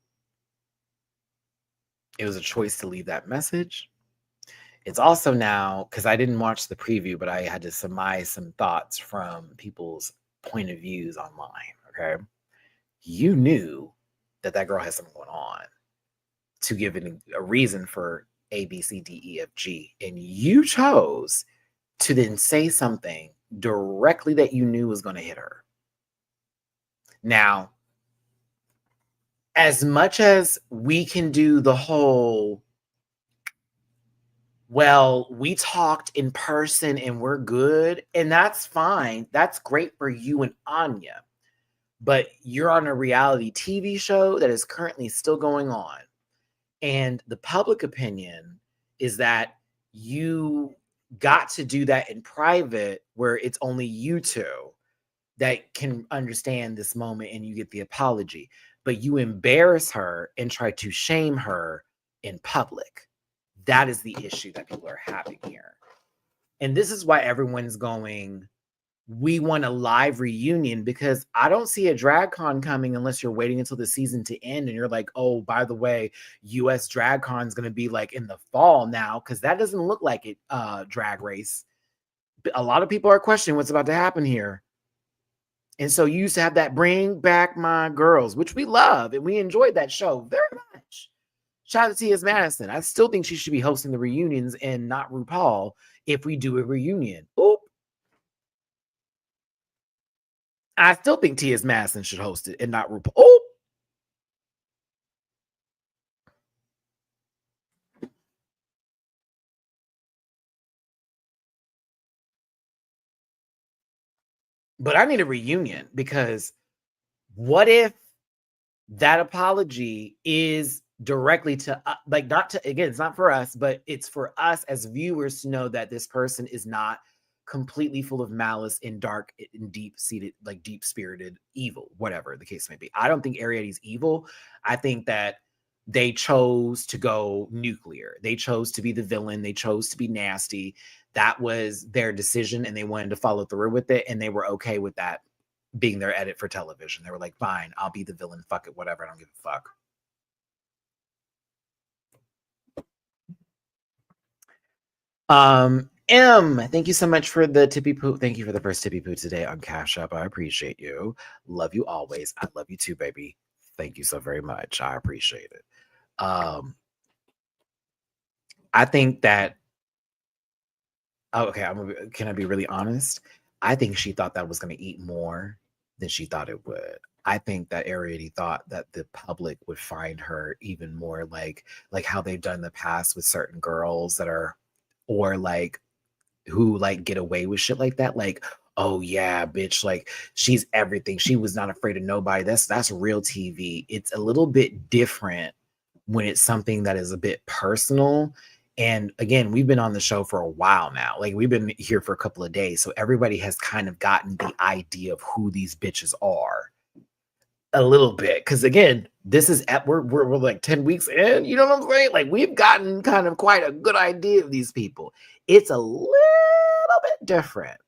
It was a choice to leave that message. It's also now, because I didn't watch the preview, but I had to surmise some thoughts from people's point of views online, okay? You knew that that girl has something going on to give it a reason for A, B, C, D, E, F, G. And you chose to then say something directly that you knew was going to hit her. Now, as much as we can do the whole, well, we talked in person and we're good, and that's fine. That's great for you and Anya. But you're on a reality TV show that is currently still going on. And the public opinion is that you got to do that in private where it's only you two that can understand this moment and you get the apology. But you embarrass her and try to shame her in public. That is the issue that people are having here. And this is why everyone's going, we want a live reunion, because I don't see a DragCon coming unless you're waiting until the season to end and you're like, oh, by the way, US DragCon is going to be like in the fall now, because that doesn't look like it, Drag Race. A lot of people are questioning what's about to happen here. And so you used to have that Bring Back My Girls, which we love, and we enjoyed that show very much. Shout out to T.S. Madison. I still think she should be hosting the reunions and not RuPaul if we do a reunion. Oop. I still think T.S. Madison should host it and not RuPaul. Oh, but I need a reunion, because what if that apology is directly to, like, not to, again, it's not for us, but it's for us as viewers to know that this person is not completely full of malice and dark and deep-seated, like deep-spirited evil, whatever the case may be. I don't think Arietti's evil. I think that they chose to go nuclear. They chose to be the villain. They chose to be nasty. That was their decision, and they wanted to follow through with it, and they were okay with that being their edit for television. They were like, fine, I'll be the villain. Fuck it, whatever. I don't give a fuck. M, thank you so much for the tippy poo. Thank you for the first tippy poo today on Cash App. I appreciate you. Love you always. I love you too, baby. Thank you so very much. I appreciate it. I think that, okay, can I be really honest? I think she thought that was going to eat more than she thought it would. I think that Arietti thought that the public would find her even more like how they've done in the past with certain girls that are, or like, who like get away with shit like that. Like, oh yeah, bitch, like she's everything. She was not afraid of nobody. That's real TV. It's a little bit different when it's something that is a bit personal. And again, we've been on the show for a while now. Like, we've been here for a couple of days. So everybody has kind of gotten the idea of who these bitches are a little bit. Because again, this is we're like 10 weeks in. You know what I'm saying? Like, we've gotten kind of quite a good idea of these people. It's a little bit different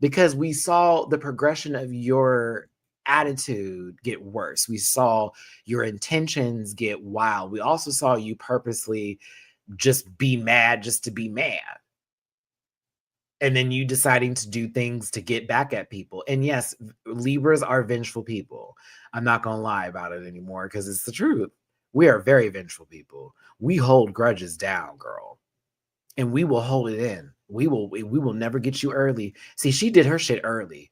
because we saw the progression of your attitude get worse. We saw your intentions get wild. We also saw you purposely just be mad just to be mad. And then you deciding to do things to get back at people. And yes, Libras are vengeful people. I'm not going to lie about it anymore because it's the truth. We are very vengeful people. We hold grudges down, girl. And we will hold it in. We will never get you early. See, she did her shit early.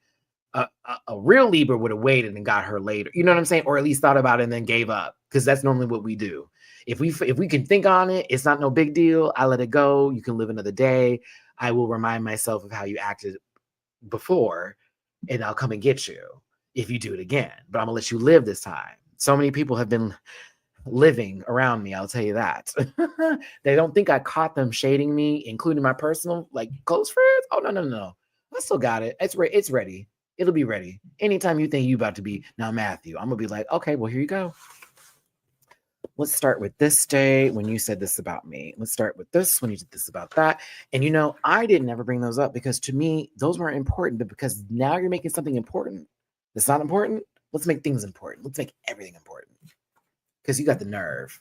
A real Libra would have waited and got her later. You know what I'm saying? Or at least thought about it and then gave up, because that's normally what we do. If we can think on it, it's not no big deal. I let it go. You can live another day. I will remind myself of how you acted before, and I'll come and get you if you do it again. But I'm gonna let you live this time. So many people have been living around me, I'll tell you that. They don't think I caught them shading me, including my personal, like, close friends. Oh, no. I still got it. It's ready. It'll be ready. Anytime you think you about to be, now, Matthew, I'm gonna be like, okay, well, here you go. Let's start with this day when you said this about me. Let's start with this when you did this about that. And I didn't ever bring those up because to me, those weren't important, but because now you're making something important that's not important, let's make things important. Let's make everything important. Because you got the nerve.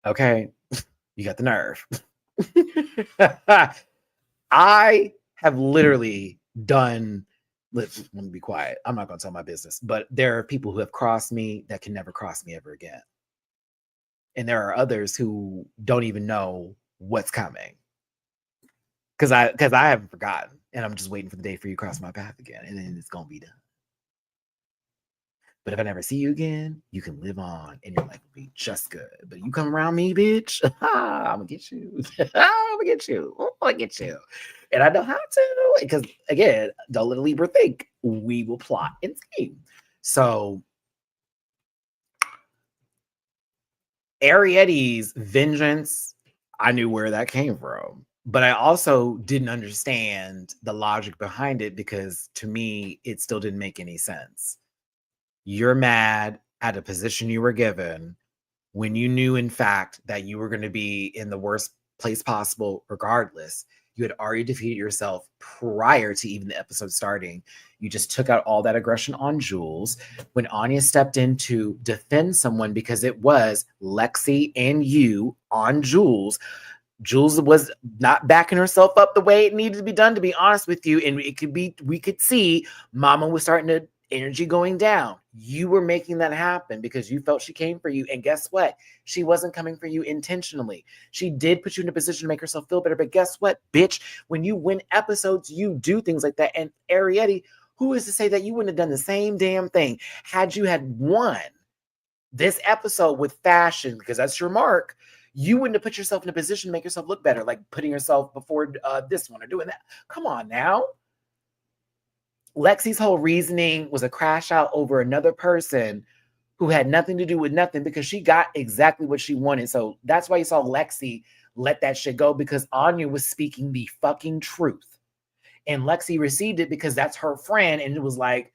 Okay? You got the nerve. I have literally done, let me be quiet. I'm not going to tell my business, but there are people who have crossed me that can never cross me ever again. And there are others who don't even know what's coming. Because I haven't forgotten. And I'm just waiting for the day for you to cross my path again. And then it's going to be done. But if I never see you again, you can live on and your life will be just good. But you come around me, bitch, I'm going to get you. I'm going to get you. I'm going to get you. And I know how to. Because, again, don't let a Libra think. We will plot and scheme. So, Ariette's vengeance, I knew where that came from. But I also didn't understand the logic behind it because, to me, it still didn't make any sense. You're mad at a position you were given when you knew, in fact, that you were going to be in the worst place possible regardless. You had already defeated yourself prior to even the episode starting. You just took out all that aggression on Jules. When Anya stepped in to defend someone because it was Lexi and you on Jules, Jules was not backing herself up the way it needed to be done, to be honest with you. And we could see Mama was starting to energy going down. You were making that happen because you felt she came for you. And guess what? She wasn't coming for you intentionally. She did put you in a position to make herself feel better. But guess what, bitch? When you win episodes, you do things like that. And Ariette, who is to say that you wouldn't have done the same damn thing had you had won this episode with fashion? Because that's your mark. You wouldn't have put yourself in a position to make yourself look better, like putting yourself before this one or doing that. Come on now. Lexi's whole reasoning was a crash out over another person who had nothing to do with nothing because she got exactly what she wanted. So that's why you saw Lexi let that shit go, because Anya was speaking the fucking truth. And Lexi received it because that's her friend. And it was like,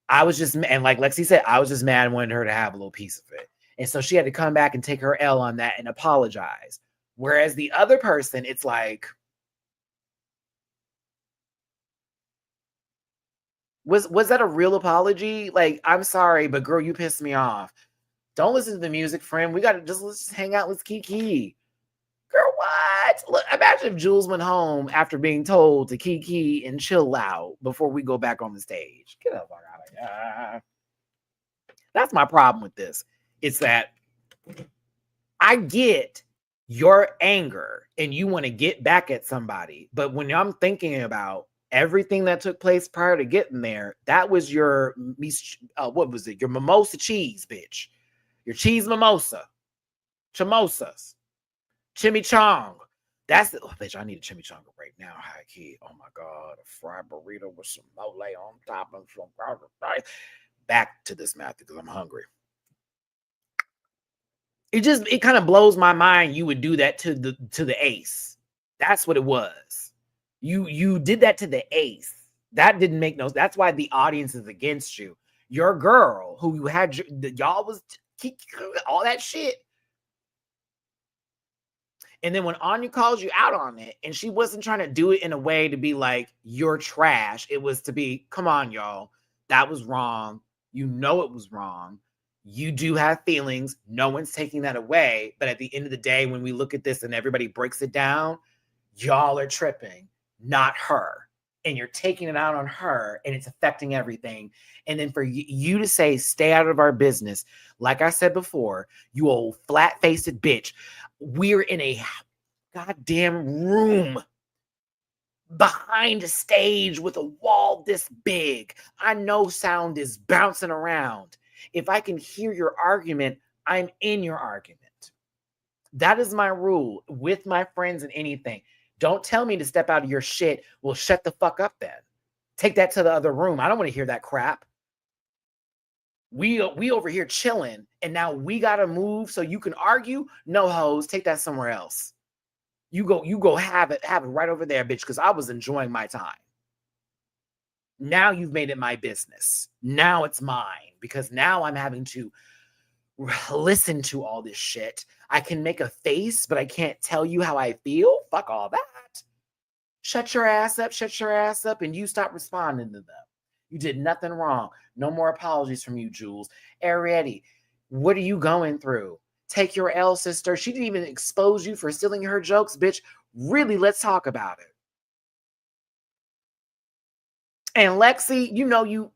and like Lexi said, I was just mad and wanted her to have a little piece of it. And so she had to come back and take her L on that and apologize. Whereas the other person, it's like, Was that a real apology? Like, I'm sorry, but girl, you pissed me off. Don't listen to the music, friend. Let's just hang out with Kiki. Girl, what? Look, imagine if Jules went home after being told to Kiki and chill out before we go back on the stage. Get the fuck out of here. That's my problem with this. It's that I get your anger and you want to get back at somebody, but when I'm thinking about everything that took place prior to getting there, that was your what was it? Your mimosa cheese, bitch. Your cheese mimosa. Chimosas. Chimichong. That's the bitch. I need a chimichanga right now. High key. Oh my God. A fried burrito with some mole on top and some rice. Back to this math because I'm hungry. It kind of blows my mind you would do that to the ace. That's what it was. You did that to the ace. That didn't make no. That's why the audience is against you. Your girl, who you had, y'all was all that shit. And then when Anya calls you out on it, and she wasn't trying to do it in a way to be like, you're trash. It was to be, come on, y'all. That was wrong. You know it was wrong. You do have feelings. No one's taking that away. But at the end of the day, when we look at this and everybody breaks it down, y'all are tripping, not her. And you're taking it out on her, and it's affecting everything. And then for you to say, stay out of our business, like I said before, you old flat-faced bitch. We're in a goddamn room behind a stage with a wall this big. I know sound is bouncing around. If I can hear your argument, I'm in your argument. That is my rule with my friends and anything. Don't tell me to step out of your shit. Well, shut the fuck up then. Take that to the other room. I don't want to hear that crap. We over here chilling, and now we gotta move so you can argue. No, hoes, take that somewhere else. You go have it right over there, bitch, because I was enjoying my time. Now you've made it my business. Now it's mine, because now I'm having to listen to all this shit. I can make a face, but I can't tell you how I feel. Fuck all that. Shut your ass up, and you stop responding to them. You did nothing wrong. No more apologies from you, Jules. Arietti, what are you going through? Take your L, sister. She didn't even expose you for stealing her jokes, bitch. Really, let's talk about it. And Lexi, you know you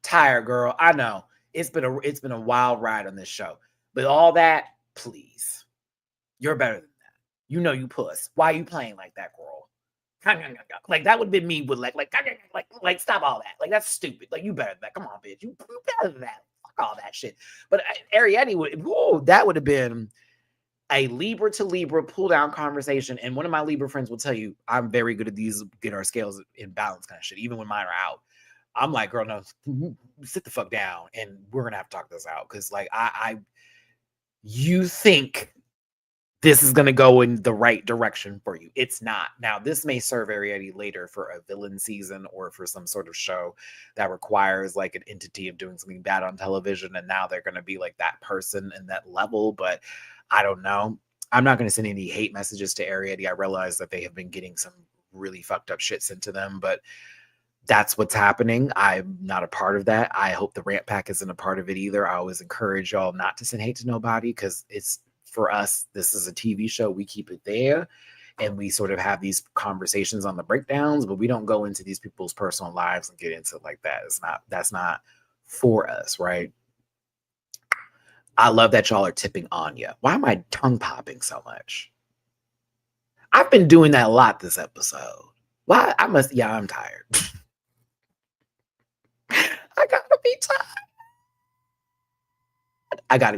tired, girl. I know. It's been a wild ride on this show. But all that, please. You're better than that. You know you puss. Why are you playing like that, girl? Like that would have been me with like stop all that. Like that's stupid. Like you better than that. Come on, bitch. You better than that. Fuck all that shit. But Arietti that would have been a Libra to Libra pull down conversation. And one of my Libra friends will tell you, I'm very good at these get our scales in balance kind of shit. Even when mine are out, I'm like, girl, no, sit the fuck down, and we're gonna have to talk this out because like you think this is going to go in the right direction for you. It's not. Now, this may serve Arietti later for a villain season or for some sort of show that requires like an entity of doing something bad on television. And now they're going to be like that person and that level. But I don't know. I'm not going to send any hate messages to Arietti. I realize that they have been getting some really fucked up shit sent to them, but that's what's happening. I'm not a part of that. I hope the Rant Pack isn't a part of it either. I always encourage y'all not to send hate to nobody because it's, for us, this is a TV show. We keep it there and we sort of have these conversations on the breakdowns, but we don't go into these people's personal lives and get into like that. That's not for us, right? I love that y'all are tipping Anya. Why am I tongue popping so much? I've been doing that a lot this episode. Why? I'm tired. I gotta be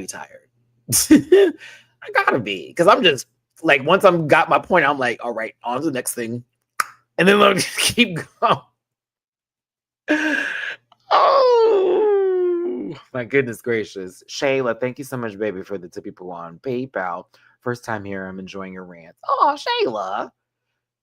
tired. I gotta be, because I'm just like, once I'm got my point, I'm like, all right, on to the next thing. And then let me just keep going. Oh, my goodness gracious. Shayla, thank you so much, baby, for the tip people on PayPal. First time here, I'm enjoying your rants. Oh, Shayla.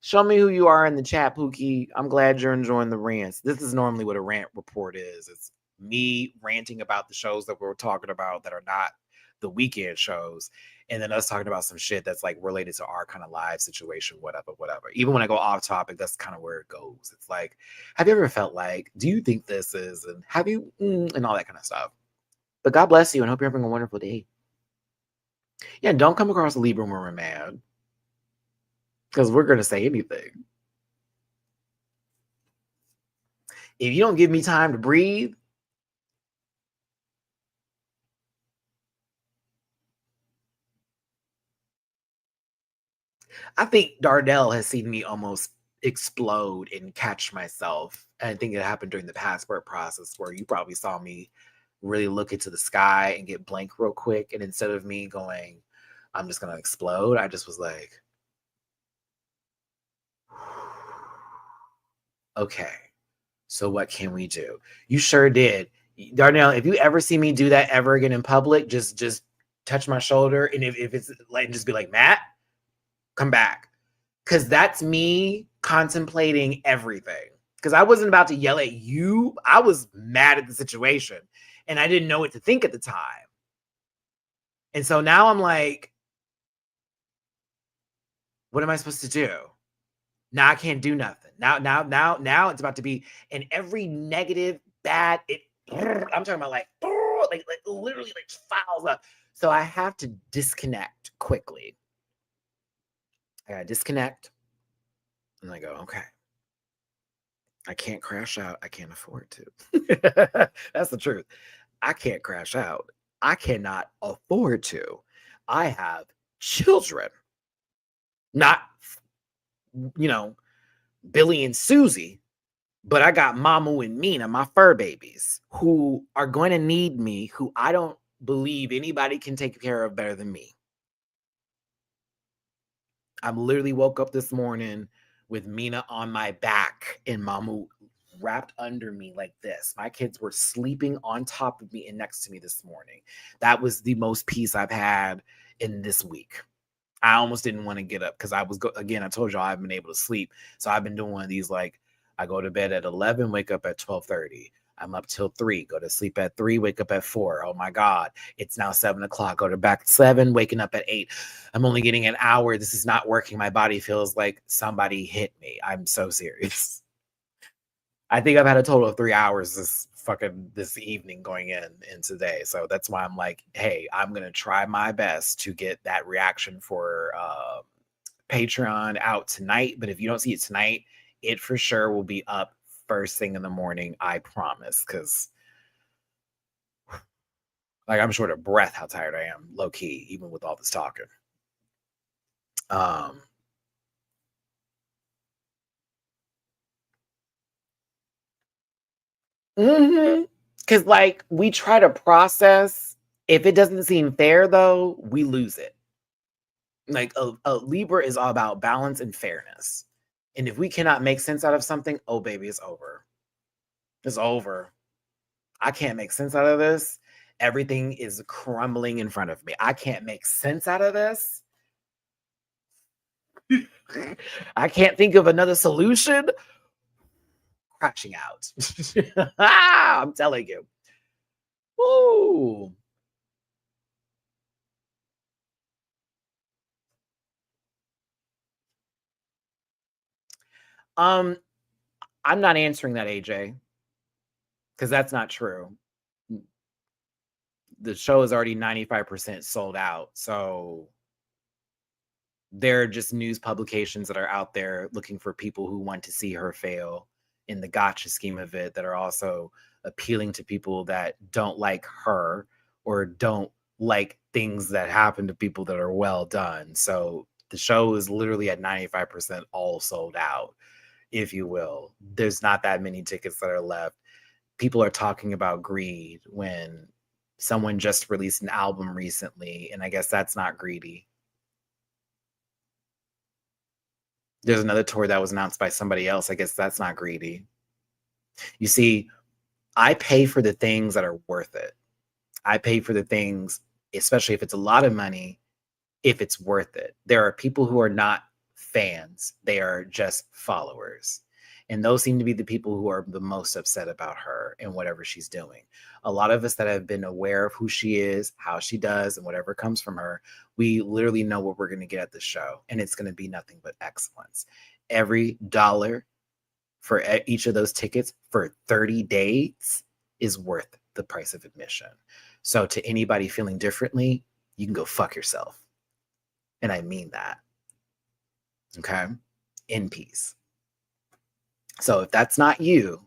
Show me who you are in the chat, Pookie. I'm glad you're enjoying the rants. This is normally what a rant report is. It's me ranting about the shows that we're talking about that are not the weekend shows, and then us talking about some shit that's like related to our kind of live situation, whatever. Even when I go off topic, that's kind of where it goes. It's like, have you ever felt like, do you think this is, and have you, and all that kind of stuff. But God bless you, and hope you're having a wonderful day. Yeah, don't come across a Libra when we're mad, because we're going to say anything. If you don't give me time to breathe, I think Darnell has seen me almost explode and catch myself. And I think it happened during the passport process where you probably saw me really look into the sky and get blank real quick. And instead of me going, I'm just going to explode, I just was like, okay, so what can we do? You sure did. Darnell, if you ever see me do that ever again in public, just touch my shoulder. And if it's like, just be like, Matt, come back. Because that's me contemplating everything. Because I wasn't about to yell at you. I was mad at the situation. And I didn't know what to think at the time. And so now I'm like, what am I supposed to do? Now I can't do nothing. Now it's about to be, and every negative, bad, I'm talking about like literally like files up. So I have to disconnect quickly. I gotta disconnect. And I go, okay. I can't crash out. I can't afford to. That's the truth. I can't crash out. I cannot afford to. I have children. Not Billy and Susie, but I got Mamu and Mina, my fur babies, who are going to need me, who I don't believe anybody can take care of better than me. I'm literally woke up this morning with Mina on my back and Mamu wrapped under me like this. My kids were sleeping on top of me and next to me this morning. That was the most peace I've had in this week. I almost didn't want to get up because I was, again, I told y'all I haven't been able to sleep. So I've been doing one of these, like, I go to bed at 11, wake up at 12:30. I'm up till 3, go to sleep at 3, wake up at 4. Oh my God, it's now 7 o'clock. Go to back at 7, waking up at 8. I'm only getting an hour. This is not working. My body feels like somebody hit me. I'm so serious. I think I've had a total of 3 hours this evening going in today. So that's why I'm like, hey, I'm gonna try my best to get that reaction for Patreon out tonight. But if you don't see it tonight, it for sure will be up first thing in the morning. I promise. Because like I'm short of breath how tired I am, low key, even with all this talking. Because like we try to process. If it doesn't seem fair, though, we lose it. Like a Libra is all about balance and fairness. And if we cannot make sense out of something, oh baby, it's over. It's over. I can't make sense out of this. Everything is crumbling in front of me. I can't make sense out of this. I can't think of another solution. Crashing out. I'm telling you. Woo. I'm not answering that, AJ, because that's not true. The show is already 95% sold out. So there are just news publications that are out there looking for people who want to see her fail in the gotcha scheme of it, that are also appealing to people that don't like her or don't like things that happen to people that are well done. So the show is literally at 95% all sold out, if you will. There's not that many tickets that are left. People are talking about greed when someone just released an album recently, and I guess that's not greedy. There's another tour that was announced by somebody else. I guess that's not greedy. You see, I pay for the things that are worth it. I pay for the things, especially if it's a lot of money, if it's worth it. There are people who are not fans, they are just followers. And those seem to be the people who are the most upset about her and whatever she's doing. A lot of us that have been aware of who she is, how she does, and whatever comes from her, we literally know what we're going to get at the show. And it's going to be nothing but excellence. Every dollar for each of those tickets for 30 days is worth the price of admission. So to anybody feeling differently, you can go fuck yourself. And I mean that. Okay? In peace. So if that's not you,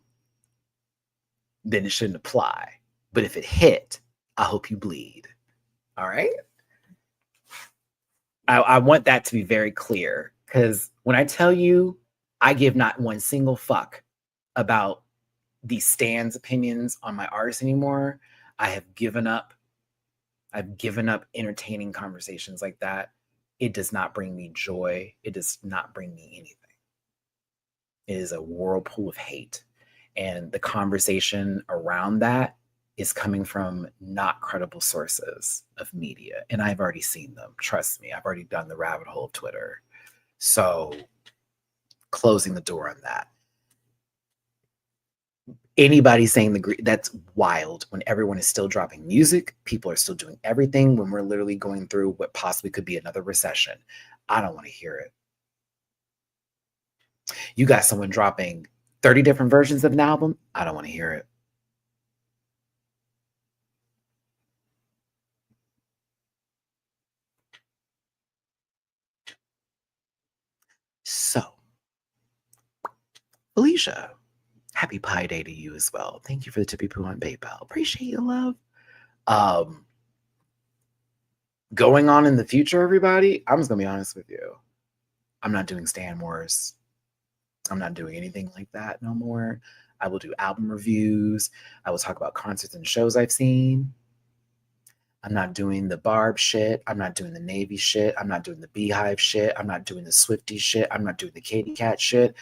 then it shouldn't apply. But if it hit, I hope you bleed. All right? I want that to be very clear, because when I tell you, I give not one single fuck about the stands' opinions on my artists anymore. I have given up. I've given up entertaining conversations like that. It does not bring me joy. It does not bring me anything. It is a whirlpool of hate. And the conversation around that is coming from not credible sources of media. And I've already seen them. Trust me, I've already done the rabbit hole of Twitter. So closing the door on that. Anybody saying that's wild when everyone is still dropping music. People are still doing everything when we're literally going through what possibly could be another recession. I don't want to hear it. You got someone dropping 30 different versions of an album. I don't want to hear it. So, Alicia, happy Pi Day to you as well. Thank you for the tippy poo on PayPal. Appreciate you, love. Going on in the future, everybody, I'm just gonna be honest with you. I'm not doing Stan Wars. I'm not doing anything like that no more. I will do album reviews. I will talk about concerts and shows I've seen. I'm not doing the Barb shit. I'm not doing the Navy shit. I'm not doing the Beehive shit. I'm not doing the Swifty shit. I'm not doing the Katy Cat shit.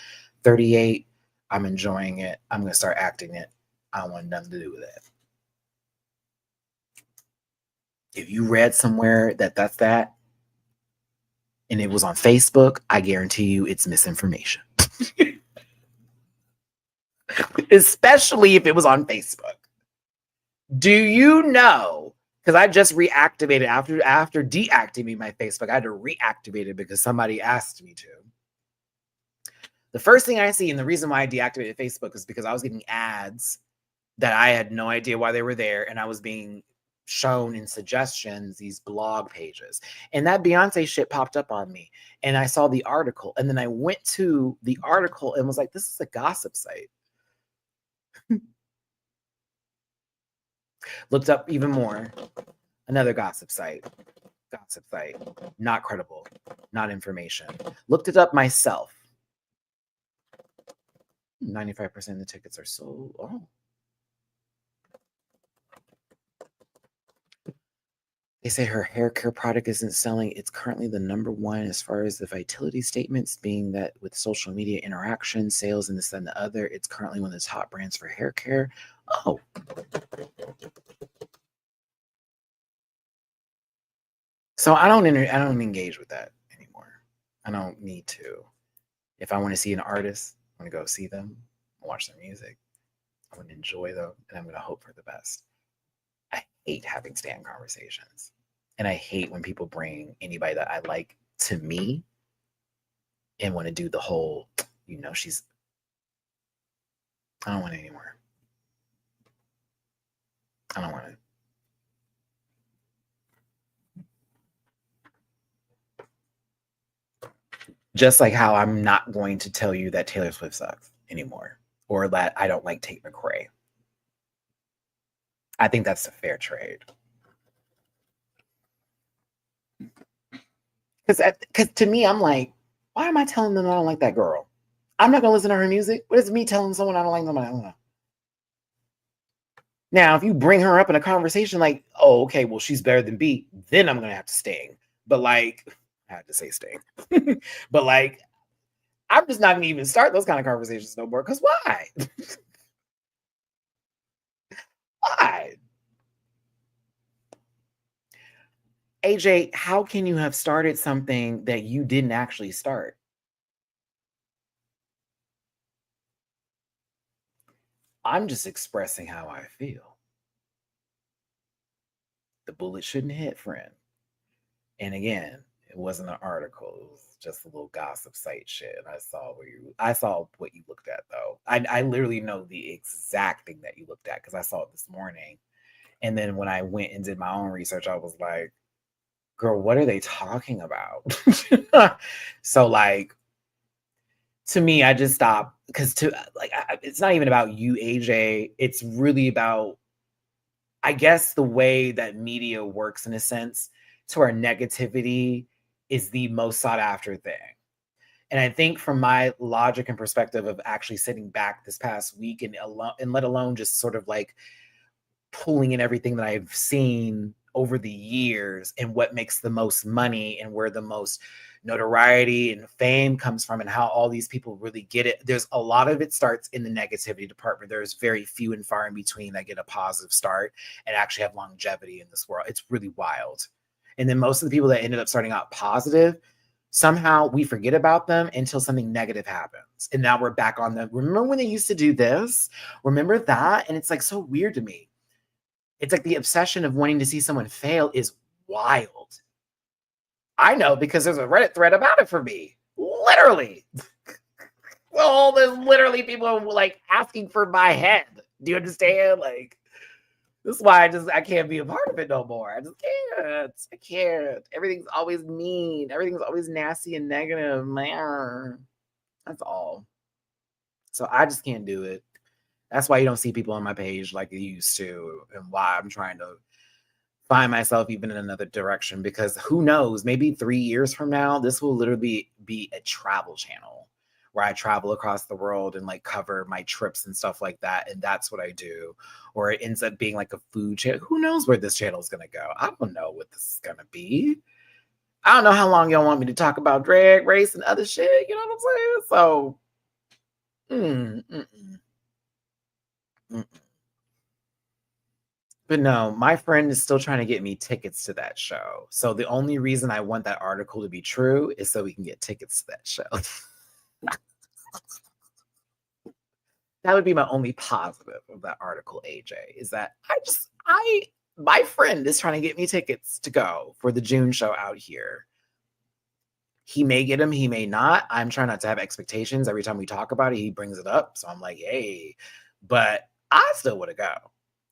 38, I'm enjoying it. I'm going to start acting it. I don't want nothing to do with it. If you read somewhere that that's that, and it was on Facebook, I guarantee you it's misinformation. Especially if it was on Facebook. Do you know? Because I just reactivated after deactivating my Facebook. I had to reactivate it because somebody asked me to. The first thing I see, and the reason why I deactivated Facebook is because I was getting ads that I had no idea why they were there, and I was being shown in suggestions these blog pages, and that Beyonce shit popped up on me, and I saw the article, and then I went to the article and was like, this is a gossip site. Looked up even more, another gossip site, not credible, not information. Looked it up myself. 95% of the tickets are sold. Oh. They say her hair care product isn't selling. It's currently the #1 as far as the vitality statements, being that with social media interaction, sales, and this and the other, it's currently one of the top brands for hair care. Oh. So I don't engage with that anymore. I don't need to. If I want to see an artist, I'm going to go see them, watch their music. I'm going to enjoy them, and I'm going to hope for the best. I hate having stand conversations. And I hate when people bring anybody that I like to me and want to do the whole, she's... I don't want it anymore. I don't want it. Just like how I'm not going to tell you that Taylor Swift sucks anymore, or that I don't like Tate McRae. I think that's a fair trade. Because to me, I'm like, why am I telling them I don't like that girl? I'm not going to listen to her music. What is me telling someone I don't like them? I don't know. Now, if you bring her up in a conversation like, oh, okay, well, she's better than B, then I'm going to have to sting. But like, I had to say sting. But like, I'm just not going to even start those kind of conversations no more. Because why? Why? AJ, how can you have started something that you didn't actually start? I'm just expressing how I feel. The bullet shouldn't hit, friend. And again, it wasn't an article. It was just a little gossip site shit. And I saw what you looked at, though. I literally know the exact thing that you looked at because I saw it this morning. And then when I went and did my own research, I was like, girl, what are they talking about? So like, to me, I just stopped because it's not even about you, AJ. It's really about, I guess, the way that media works in a sense, to where negativity is the most sought after thing. And I think from my logic and perspective of actually sitting back this past week and let alone just sort of like pulling in everything that I've seen over the years and what makes the most money and where the most notoriety and fame comes from and how all these people really get it. There's a lot of it starts in the negativity department. There's very few and far in between that get a positive start and actually have longevity in this world. It's really wild. And then most of the people that ended up starting out positive, somehow we forget about them until something negative happens. And now we're back on them. Remember when they used to do this? Remember that? And it's like so weird to me. It's like the obsession of wanting to see someone fail is wild. I know because there's a Reddit thread about it for me. Literally. Well, there's literally people like asking for my head. Do you understand? Like, this is why I can't be a part of it no more. I just can't. I can't. Everything's always mean. Everything's always nasty and negative. Man. That's all. So I just can't do it. That's why you don't see people on my page like you used to, and why I'm trying to find myself even in another direction, because who knows, maybe 3 years from now, this will literally be a travel channel where I travel across the world and like cover my trips and stuff like that. And that's what I do. Or it ends up being like a food channel. Who knows where this channel is going to go? I don't know what this is going to be. I don't know how long y'all want me to talk about drag race and other shit. You know what I'm saying? So, But no, my friend is still trying to get me tickets to that show. So the only reason I want that article to be true is so we can get tickets to that show. That would be my only positive of that article, AJ, is that my friend is trying to get me tickets to go for the June show out here. He may get them, he may not. I'm trying not to have expectations. Every time we talk about it, he brings it up. So I'm like, hey, but I still want to go.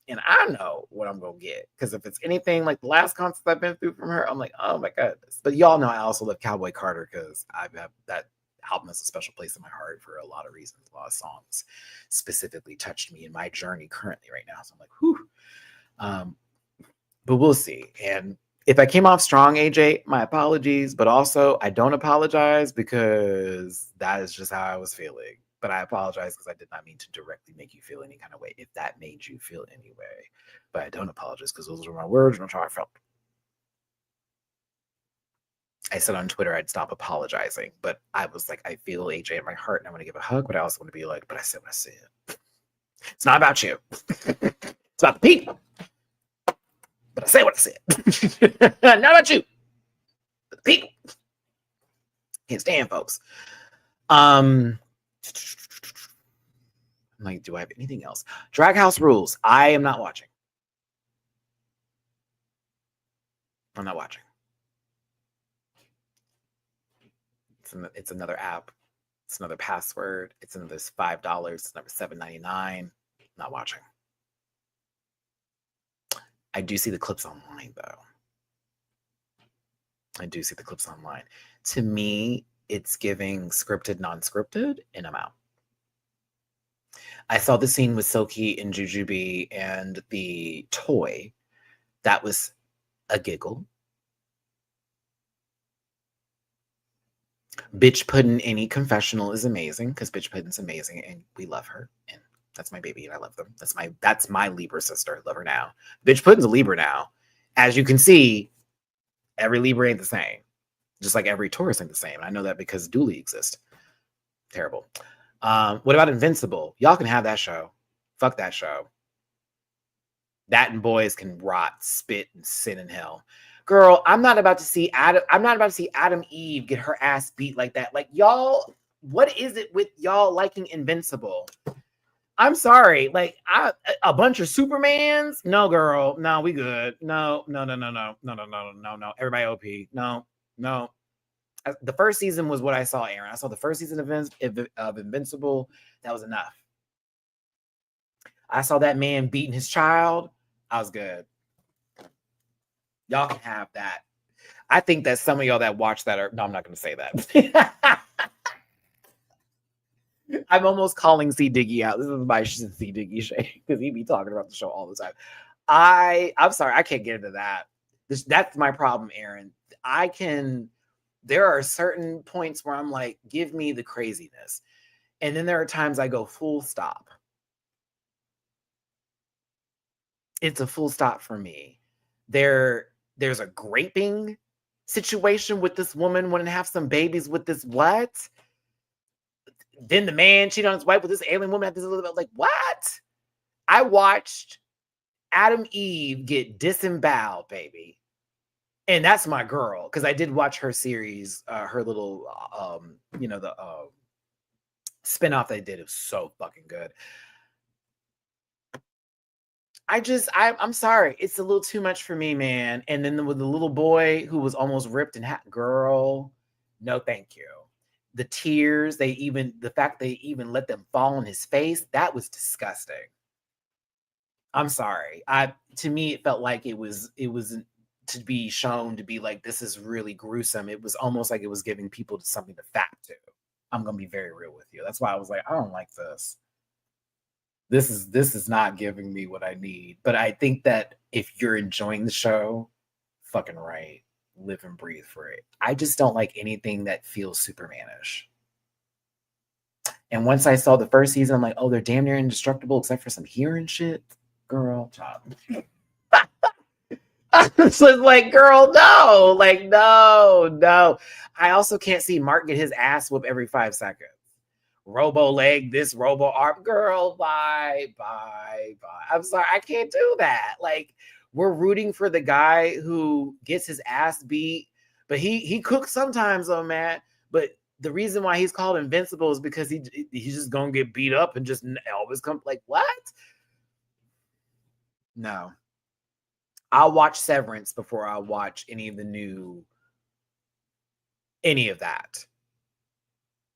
And I know what I'm going to get. Because if it's anything like the last concert I've been through from her, I'm like, oh my goodness. But y'all know I also love Cowboy Carter because I have that album has a special place in my heart for a lot of reasons. A lot of songs specifically touched me in my journey currently right now. So I'm like, whew. But we'll see. And if I came off strong, AJ, my apologies. But also, I don't apologize because that is just how I was feeling. But I apologize because I did not mean to directly make you feel any kind of way if that made you feel any way. But I don't apologize because those were my words and that's how I felt. I said on Twitter I'd stop apologizing, but I was like, I feel AJ in my heart and I want to give a hug, but I also want to be like, but I said what I said. It's not about you. It's about the people. But I say what I said. Not about you. But the people. Can't stand folks. I'm like, do I have anything else? Drag House Rules. I am not watching. I'm not watching. It's another app. It's another password. It's another $5. It's another $7.99. Not watching. I do see the clips online, though. I do see the clips online. To me, it's giving scripted, non-scripted, and I'm out. I saw the scene with Silky and Jujubee and the toy. That was a giggle. Bitch Puddin' Any Confessional is amazing because Bitch Puddin's amazing and we love her. And that's my baby and I love them. That's my Libra sister. I love her now. Bitch Puddin's a Libra now. As you can see, every Libra ain't the same. Just like every Taurus ain't the same. I know that because Dooley exists. Terrible. What about Invincible? Y'all can have that show. Fuck that show. That and boys can rot, spit, and sit in hell. Girl, I'm not about to see Adam Eve get her ass beat like that. Like, y'all, what is it with y'all liking Invincible? I'm sorry. Like, a bunch of Supermans? No, girl. No, we good. No. Everybody OP. No. The first season was what I saw, Aaron. I saw the first season of Invincible. That was enough. I saw that man beating his child. I was good. Y'all can have that. I think that some of y'all that watch that are... No, I'm not going to say that. I'm almost calling C. Diggy out. This is my C. Diggy shade because he be talking about the show all the time. I'm sorry. I can't get into that. That's my problem, Aaron. There are certain points where I'm like, give me the craziness. And then there are times I go full stop. It's a full stop for me. There's a graping situation with this woman wanting to have some babies with this what? Then the man cheated on his wife with this alien woman. Like, what? I watched Adam Eve get disemboweled, baby. And that's my girl. Because I did watch her series, her little, the spinoff they did. It was so fucking good. I'm sorry. It's a little too much for me, man. And then with the little boy who was almost ripped in half, girl, no, thank you. The tears, the fact they even let them fall on his face, that was disgusting. I'm sorry. To me, it felt like it was to be shown to be like, this is really gruesome. It was almost like it was giving people something to fact to. I'm going to be very real with you. That's why I was like, I don't like this. This is not giving me what I need. But I think that if you're enjoying the show, fucking right. Live and breathe for it. I just don't like anything that feels Supermanish. And once I saw the first season, I'm like, oh, they're damn near indestructible except for some hearing shit. Girl, child. I was just like, girl, no. Like, no, no. I also can't see Mark get his ass whooped every 5 seconds. Robo leg, this robo arm. Girl, bye, bye, bye. I'm sorry, I can't do that. Like, we're rooting for the guy who gets his ass beat, but he cooks sometimes, though, man. But the reason why he's called invincible is because he's just gonna get beat up and just always come. Like, what? No. I'll watch Severance before I watch any of that.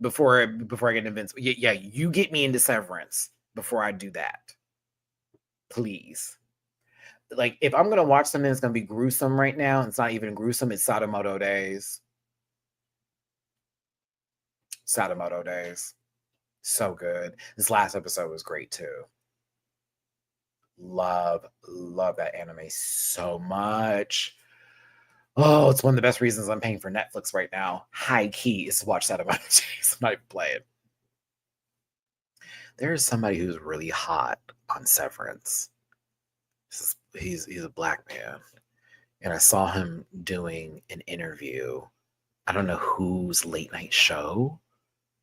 Before I get invincible. Yeah, you get me into Severance before I do that. Please. Like, if I'm gonna watch something that's gonna be gruesome right now, it's not even gruesome, it's Sadamoto Days. Sadamoto Days. So good. This last episode was great too. Love that anime so much. Oh, it's one of the best reasons I'm paying for Netflix right now. High key is to watch Sadamoto Days. I'm not even playing. There is somebody who's really hot on Severance. He's a black man. And I saw him doing an interview. I don't know whose late night show,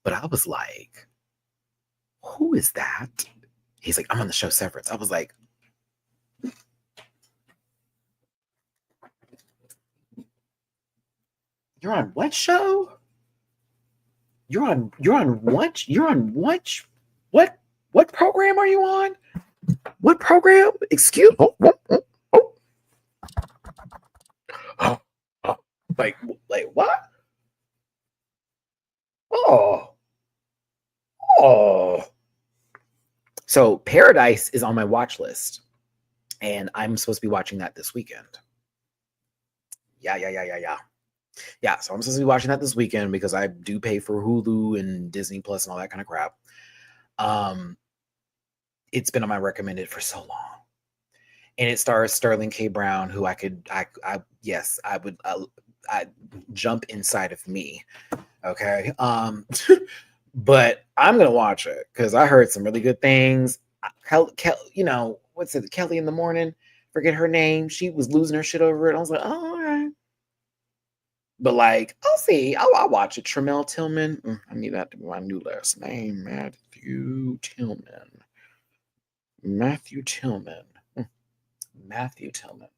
but I was like, who is that? He's like, I'm on the show Severance. I was like, you're on what show? You're on what? You're on what? What program are you on? What program? Excuse me. Like what? Oh. So Paradise is on my watch list, and I'm supposed to be watching that this weekend. Yeah. So I'm supposed to be watching that this weekend because I do pay for Hulu and Disney Plus and all that kind of crap. It's been on my recommended for so long, and it stars Sterling K. Brown, who I would jump inside of me. Okay. But I'm gonna watch it because I heard some really good things. What's it? Kelly in the Morning. Forget her name. She was losing her shit over it. I was like, oh, all right. But like, I'll see. I'll watch it. Tremel Tillman. I need that to be my new last name. Matthew Tillman. Matthew Tillman. Matthew Tillman.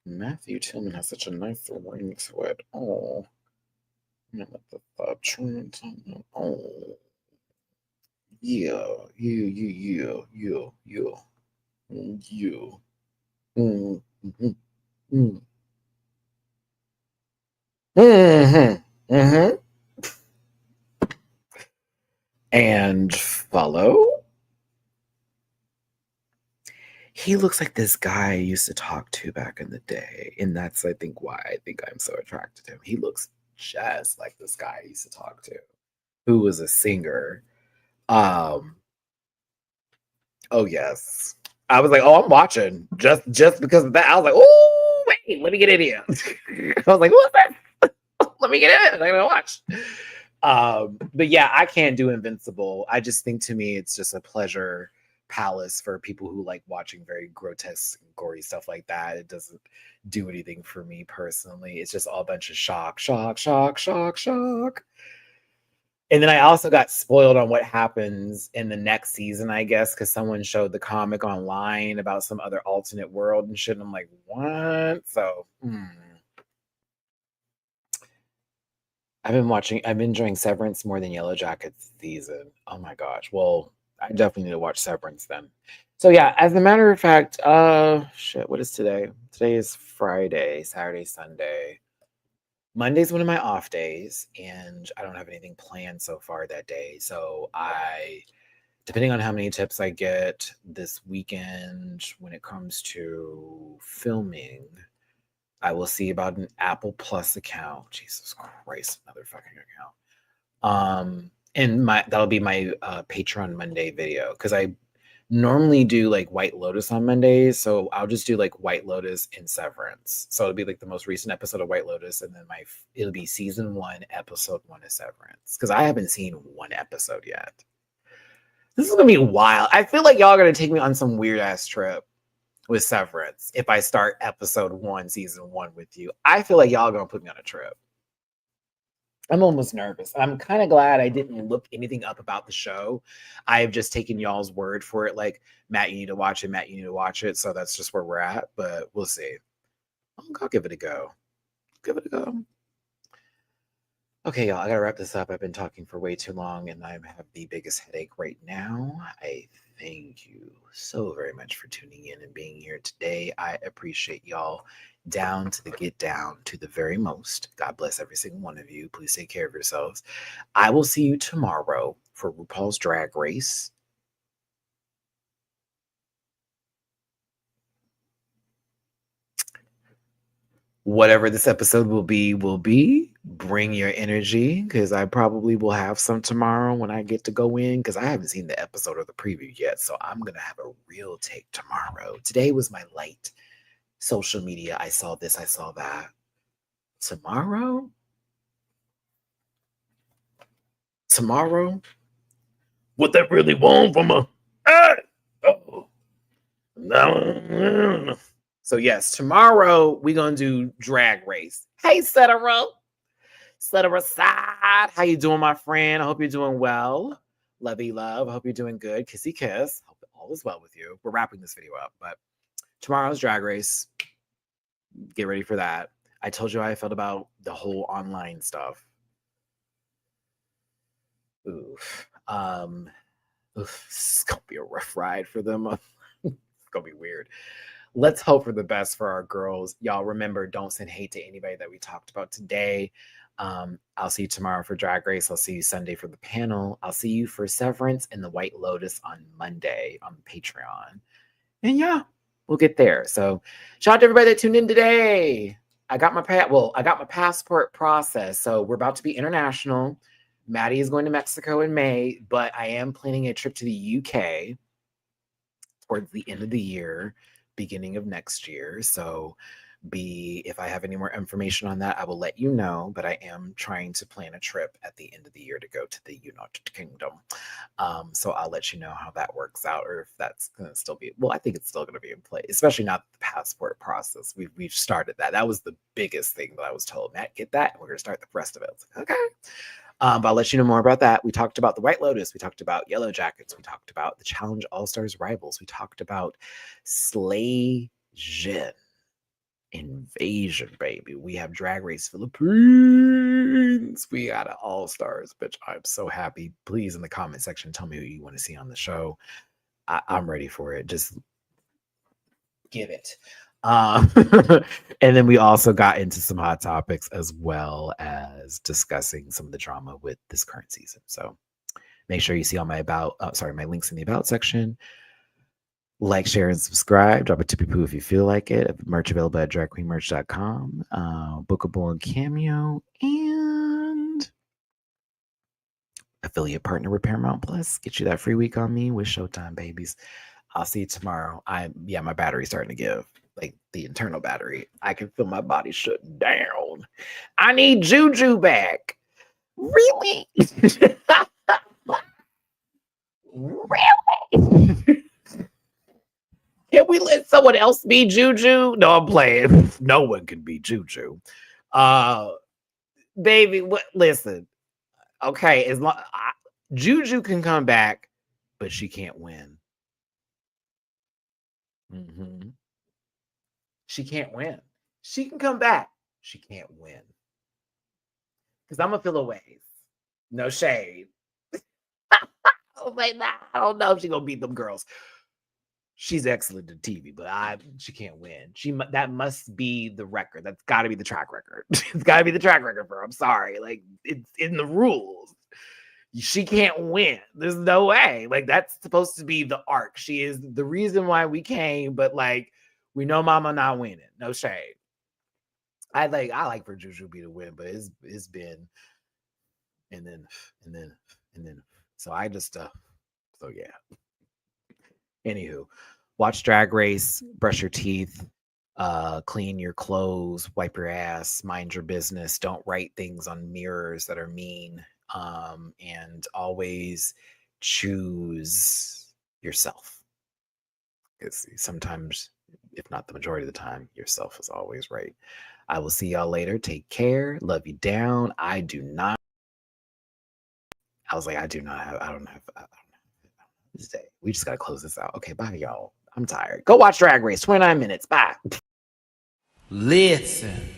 Matthew Tillman has such a nice ring to it. Oh. Oh. Yeah. You. And follow. He looks like this guy I used to talk to back in the day. And that's, I think, why I think I'm so attracted to him. He looks just like this guy I used to talk to, who was a singer. Oh, yes. I was like, oh, I'm watching. Just because of that. I was like, oh, wait, let me get in here. I was like, what's that? Let me get in. I'm going to watch. But yeah, I can't do Invincible. I just think, to me, it's just a pleasure palace for people who like watching very grotesque, gory stuff like that. It doesn't do anything for me personally. It's just all a bunch of shock. And then I also got spoiled on what happens in the next season, I guess, because someone showed the comic online about some other alternate world and shit. And I'm like, what? So I've been enjoying Severance more than YellowJackets season. Oh my gosh. Well, I definitely need to watch Severance then. So yeah, as a matter of fact, what is today? Today is Friday, Saturday, Sunday. Monday's one of my off days, and I don't have anything planned so far that day. So depending on how many tips I get this weekend when it comes to filming, I will see about an Apple Plus account. Jesus Christ, another fucking account. And that'll be my Patreon Monday video, because I normally do like White Lotus on Mondays, so I'll just do like White Lotus and Severance. So it'll be like the most recent episode of White Lotus, and then it'll be season 1, episode 1 of Severance, because I haven't seen one episode yet. This is gonna be wild. I feel like y'all are gonna take me on some weird ass trip with Severance if I start episode 1, season 1 with you. I feel like y'all are gonna put me on a trip. I'm almost nervous. I'm kind of glad I didn't look anything up about the show. I have just taken y'all's word for it. Like, Matt, you need to watch it. Matt, you need to watch it. So that's just where we're at. But we'll see. I'll give it a go. Give it a go. Okay, y'all, I gotta wrap this up. I've been talking for way too long and I have the biggest headache right now. I thank you so very much for tuning in and being here today. I appreciate y'all down to the get down to the very most. God bless every single one of you. Please take care of yourselves. I will see you tomorrow for RuPaul's Drag Race. Whatever this episode will be. Bring your energy, because I probably will have some tomorrow when I get to go in, because I haven't seen the episode or the preview yet. So I'm going to have a real take tomorrow. Today was my light social media. I saw this, I saw that. Tomorrow, what that really want from a... Oh. No. So yes, tomorrow we're gonna do Drag Race. Hey, Cetera Side. How you doing, my friend? I hope you're doing well. Lovey love. I hope you're doing good. Kissy kiss. Hope all is well with you. We're wrapping this video up, but tomorrow's Drag Race. Get ready for that. I told you how I felt about the whole online stuff. Oof. It's gonna be a rough ride for them. It's gonna be weird. Let's hope for the best for our girls. Y'all remember, don't send hate to anybody that we talked about today. I'll see you tomorrow for Drag Race. I'll see you Sunday for the panel. I'll see you for Severance and the White Lotus on Monday on Patreon. And yeah, we'll get there. So shout out to everybody that tuned in today. I got my passport process. So we're about to be international. Maddie is going to Mexico in May, but I am planning a trip to the UK towards the end of the year, beginning of next year. So if I have any more information on that, I will let you know, but I am trying to plan a trip at the end of the year to go to the United Kingdom. So I'll let you know how that works out, or if that's going to still be, well, I think it's still going to be in place, especially not the passport process. We've started that. That was the biggest thing that I was told. Matt, get that. We're going to start the rest of it. I was like, okay. But I'll let you know more about that. We talked about the White Lotus. We talked about YellowJackets. We talked about the Challenge All-Stars Rivals. We talked about Slay Jin Invasion, baby. We have Drag Race Philippines. We got an All-Stars, bitch. I'm so happy. Please, in the comment section, tell me what you want to see on the show. I'm ready for it. Just give it. And then we also got into some hot topics, as well as discussing some of the drama with this current season. So make sure you see all my my links in the about section. Like, share, and subscribe. Drop a tippy poo if you feel like it. Merch available at dragqueenmerch.com. Bookable and Cameo, and affiliate partner with Paramount Plus. Get you that free week on me with Showtime, babies. I'll see you tomorrow. My battery's starting to give. Like the internal battery. I can feel my body shutting down. I need Juju back. Really? Really? Can we let someone else be Juju? No, I'm playing. No one can be Juju. Baby, listen. Okay, as long Juju can come back, but she can't win. Mm-hmm. She can't win. She can come back. She can't win. Because I'm going to feel a ways. No shade. I don't know if she's going to beat them girls. She's excellent at TV, but she can't win. That must be the record. That's got to be the track record. It's got to be the track record for her. I'm sorry. Like, it's in the rules. She can't win. There's no way. Like, that's supposed to be the arc. She is the reason why we came, but like, we know Mama not winning. No shade. I like for Juju be to win, but it's been and then. So I just so yeah. Anywho, watch Drag Race, brush your teeth, clean your clothes, wipe your ass, mind your business. Don't write things on mirrors that are mean. And always choose yourself. Because sometimes, if not the majority of the time, yourself is always right. I will see y'all later. Take care. Love you down. I do not. I was like, I don't have this day. We just gotta close this out. Okay, bye, y'all. I'm tired. Go watch Drag Race. 29 minutes. Bye. Listen.